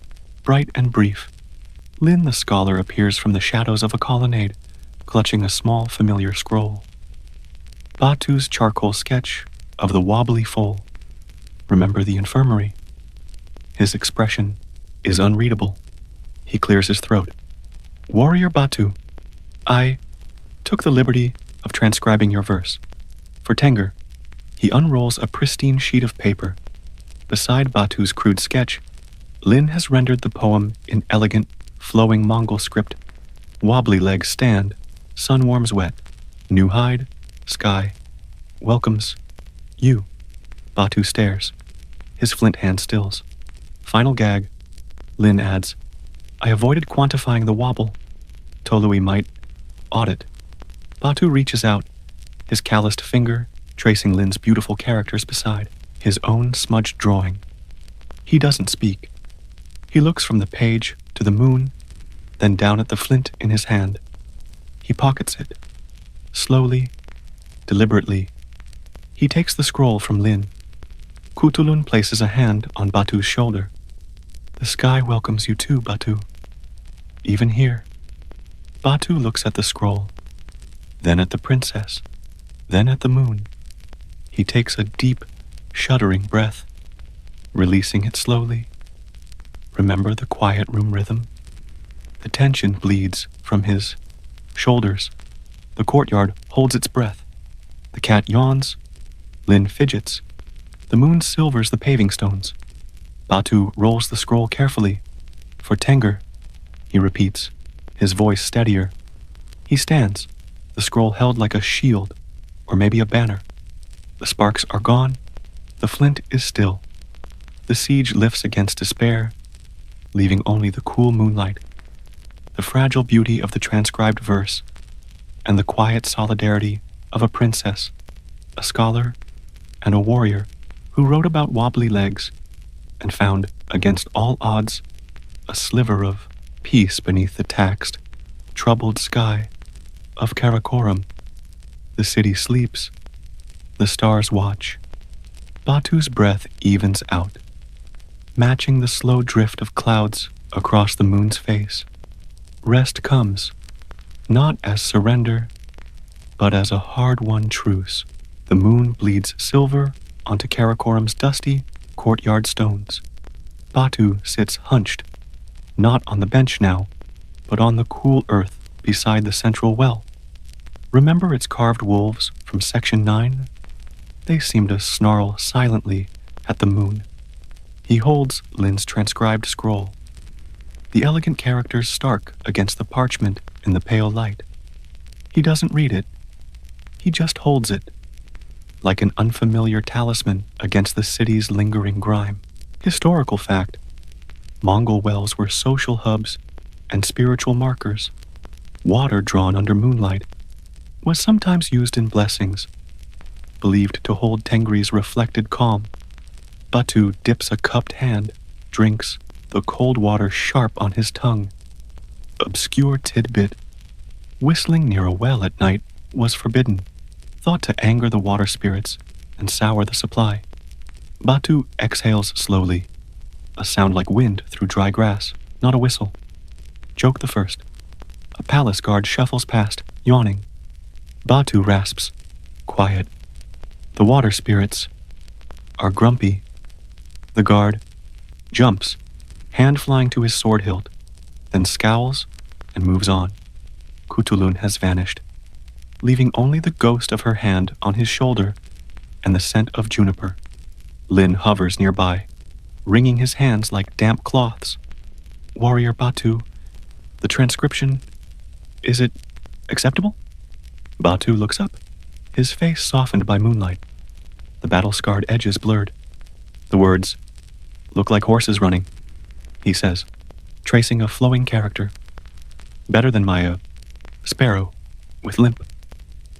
bright and brief. Lin the scholar appears from the shadows of a colonnade, clutching a small familiar scroll. Batu's charcoal sketch of the wobbly foal. Remember the infirmary? His expression is unreadable. He clears his throat. Warrior Batu, I took the liberty of transcribing your verse. For Tenger, he unrolls a pristine sheet of paper. Beside Batu's crude sketch Lin has rendered the poem in elegant, flowing Mongol script. Wobbly legs stand, sun warms wet, new hide, sky, welcomes you. Batu stares. His flint hand stills. Final gag. Lin adds, I avoided quantifying the wobble. Tolui might audit. Batu reaches out, his calloused finger tracing Lin's beautiful characters beside his own smudged drawing. He doesn't speak. He looks from the page to the moon, then down at the flint in his hand. He pockets it. Slowly, deliberately, he takes the scroll from Lin. Kutulun places a hand on Batu's shoulder. The sky welcomes you too, Batu. Even here. Batu looks at the scroll, then at the princess, then at the moon. He takes a deep, shuddering breath, releasing it slowly. Remember the quiet room rhythm? The tension bleeds from his shoulders. The courtyard holds its breath. The cat yawns. Lin fidgets. The moon silvers the paving stones. Batu rolls the scroll carefully. For Tenger, he repeats, his voice steadier. He stands, the scroll held like a shield, or maybe a banner. The sparks are gone. The flint is still. The siege lifts against despair, leaving only the cool moonlight, the fragile beauty of the transcribed verse, and the quiet solidarity of a princess, a scholar, and a warrior who wrote about wobbly legs and found, against all odds, a sliver of peace beneath the taxed, troubled sky of Karakoram. The city sleeps. The stars watch. Batu's breath evens out, matching the slow drift of clouds across the moon's face. Rest comes, not as surrender, but as a hard-won truce. The moon bleeds silver onto Karakoram's dusty courtyard stones. Batu sits hunched, not on the bench now, but on the cool earth beside the central well. Remember its carved wolves from Section 9? They seem to snarl silently at the moon. He holds Lin's transcribed scroll. The elegant characters stark against the parchment in the pale light. He doesn't read it. He just holds it, like an unfamiliar talisman against the city's lingering grime. Historical fact: Mongol wells were social hubs and spiritual markers. Water drawn under moonlight was sometimes used in blessings, believed to hold Tengri's reflected calm. Batu dips a cupped hand, drinks, the cold water sharp on his tongue. Obscure tidbit: whistling near a well at night was forbidden, thought to anger the water spirits and sour the supply. Batu exhales slowly, a sound like wind through dry grass, not a whistle. Joke the first. A palace guard shuffles past, yawning. Batu rasps, quiet. The water spirits are grumpy. The guard jumps, hand flying to his sword hilt, then scowls and moves on. Kutulun has vanished, leaving only the ghost of her hand on his shoulder and the scent of juniper. Lin hovers nearby, wringing his hands like damp cloths. Warrior Batu, the transcription, is it acceptable? Batu looks up, his face softened by moonlight. The battle-scarred edges blurred. The words look like horses running, he says, tracing a flowing character. Better than my sparrow, with limp.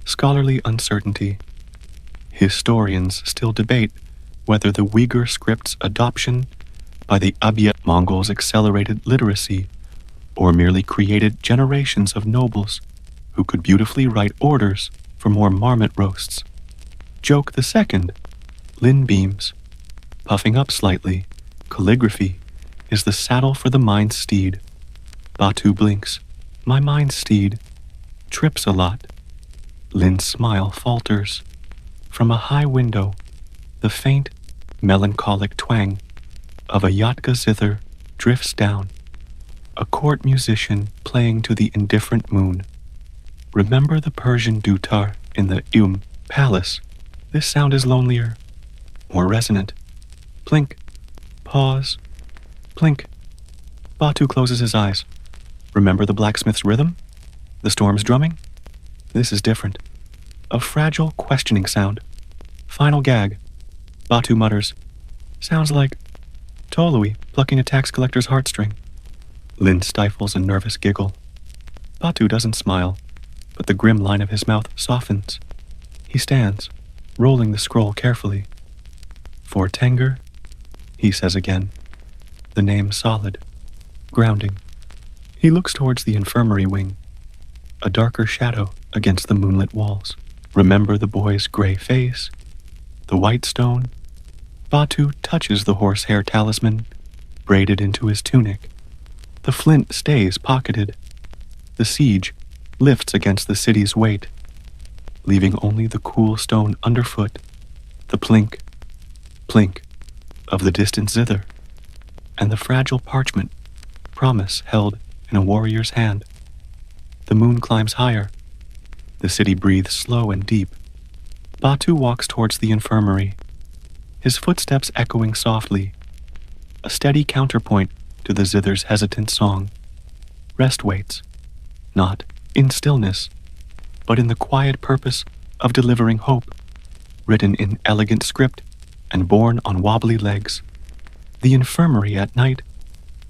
Scholarly uncertainty. Historians still debate whether the Uyghur script's adoption by the Abyad Mongols accelerated literacy or merely created generations of nobles who could beautifully write orders for more marmot roasts. Joke the second. Lin beams, puffing up slightly. Calligraphy is the saddle for the mind steed. Batu blinks. My mind steed trips a lot. Lin's smile falters. From a high window, the faint, melancholic twang of a yatka zither drifts down. A court musician playing to the indifferent moon. Remember the Persian dutar in the palace? This sound is lonelier, more resonant. Plink, pause. Plink. Batu closes his eyes. Remember the blacksmith's rhythm? The storm's drumming? This is different. A fragile, questioning sound. Final gag. Batu mutters. Sounds like Tolui plucking a tax collector's heartstring. Lin stifles a nervous giggle. Batu doesn't smile, but the grim line of his mouth softens. He stands, rolling the scroll carefully. For Tenger, he says again. The name solid, grounding. He looks towards the infirmary wing, a darker shadow against the moonlit walls. Remember the boy's gray face, the white stone. Batu touches the horsehair talisman, braided into his tunic. The flint stays pocketed. The siege lifts against the city's weight, leaving only the cool stone underfoot, the plink, plink of the distant zither, and the fragile parchment, promise held in a warrior's hand. The moon climbs higher. The city breathes slow and deep. Batu walks towards the infirmary, his footsteps echoing softly, a steady counterpoint to the zither's hesitant song. Rest waits, not in stillness, but in the quiet purpose of delivering hope, written in elegant script and borne on wobbly legs. The infirmary at night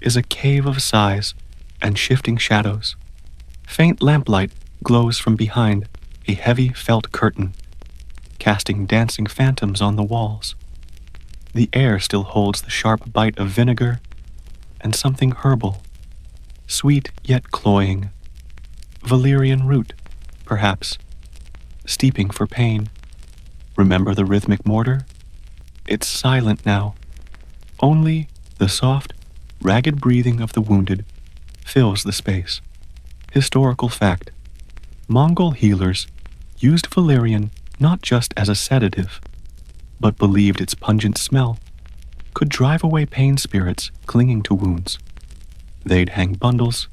is a cave of sighs and shifting shadows. Faint lamplight glows from behind a heavy felt curtain, casting dancing phantoms on the walls. The air still holds the sharp bite of vinegar and something herbal, sweet yet cloying. Valerian root, perhaps, steeping for pain. Remember the rhythmic mortar? It's silent now. Only the soft, ragged breathing of the wounded fills the space. Historical fact. Mongol healers used valerian not just as a sedative, but believed its pungent smell could drive away pain spirits clinging to wounds. They'd hang bundles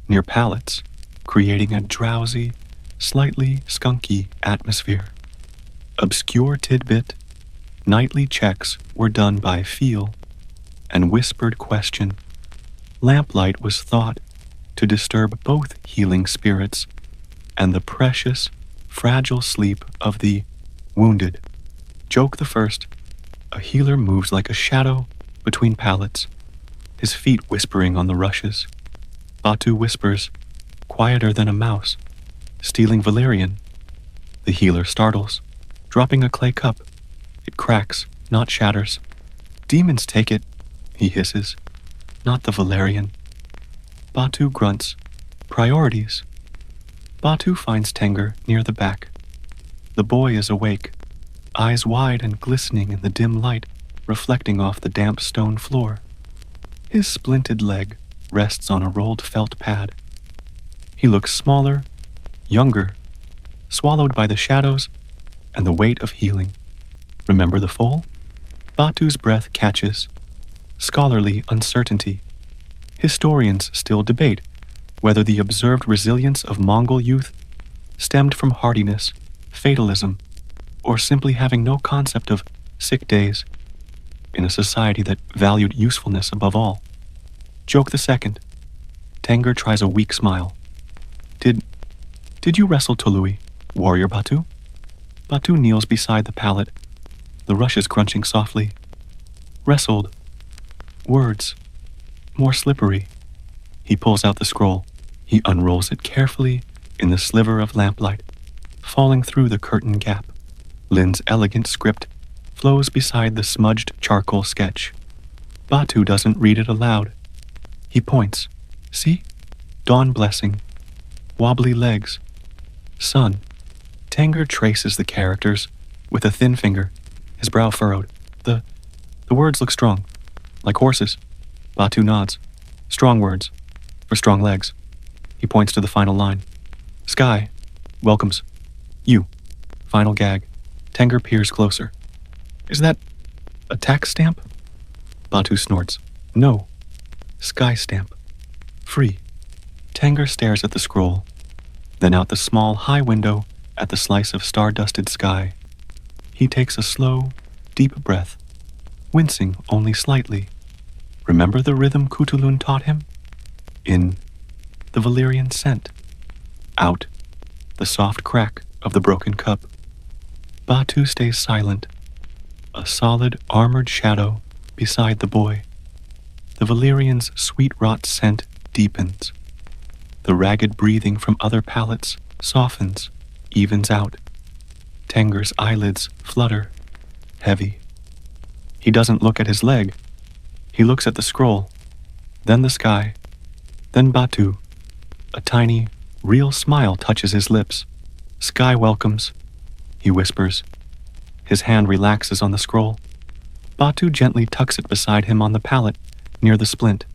near pallets, creating a drowsy, slightly skunky atmosphere. Obscure tidbit, nightly checks were done by feel and whispered question. Lamplight was thought to disturb both healing spirits and the precious, fragile sleep of the wounded. Joke the first, a healer moves like a shadow between pallets, his feet whispering on the rushes. Batu whispers, quieter than a mouse, stealing valerian. The healer startles, dropping a clay cup. It cracks, not shatters. Demons take it, he hisses, not the valerian. Batu grunts, priorities. Batu finds Tenger near the back. The boy is awake, eyes wide and glistening in the dim light reflecting off the damp stone floor. His splinted leg rests on a rolled felt pad. He looks smaller, younger, swallowed by the shadows and the weight of healing. Remember the foal? Batu's breath catches. Scholarly uncertainty. Historians still debate whether the observed resilience of Mongol youth stemmed from hardiness, fatalism, or simply having no concept of sick days in a society that valued usefulness above all. Joke the second. Tenger tries a weak smile. Did you wrestle Tolui, warrior Batu? Batu kneels beside the pallet, the rushes crunching softly. Wrestled. Words. More slippery. He pulls out the scroll. He unrolls it carefully in the sliver of lamplight, falling through the curtain gap. Lin's elegant script flows beside the smudged charcoal sketch. Batu doesn't read it aloud. He points. See? Dawn blessing. Wobbly legs. Sun. Tenger traces the characters with a thin finger, his brow furrowed. The words look strong, like horses. Batu nods. Strong words, for strong legs. He points to the final line. Sky welcomes you. Final gag. Tenger peers closer. Is that a tax stamp? Batu snorts. No. Sky stamp. Free. Tenger stares at the scroll, then out the small high window at the slice of star-dusted sky. He takes a slow, deep breath, wincing only slightly. Remember the rhythm Cthulhu taught him? In, the Valyrian scent. Out, the soft crack of the broken cup. Batu stays silent, a solid, armored shadow beside the boy. The Valyrian's sweet rot scent deepens. The ragged breathing from other palates softens, evens out. Tenger's eyelids flutter, heavy. He doesn't look at his leg. He looks at the scroll, then the sky, then Batu. A tiny, real smile touches his lips. Sky welcomes, he whispers. His hand relaxes on the scroll. Batu gently tucks it beside him on the pallet, near the splint.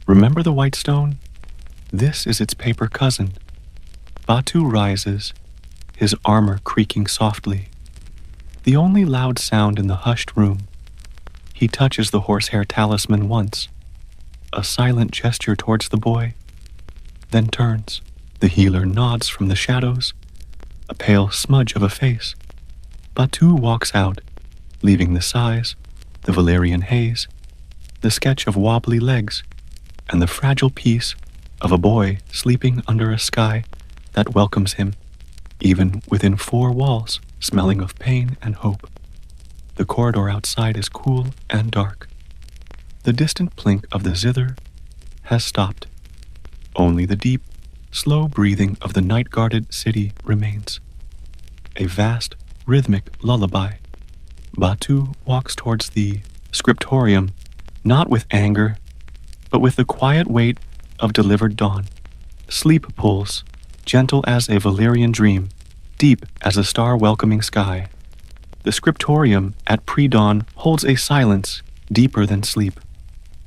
Remember the white stone? This is its paper cousin. Batu rises, his armor creaking softly. The only loud sound in the hushed room. He touches the horsehair talisman once, a silent gesture towards the boy, then turns. The healer nods from the shadows, a pale smudge of a face. Batu walks out, leaving the sighs, the Valyrian haze, the sketch of wobbly legs, and the fragile piece of a boy sleeping under a sky that welcomes him, even within four walls, smelling of pain and hope. The corridor outside is cool and dark. The distant plink of the zither has stopped. Only the deep, slow breathing of the night-guarded city remains. A vast, rhythmic lullaby. Batu walks towards the scriptorium, not with anger, but with the quiet weight of delivered dawn. Sleep pulls, gentle as a Valyrian dream, deep as a star-welcoming sky. The scriptorium at pre-dawn holds a silence deeper than sleep.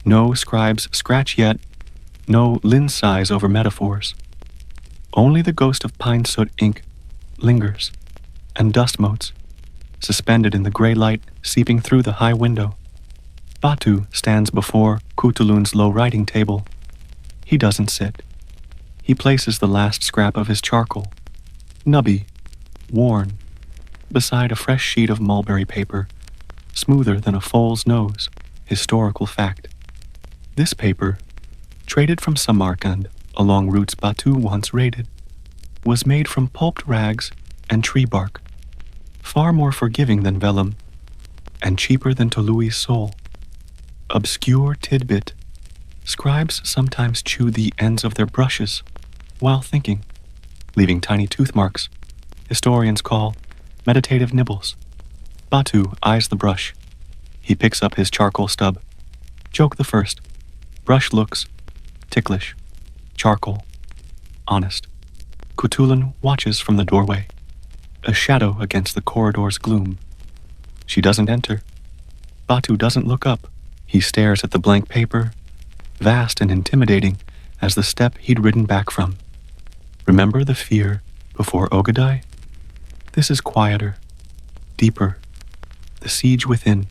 No scribes scratch yet, no Lin sighs over metaphors. Only the ghost of pine soot ink lingers, and dust motes, suspended in the gray light seeping through the high window. Batu stands before Cthulhu's low writing table. He doesn't sit. He places the last scrap of his charcoal, nubby, worn, beside a fresh sheet of mulberry paper, smoother than a foal's nose, historical fact. This paper, traded from Samarkand along routes Batu once raided, was made from pulped rags and tree bark, far more forgiving than vellum, and cheaper than Tolui's soul. Obscure tidbit, scribes sometimes chew the ends of their brushes while thinking, leaving tiny tooth marks historians call meditative nibbles. Batu eyes the brush. He picks up his charcoal stub. Joke the first. Brush looks ticklish. Charcoal. Honest. Cthulhu watches from the doorway, a shadow against the corridor's gloom. She doesn't enter. Batu doesn't look up. He stares at the blank paper, vast and intimidating as the step he'd ridden back from. Remember the fear before Ogadai? This is quieter, deeper, the siege within,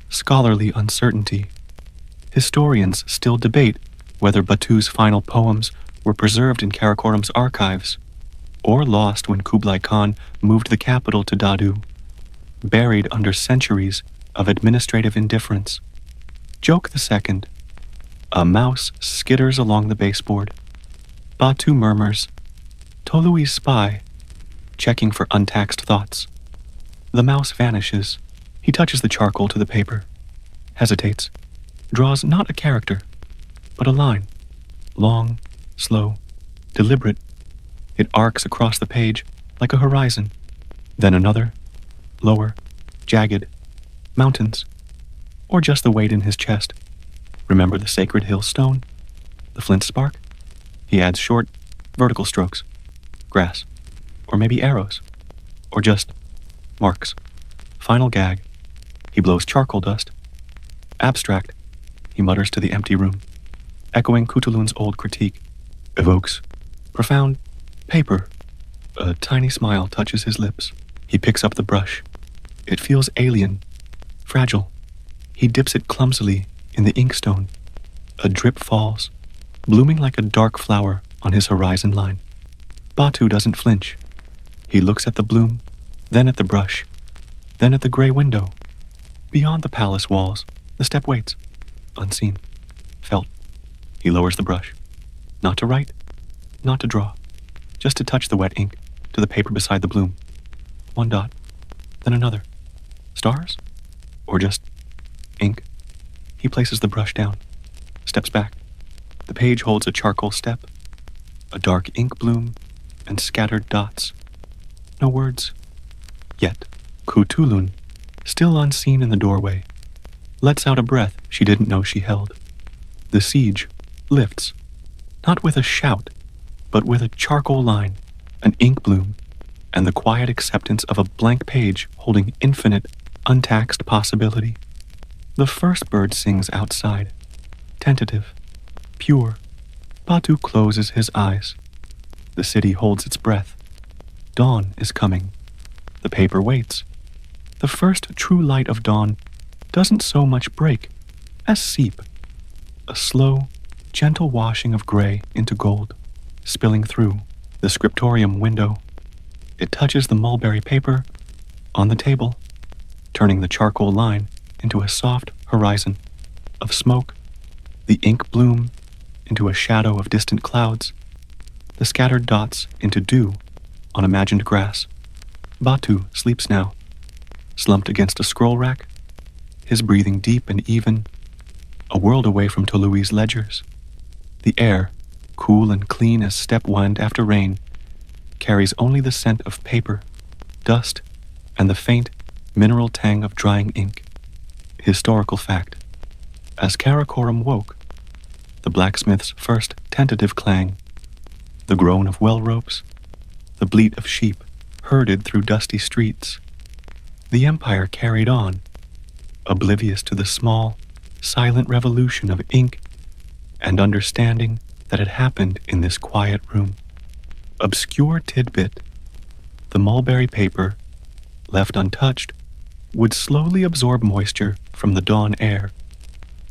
scholarly uncertainty. Historians still debate whether Batu's final poems were preserved in Karakoram's archives, or lost when Kublai Khan moved the capital to Dadu, buried under centuries of administrative indifference. Joke the second. A mouse skitters along the baseboard. Batu murmurs, Tolui's spy, checking for untaxed thoughts. The mouse vanishes. He touches the charcoal to the paper, hesitates, draws not a character, but a line. Long, slow, deliberate. It arcs across the page like a horizon. Then another, lower, jagged, mountains, or just the weight in his chest. Remember the sacred hill stone? The flint spark? He adds short, vertical strokes. Grass. Or maybe arrows. Or just marks. Final gag. He blows charcoal dust. Abstract, he mutters to the empty room, echoing Cthulhu's old critique. Evokes profound paper. A tiny smile touches his lips. He picks up the brush. It feels alien, fragile. He dips it clumsily in the inkstone. A drip falls, blooming like a dark flower on his horizon line. Batu doesn't flinch. He looks at the bloom, then at the brush, then at the gray window. Beyond the palace walls, the step waits. unseen, felt. He lowers the brush. Not to write, not to draw, just to touch the wet ink to the paper beside the bloom. One dot, then another. Stars? Or just ink? He places the brush down, steps back. The page holds a charcoal step, a dark ink bloom, and scattered dots. No words. Yet, Cthulhu, still unseen in the doorway, lets out a breath she didn't know she held. The siege lifts, not with a shout, but with a charcoal line, an ink bloom, and the quiet acceptance of a blank page holding infinite, untaxed possibility. The first bird sings outside, tentative, pure. Batu closes his eyes. The city holds its breath. Dawn is coming. The paper waits. The first true light of dawn doesn't so much break as seep. A slow, gentle washing of gray into gold, spilling through the scriptorium window. It touches the mulberry paper on the table, turning the charcoal line into a soft horizon of smoke, the ink bloom into a shadow of distant clouds, the scattered dots into dew on imagined grass. Batu sleeps now, slumped against a scroll rack, his breathing deep and even, a world away from Tolui's ledgers. The air, cool and clean as steppe wind after rain, carries only the scent of paper, dust, and the faint, mineral tang of drying ink. Historical fact. As Karakoram woke, the blacksmith's first tentative clang, the groan of well ropes, the bleat of sheep herded through dusty streets, the empire carried on, oblivious to the small, silent revolution of ink and understanding that had happened in this quiet room. Obscure tidbit, the mulberry paper, left untouched, would slowly absorb moisture from the dawn air,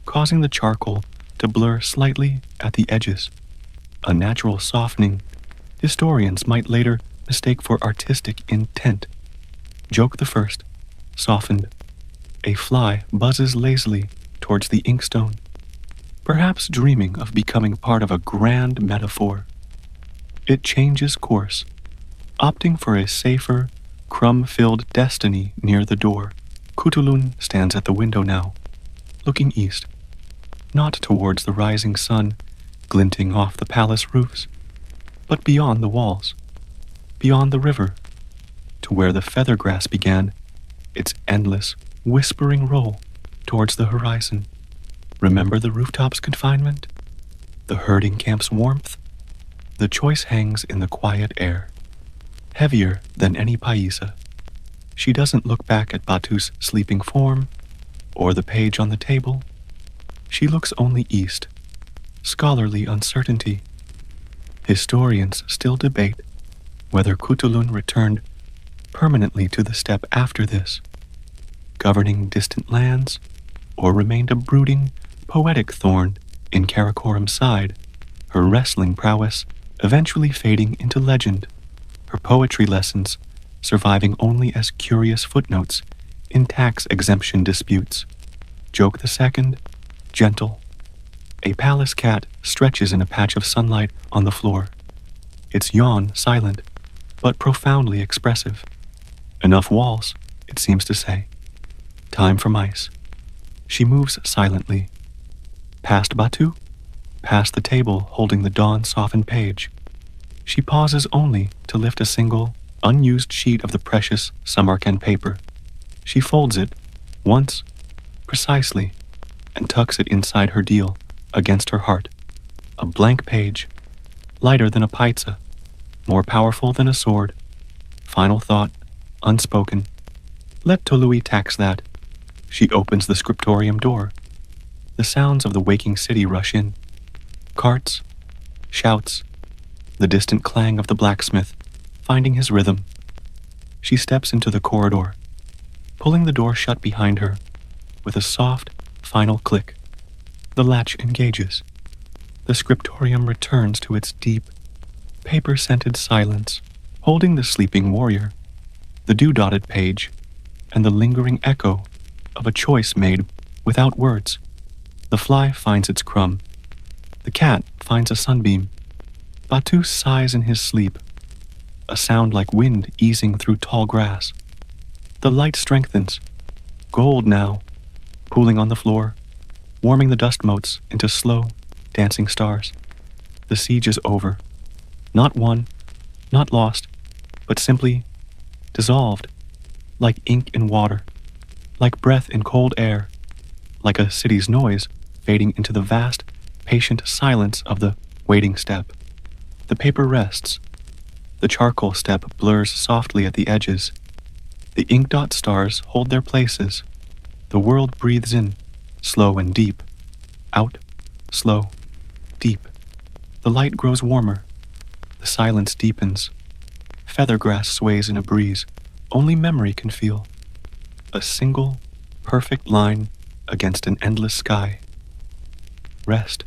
causing the charcoal to blur slightly at the edges, a natural softening historians might later mistake for artistic intent. Joke the first, softened. A fly buzzes lazily towards the inkstone, perhaps dreaming of becoming part of a grand metaphor. It changes course, opting for a safer, crumb-filled destiny near the door. Cthulhu stands at the window now, looking east, not towards the rising sun glinting off the palace roofs, but beyond the walls, beyond the river, to where the feather grass began its endless, whispering roll towards the horizon. Remember the rooftop's confinement? The herding camp's warmth? The choice hangs in the quiet air, heavier than any paisa. She doesn't look back at Batu's sleeping form, or the page on the table. She looks only east, scholarly uncertainty. Historians still debate whether Cthulhu returned permanently to the steppe after this, governing distant lands, or remained a brooding, poetic thorn in Karakoram's side, her wrestling prowess eventually fading into legend, her poetry lessons surviving only as curious footnotes in tax exemption disputes. Joke the second, gentle. A palace cat stretches in a patch of sunlight on the floor, its yawn silent, but profoundly expressive. Enough walls, it seems to say. Time for mice. She moves silently. Past Batu, past the table holding the dawn-softened page. She pauses only to lift a single, unused sheet of the precious Samarkand paper. She folds it, once, precisely, and tucks it inside her deal, against her heart. A blank page, lighter than a paitsa, more powerful than a sword. Final thought, unspoken. Let Tolui tax that. She opens the scriptorium door. The sounds of the waking city rush in. Carts, shouts, the distant clang of the blacksmith, finding his rhythm. She steps into the corridor, pulling the door shut behind her with a soft, final click. The latch engages. The scriptorium returns to its deep, paper-scented silence, holding the sleeping warrior, the dew-dotted page, and the lingering echo of a choice made without words. The fly finds its crumb. The cat finds a sunbeam. Batu sighs in his sleep, a sound like wind easing through tall grass. The light strengthens, gold now, pooling on the floor, warming the dust motes into slow, dancing stars. The siege is over. Not won, not lost, but simply dissolved, like ink in water, like breath in cold air, like a city's noise fading into the vast, patient silence of the waiting steppe. The paper rests. The charcoal steppe blurs softly at the edges. The ink dot stars hold their places. The world breathes in, slow and deep. Out, slow, deep. The light grows warmer. The silence deepens. Feathergrass sways in a breeze only memory can feel. A single, perfect line against an endless sky. Rest.